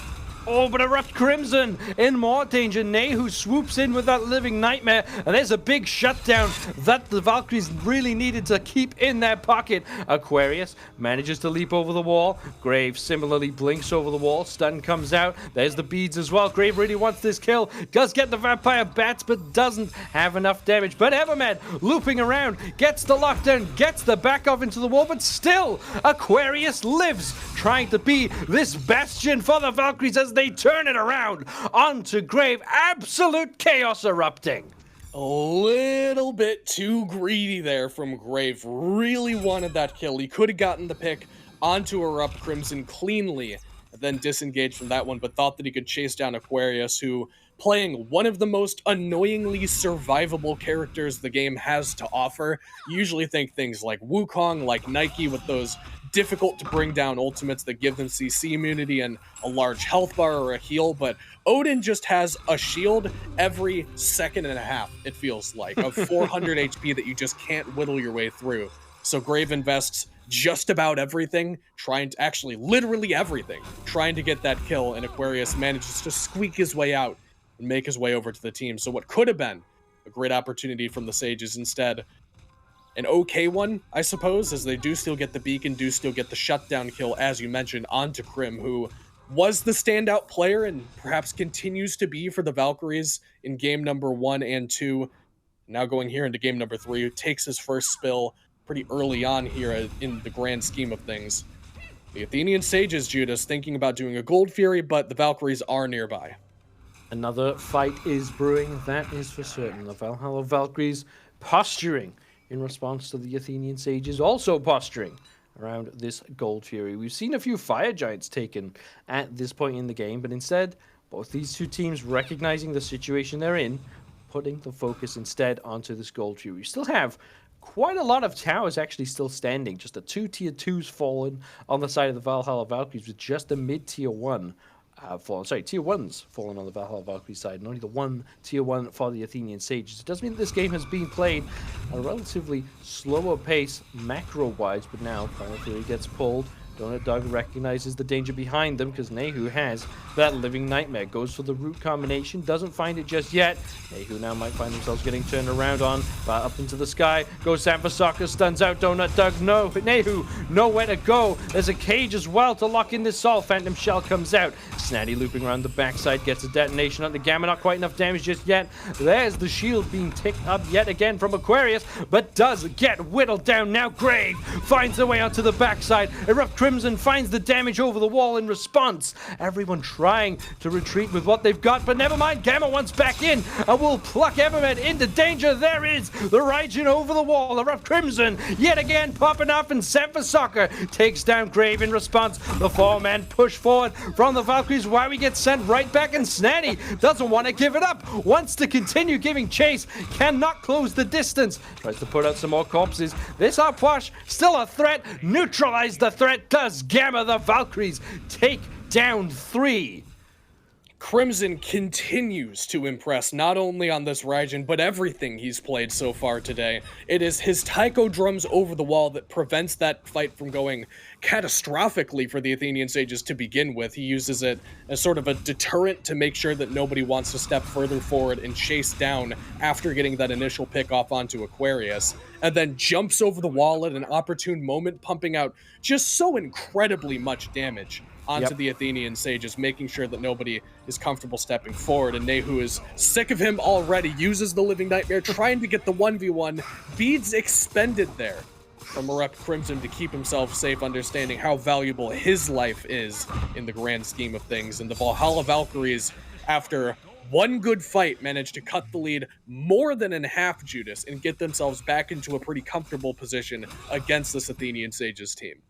Oh, but ErupTCrimson in more danger. Nayhoo swoops in with that living nightmare, and there's a big shutdown that the Valkyries really needed to keep in their pocket. Aquarius manages to leap over the wall. Grave similarly blinks over the wall. Stun comes out. There's the beads as well. Grave really wants this kill. Does get the vampire bats, but doesn't have enough damage. But Evermed looping around, gets the lockdown, gets the back off into the wall, but still Aquarius lives, trying to be this bastion for the Valkyries as they turn it around onto Grave. Absolute chaos erupting. A little bit too greedy there from Grave. Really wanted that kill. He could have gotten the pick onto ErupTCrimson cleanly, then disengaged from that one, but thought that he could chase down Aquarius, who, playing one of the most annoyingly survivable characters the game has to offer. You usually think things like Wukong, like Nike, with those difficult to bring down ultimates that give them CC immunity and a large health bar or a heal, but Odin just has a shield every second and a half, it feels like, of 400 HP that you just can't whittle your way through. So Grave invests just about everything, actually literally everything, trying to get that kill, and Aquarius manages to squeak his way out and make his way over to the team. So what could have been a great opportunity from the Sages, instead an okay one, I suppose, as they do still get the beacon, do still get the shutdown kill, as you mentioned, onto Crim, who was the standout player and perhaps continues to be for the Valkyries in game number 1 and 2. Now going here into game number 3, who takes his first spill pretty early on here in the grand scheme of things. The Athenian Sages, Judas, thinking about doing a Gold Fury, but the Valkyries are nearby. Another fight is brewing, that is for certain. The Valhalla Valkyries posturing in response to the Athenian Sages also posturing around this Gold Fury. We've seen a few Fire Giants taken at this point in the game, but instead, both these two teams recognizing the situation they're in, putting the focus instead onto this Gold Fury. We still have quite a lot of towers actually still standing. Just the 2 tier 2s fallen on the side of the Valhalla Valkyries, with just a mid-tier 1 fallen. Sorry, tier 1s fallen on the Valhalla Valkyrie side, and only the 1 tier 1 for the Athenian Sages. It does mean that this game has been played at a relatively slower pace macro-wise, but now Final Fury gets pulled. DonutDoug recognizes the danger behind them because Nayhoo has that living nightmare. Goes for the root combination, doesn't find it just yet. Nayhoo now might find themselves getting turned around on, but up into the sky goes Sanfasaka, stuns out DonutDoug. No, but Nayhoo, nowhere to go. There's a cage as well to lock in this Sol. Phantom Shell comes out. Snaddy looping around the backside, gets a detonation on the Gamma. Not quite enough damage just yet. There's the shield being ticked up yet again from Aquarius, but does get whittled down. Now Grave finds their way onto the backside. ErupTCrimson finds the damage over the wall in response. Everyone trying to retreat with what they've got, but never mind. Gamma wants back in and will pluck Evermed into danger. There is the Raijin over the wall. ErupTCrimson yet again popping up, and Sanfasaka takes down Grave in response. The 4-man push forward from the Valkyries. Wowy gets sent right back, and Snaddy doesn't want to give it up. Wants to continue giving chase. Cannot close the distance. Tries to put out some more corpses. This Puch still a threat. Neutralize the threat. Does Gamma. The Valkyries take down 3. Crimson continues to impress, not only on this Raijin, but everything he's played so far today. It is his taiko drums over the wall that prevents that fight from going catastrophically for the Athenian Sages to begin with. He uses it as sort of a deterrent to make sure that nobody wants to step further forward and chase down after getting that initial pick off onto Aquarius, and then jumps over the wall at an opportune moment, pumping out just so incredibly much damage onto the Athenian Sages, making sure that nobody is comfortable stepping forward. And Nayhoo is sick of him already, uses the Living Nightmare, trying to get the 1v1. Beads expended there from ErupTCrimson to keep himself safe, understanding how valuable his life is in the grand scheme of things. And the Valhalla Valkyries, after one good fight, managed to cut the lead more than in half, Judas, and get themselves back into a pretty comfortable position against this Athenian Sages team.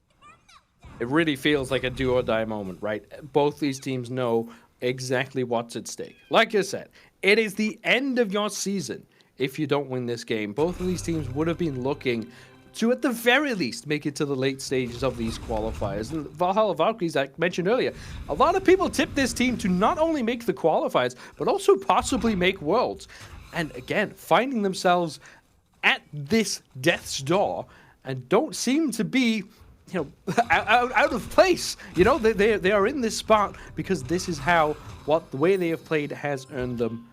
It really feels like a do or die moment, right? Both these teams know exactly what's at stake. Like I said, it is the end of your season if you don't win this game. Both of these teams would have been looking to, at the very least, make it to the late stages of these qualifiers. And Valhalla Valkyries, I mentioned earlier, a lot of people tip this team to not only make the qualifiers, but also possibly make Worlds. And again, finding themselves at this death's door and don't seem to be, you know, out of place. You know, they are in this spot because this is how the way they have played has earned them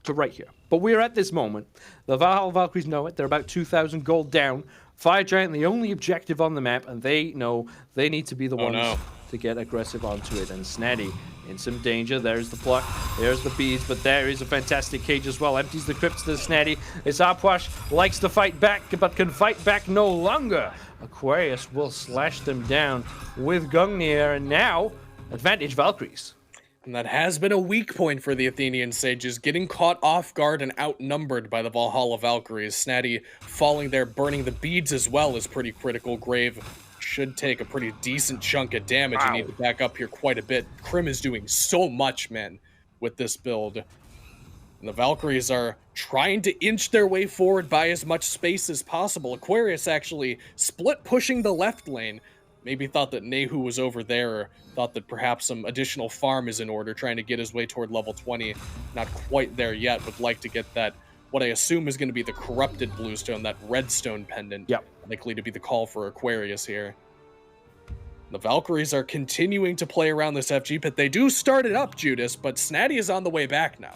to right here. But we're at this moment. The Valhalla Valkyries know it. They're about 2,000 gold down. Fire Giant, the only objective on the map, and they know they need to be the ones to get aggressive onto it. And Snaddy in some danger. There's the pluck. There's the beads, but there is a fantastic cage as well. Empties the crypts to the Snaddy. This Puch likes to fight back, but can fight back no longer. Aquarius will slash them down with Gungnir, and now advantage Valkyries. And that has been a weak point for the Athenian Sages, getting caught off guard and outnumbered by the Valhalla Valkyries. Snaddy falling there, burning the beads as well is pretty critical. Grave should take a pretty decent chunk of damage. You need to back up here quite a bit. Crim is doing so much, man, with this build. And the Valkyries are trying to inch their way forward by as much space as possible. Aquarius actually split pushing the left lane. Maybe thought that Nayhoo was over there, or thought that perhaps some additional farm is in order, trying to get his way toward level 20. Not quite there yet, would like to get that, what I assume is going to be the corrupted bluestone, that redstone pendant. Yep. Likely to be the call for Aquarius here. The Valkyries are continuing to play around this FG pit. They do start it up, Judas, but Snaddy is on the way back now.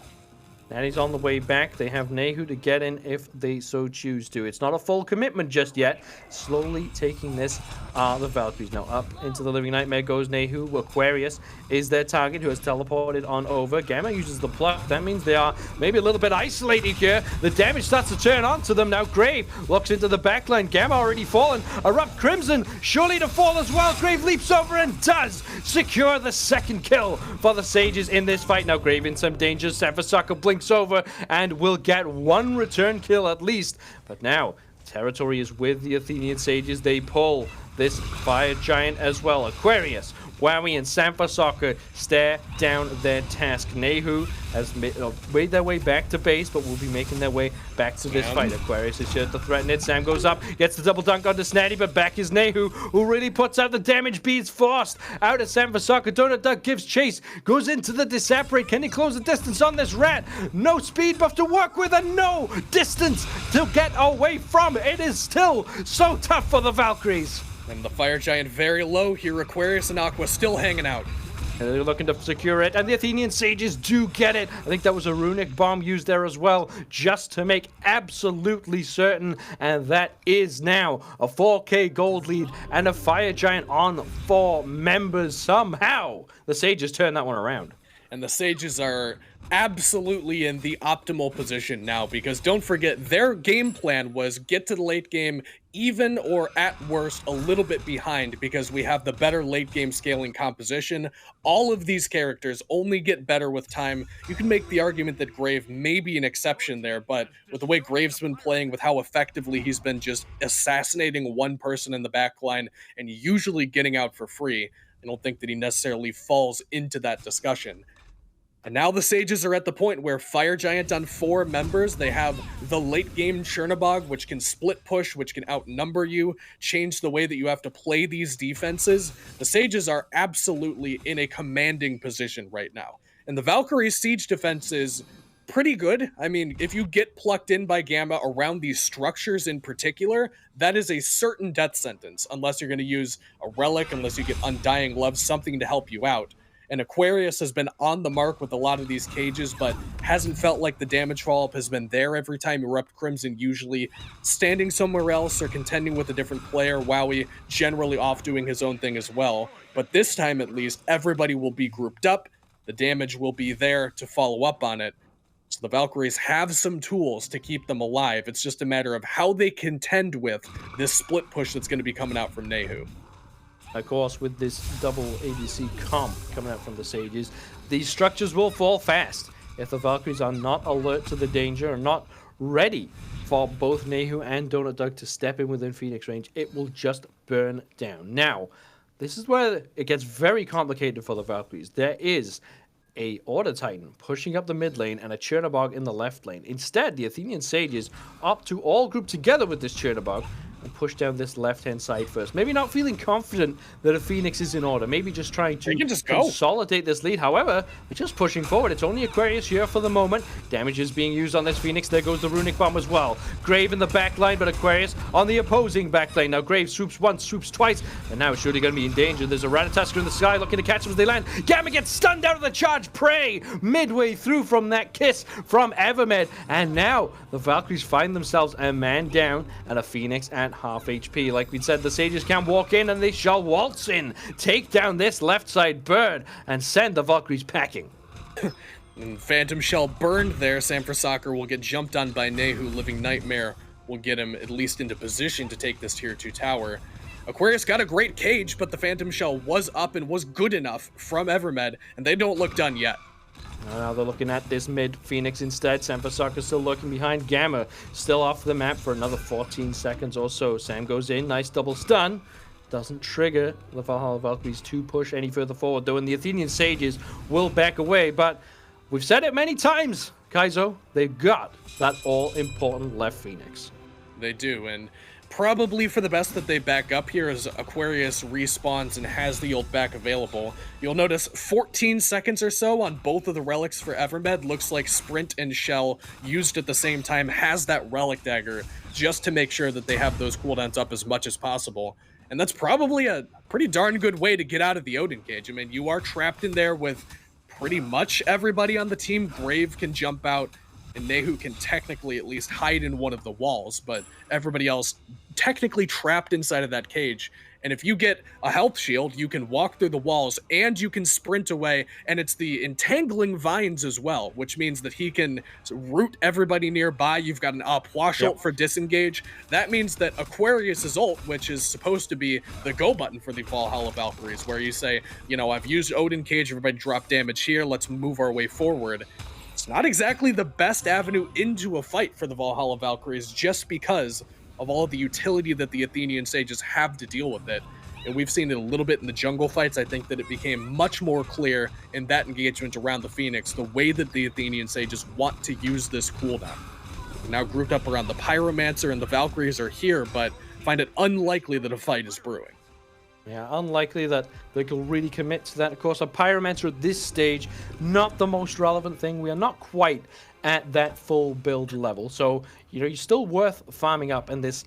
Snaddy's on the way back. They have Nayhoo to get in if they so choose to. It's not a full commitment just yet. Slowly taking this the Valkyries. Now up into the Living Nightmare goes Nayhoo. Aquarius is their target, who has teleported on over. Gamma uses the pluck. That means they are maybe a little bit isolated here. The damage starts to turn onto them. Now Grave looks into the backline. Gamma already fallen. ErupTCrimson surely to fall as well. Grave leaps over and does secure the second kill for the Sages in this fight. Now Grave in some danger. Sanfasaka blinks over and will get one return kill at least. But now territory is with the Athenian Sages. They pull this Fire Giant as well. Aquarius, Wowy, and Sanfasaka stare down their task. Nayhoo has made their way back to base, but will be making their way back to this fight. Aquarius is here to threaten it. Sam goes up, gets the double dunk onto Snaddy, but back is Nayhoo, who really puts out the damage. Beads forced out of Sanfasaka. DonutDoug gives chase, goes into the disapparate. Can he close the distance on this rat? No speed buff to work with, and no distance to get away from. It is still so tough for the Valkyries. And the Fire Giant very low here. Aquarius and Aqua still hanging out. And they're looking to secure it, and the Athenian Sages do get it. I think that was a runic bomb used there as well, just to make absolutely certain. And that is now a 4K gold lead and a Fire Giant on 4 members. Somehow, the Sages turn that one around. And the Sages are absolutely in the optimal position now, because don't forget, their game plan was get to the late game even, or at worst a little bit behind, because we have the better late game scaling composition. All of these characters only get better with time. You can make the argument that Grave may be an exception there, but with the way Grave's been playing, with how effectively he's been just assassinating one person in the backline and usually getting out for free, I don't think that he necessarily falls into that discussion. And now the Sages are at the point where Fire Giant on 4 members, they have the late game Chernobog, which can split push, which can outnumber you, change the way that you have to play these defenses. The Sages are absolutely in a commanding position right now. And the Valkyries' siege defense is pretty good. I mean, if you get plucked in by Gamma around these structures in particular, that is a certain death sentence, unless you're going to use a relic, unless you get Undying Love, something to help you out. And Aquarius has been on the mark with a lot of these cages, but hasn't felt like the damage follow-up has been there every time. ErupTCrimson usually standing somewhere else or contending with a different player. Wowy generally off doing his own thing as well. But this time, at least, everybody will be grouped up. The damage will be there to follow up on it. So the Valkyries have some tools to keep them alive. It's just a matter of how they contend with this split push that's going to be coming out from Nayhoo. Of course, with this double ADC comp coming out from the Sages, these structures will fall fast. If the Valkyries are not alert to the danger, or not ready for both Nayhoo and DonutDoug to step in within Phoenix range, it will just burn down. Now, this is where it gets very complicated for the Valkyries. There is a Order Titan pushing up the mid lane and a Chernobog in the left lane. Instead, the Athenian Sages opt to all group together with this Chernobog and push down this left-hand side first. Maybe not feeling confident that a Phoenix is in order. Maybe just trying to consolidate this lead. However, they're just pushing forward. It's only Aquarius here for the moment. Damage is being used on this Phoenix. There goes the Runic Bomb as well. Grave in the back line, but Aquarius on the opposing back lane. Now Grave swoops once, swoops twice, and now it's surely going to be in danger. There's a Ratatoskr in the sky looking to catch them as they land. Gamma gets stunned out of the charge prey midway through from that kiss from Evermed. And now the Valkyries find themselves a man down and a Phoenix at half HP. Like we said, the Sages can walk in and they shall waltz in, take down this left side bird, and send the Valkyries packing. And Phantom Shell burned there. Sanford Soccer will get jumped on by Nayhoo. Living Nightmare will get him at least into position to take this tier 2 tower. Aquarius got a great cage, but the Phantom Shell was up and was good enough from Evermed, and they don't look done yet. Now they're looking at this mid Phoenix instead. Sanford still lurking behind. Gamma still off the map for another 14 seconds or so. Sam goes in, nice double stun. Doesn't trigger the Valhalla Valkyries to push any further forward, though, and the Athenian Sages will back away. But we've said it many times, Kaizo, they've got that all-important left Phoenix. They do, and probably for the best that they back up here as Aquarius respawns and has the ult back available. You'll notice 14 seconds or so on both of the relics for Evermed. Looks like Sprint and Shell used at the same time has that relic dagger just to make sure that they have those cooldowns up as much as possible. And that's probably a pretty darn good way to get out of the Odin cage. I mean, you are trapped in there with pretty much everybody on the team. Grave can jump out, and Nayhoo can technically at least hide in one of the walls, but everybody else technically trapped inside of that cage. And if you get a health shield, you can walk through the walls and you can sprint away, and it's the entangling vines as well, which means that he can root everybody nearby. You've got an Puch ult for disengage. That means that Aquarius's ult, which is supposed to be the go button for the Valhalla Valkyries, where you say, you know, I've used Odin cage, everybody drop damage here, let's move our way forward. It's not exactly the best avenue into a fight for the Valhalla Valkyries, just because of all of the utility that the Athenian Sages have to deal with it. And we've seen it a little bit in the jungle fights. I think that it became much more clear in that engagement around the Phoenix, the way that the Athenian Sages want to use this cooldown. We're now grouped up around the Pyromancer, and the Valkyries are here, but find it unlikely that a fight is brewing. Yeah, unlikely that they could really commit to that. Of course, a Pyromancer at this stage, not the most relevant thing. We are not quite at that full build level. So, you know, you're still worth farming up, and this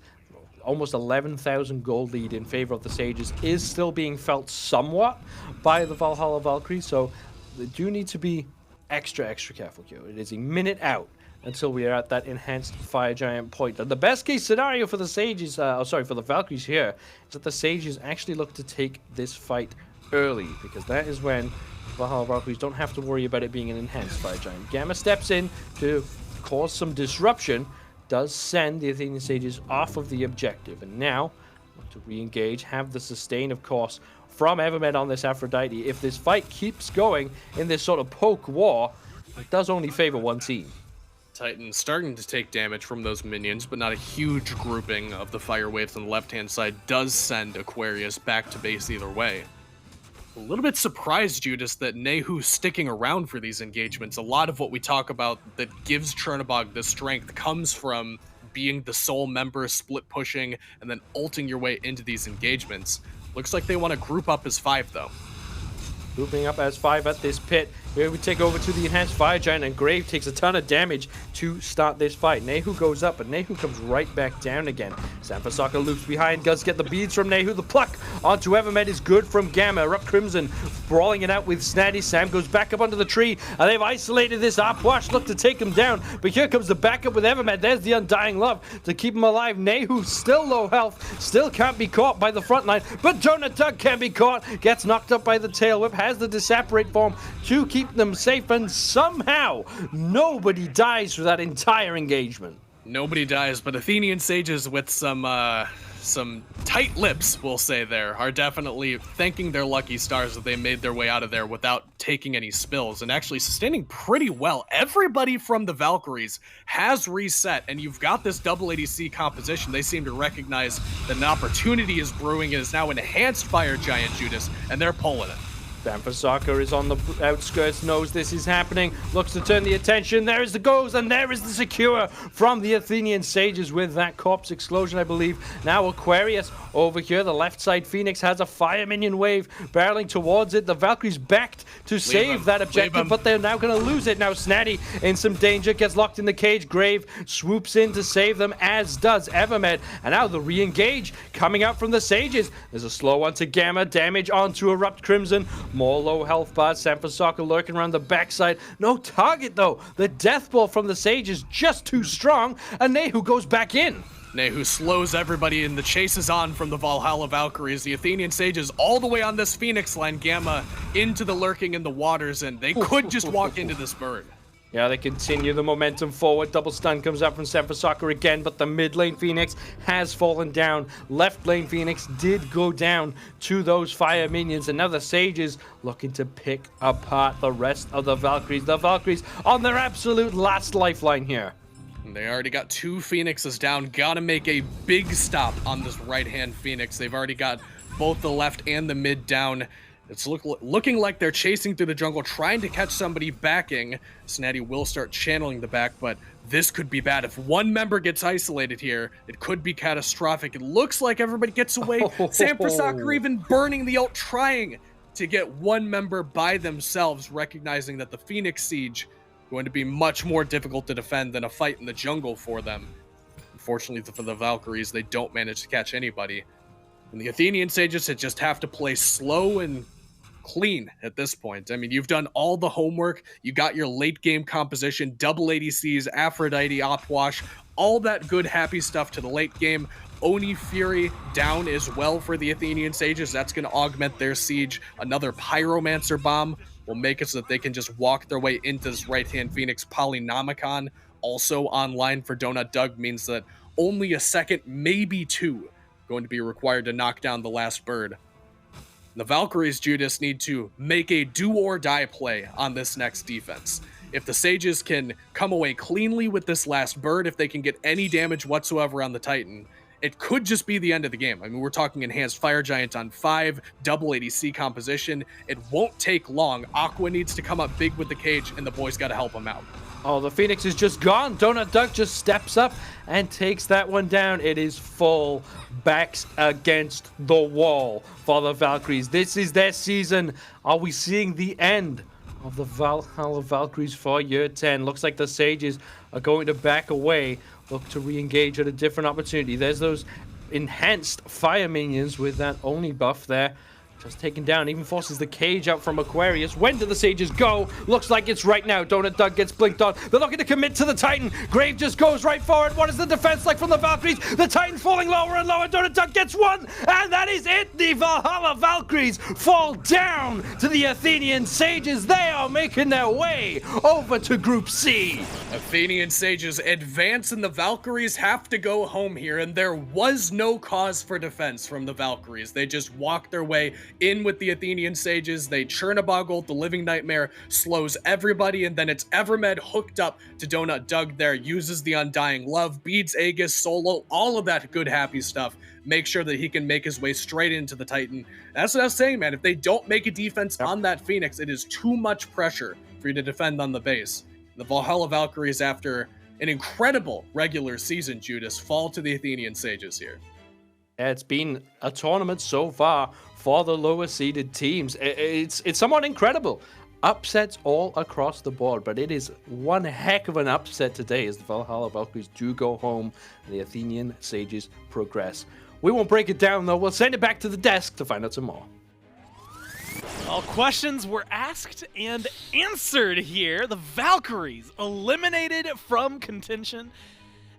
almost 11,000 gold lead in favor of the Sages is still being felt somewhat by the Valhalla Valkyries, so they do need to be extra careful here. It is a minute out until we are at that enhanced fire giant point. And the best case scenario for the Sages, for the Valkyries here, is that the Sages actually look to take this fight early, because that is when Valhalla Valkyries don't have to worry about it being an enhanced fire giant. Gamma steps in to cause some disruption, does send the Athenian Sages off of the objective, and now to re-engage, have the sustain, of course, from Evermed on this Aphrodite. If this fight keeps going in this sort of poke war, it does only favor one team. Titan starting to take damage from those minions, but not a huge grouping of the fire waves on the left-hand side does send Aquarius back to base either way. A little bit surprised, Judas, that Nayhoo's sticking around for these engagements. A lot of what we talk about that gives Chernobog the strength comes from being the sole member, split pushing, and then ulting your way into these engagements. Looks like they want to group up as 5, though. Grouping up as 5 at this pit. Here we take over to the enhanced fire giant, and Grave takes a ton of damage to start this fight. Nayhoo goes up, but Nayhoo comes right back down again. Sanfasaka loops behind, does get the beads from Nayhoo. The pluck onto Evermed is good from Gamma. ErupTCrimson brawling it out with Snaddy. Sam goes back up under the tree, and they've isolated this Puch, look to take him down, but here comes the backup with Evermed. There's the Undying Love to keep him alive. Nayhoo still low health, still can't be caught by the front line, but DonutDoug can be caught, gets knocked up by the tail whip, has the disapparate form to keep them safe, and somehow nobody dies for that entire engagement. Nobody dies, but Athenian Sages with some tight lips, we'll say there, are definitely thanking their lucky stars that they made their way out of there without taking any spills, and actually sustaining pretty well. Everybody from the Valkyries has reset, and you've got this double ADC composition. They seem to recognize that an opportunity is brewing. It is now enhanced fire giant, Judas, and they're pulling it. Sanfasaka is on the outskirts, knows this is happening, looks to turn the attention. There is the goes, and there is the secure from the Athenian Sages with that corpse explosion, I believe. Now Aquarius over here, the left side Phoenix has a fire minion wave barreling towards it. The Valkyries backed to save that objective, but they're now going to lose it. Now Snaddy in some danger, gets locked in the cage. Grave swoops in to save them, as does Evermed. And now the re-engage coming out from the Sages. There's a slow one to Gamma, damage onto ErupTCrimson. More low health bars. Sanfasaka lurking around the backside. No target though. The death ball from the Sage is just too strong, and Nayhoo goes back in. Nayhoo slows everybody, and the chase is on from the Valhalla Valkyries. The Athenian Sages all the way on this Phoenix line. Gamma into the lurking in the waters, and they could just walk into this bird. Yeah, they continue the momentum forward. Double stun comes out from Sanfasaka again, but the mid lane Phoenix has fallen down. Left lane Phoenix did go down to those fire minions, and now the Sages looking to pick apart the rest of the Valkyries. The Valkyries on their absolute last lifeline here. And they already got 2 Phoenixes down. Gotta make a big stop on this right-hand Phoenix. They've already got both the left and the mid down. It's looking like they're chasing through the jungle, trying to catch somebody backing. Snaddy will start channeling the back, but this could be bad. If one member gets isolated here, it could be catastrophic. It looks like everybody gets away. Sanfasaka even burning the ult, trying to get one member by themselves, recognizing that the Phoenix Siege is going to be much more difficult to defend than a fight in the jungle for them. Unfortunately for the Valkyries, they don't manage to catch anybody. And the Athenian Sages just have to play slow and clean at this point. I mean, you've done all the homework. You got your late game composition, double ADCs, Aphrodite, Opwash, all that good happy stuff to the late game. Oni Fury down as well for the Athenian Sages. That's going to augment their siege. Another Pyromancer bomb will make it so that they can just walk their way into this right-hand Phoenix. Polynomicon also online for DonutDoug means that only a second, maybe 2, going to be required to knock down the last bird. The Valkyries, Judas, need to make a do-or-die play on this next defense. If the Sages can come away cleanly with this last bird, if they can get any damage whatsoever on the Titan, it could just be the end of the game. I mean, we're talking Enhanced Fire Giant on 5, double ADC composition. It won't take long. Aqua needs to come up big with the cage, and the boys got to help him out. Oh, the Phoenix is just gone. DonutDoug just steps up and takes that one down. It is full backs against the wall for the Valkyries. This is their season. Are we seeing the end of the Valhalla Valkyries for year 10? Looks like the Sages are going to back away, look to re-engage at a different opportunity. There's those enhanced fire minions with that Oni buff there. Just taken down, even forces the cage out from Aquarius. When do the Sages go? Looks like it's right now. DonutDoug gets blinked on. They're looking to commit to the Titan. Grave just goes right for it. What is the defense like from the Valkyries? The Titan falling lower and lower. DonutDoug gets one, and that is it. The Valhalla Valkyries fall down to the Athenian Sages. They are making their way over to Group C. Athenian Sages advance and the Valkyries have to go home here, and there was no cause for defense from the Valkyries. They just walked their way in with the Athenian Sages. They Chernobog ult, the Living Nightmare, slows everybody, and then it's Evermed hooked up to DonutDoug there, uses the Undying Love, beats Aegis, solo, all of that good happy stuff. Make sure that he can make his way straight into the Titan. That's what I was saying, man. If they don't make a defense on that Phoenix, it is too much pressure for you to defend on the base. The Valhalla Valkyries, after an incredible regular season, Judas, fall to the Athenian Sages here. Yeah, it's been a tournament so far for the lower seeded teams. It's somewhat incredible. Upsets all across the board, but it is one heck of an upset today as the Valhalla Valkyries do go home and the Athenian Sages progress. We won't break it down though. We'll send it back to the desk to find out some more. All questions were asked and answered here. The Valkyries eliminated from contention.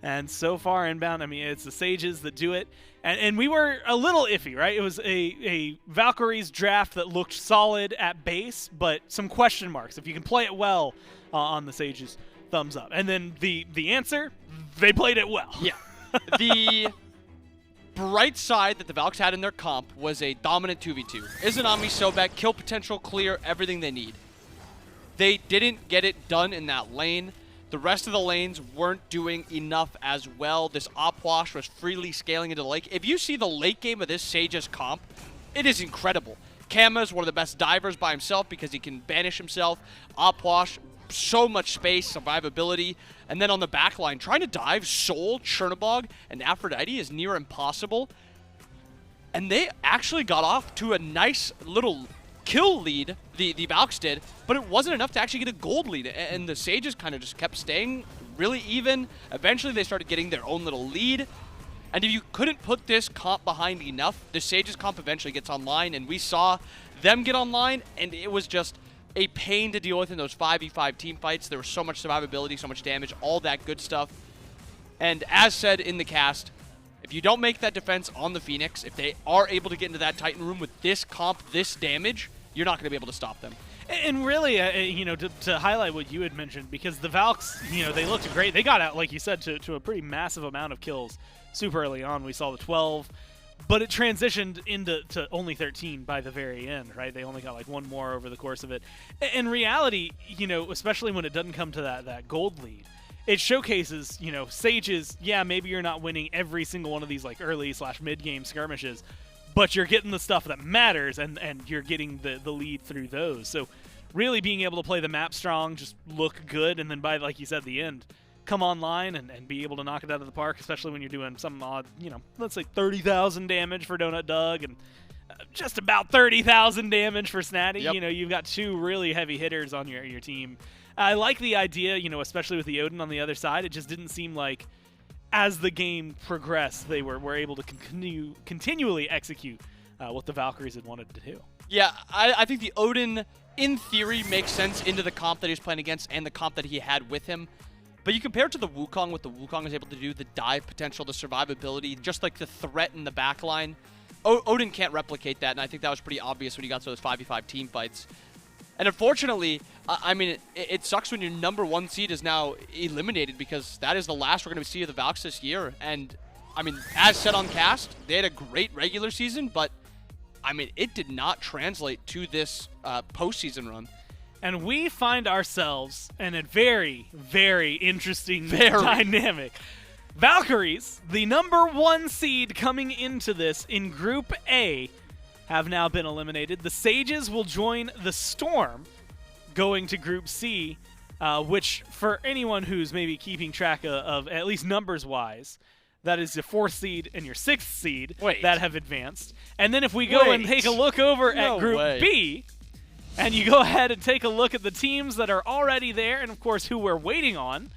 And so far inbound, I mean, it's the Sages that do it. And we were a little iffy, right? It was a Valkyries draft that looked solid at base, but some question marks. If you can play it well on the Sages, thumbs up. And then the answer, they played it well. Yeah. The bright side that the Valks had in their comp was a dominant 2v2. Izanami, Sobek, kill potential, clear, everything they need. They didn't get it done in that lane. The rest of the lanes weren't doing enough as well. This Opwash was freely scaling into the lake. If you see the late game of this Sages comp, it is incredible. Kama is one of the best divers by himself because he can banish himself. Opwash, so much space, survivability. And then on the back line, trying to dive Soul, Chernobog, and Aphrodite is near impossible. And they actually got off to a nice little kill lead, the Valks did, but it wasn't enough to actually get a gold lead, and the Sages kind of just kept staying really even. Eventually they started getting their own little lead, and if you couldn't put this comp behind enough, the Sages comp eventually gets online, and we saw them get online, and it was just a pain to deal with in those 5v5 team fights. There was so much survivability, so much damage, all that good stuff. And as said in the cast, if you don't make that defense on the Phoenix, if they are able to get into that Titan room with this comp, this damage, you're not going to be able to stop them. And really, you know, to highlight what you had mentioned, because the Valks, you know, they looked great. They got out, like you said, to a pretty massive amount of kills super early on. We saw the 12, but it transitioned into only 13 by the very end, right? They only got like one more over the course of it. In reality, you know, especially when it doesn't come to that gold lead, it showcases, you know, Sages, yeah, maybe you're not winning every single one of these like early/mid-game skirmishes, but you're getting the stuff that matters, and you're getting the lead through those. So really being able to play the map strong, just look good, and then by, like you said, the end, come online and be able to knock it out of the park, especially when you're doing some odd, you know, let's say 30,000 damage for DonutDoug and just about 30,000 damage for Snaddy. Yep. You know, you've got two really heavy hitters on your team. I like the idea, you know, especially with the Odin on the other side. It just didn't seem like as the game progressed, they were able to continually execute what the Valkyries had wanted to do. Yeah, I think the Odin, in theory, makes sense into the comp that he was playing against and the comp that he had with him. But you compare it to the Wukong, what the Wukong is able to do, the dive potential, the survivability, just like the threat in the backline. Odin can't replicate that, and I think that was pretty obvious when he got to those 5v5 team fights. And unfortunately, I mean, it sucks when your number one seed is now eliminated, because that is the last we're going to see of the Valks this year. And, I mean, as said on cast, they had a great regular season, but, I mean, it did not translate to this postseason run. And we find ourselves in a very, very interesting dynamic. Valkyries, the number one seed coming into this in Group A, have now been eliminated. The Sages will join the Storm going to Group C, which for anyone who's maybe keeping track of at least numbers-wise, that is your 4th seed and your 6th seed that have advanced. And then if we go and take a look over at Group B, and you go ahead and take a look at the teams that are already there, and of course who we're waiting on,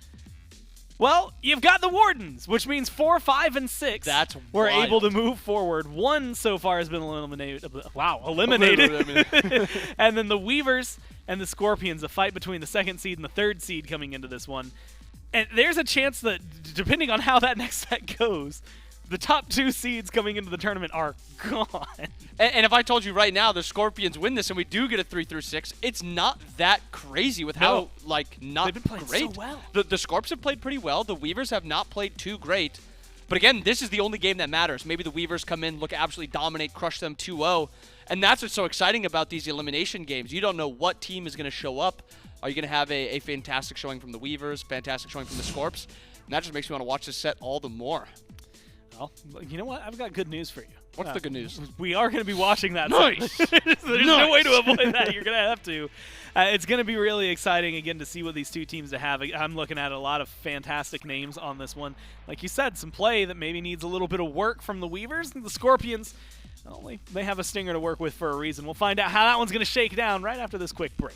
Well, you've got the Wardens, which means 4, 5, and 6 That's we're wild. able to move forward. 1 so far has been eliminated. Wow, eliminated. And then the Weavers and the Scorpions, a fight between the 2nd seed and the 3rd seed coming into this one. And there's a chance that, depending on how that next set goes, the top 2 seeds coming into the tournament are gone. And if I told you right now the Scorpions win this and we do get a 3-6, it's not that crazy with how, not They've been playing great. so well. The Scorps have played pretty well. The Weavers have not played too great. But again, this is the only game that matters. Maybe the Weavers come in, look absolutely dominate, crush them 2-0. And that's what's so exciting about these elimination games. You don't know what team is going to show up. Are you going to have a fantastic showing from the Weavers, fantastic showing from the Scorps? And that just makes me want to watch this set all the more. Well, you know what? I've got good news for you. What's the good news? We are going to be watching that. Nice. There's no way to avoid that. You're going to have to. It's going to be really exciting, again, to see what these two teams have. I'm looking at a lot of fantastic names on this one. Like you said, some play that maybe needs a little bit of work from the Weavers. And the Scorpions, well, they have a stinger to work with for a reason. We'll find out how that one's going to shake down right after this quick break.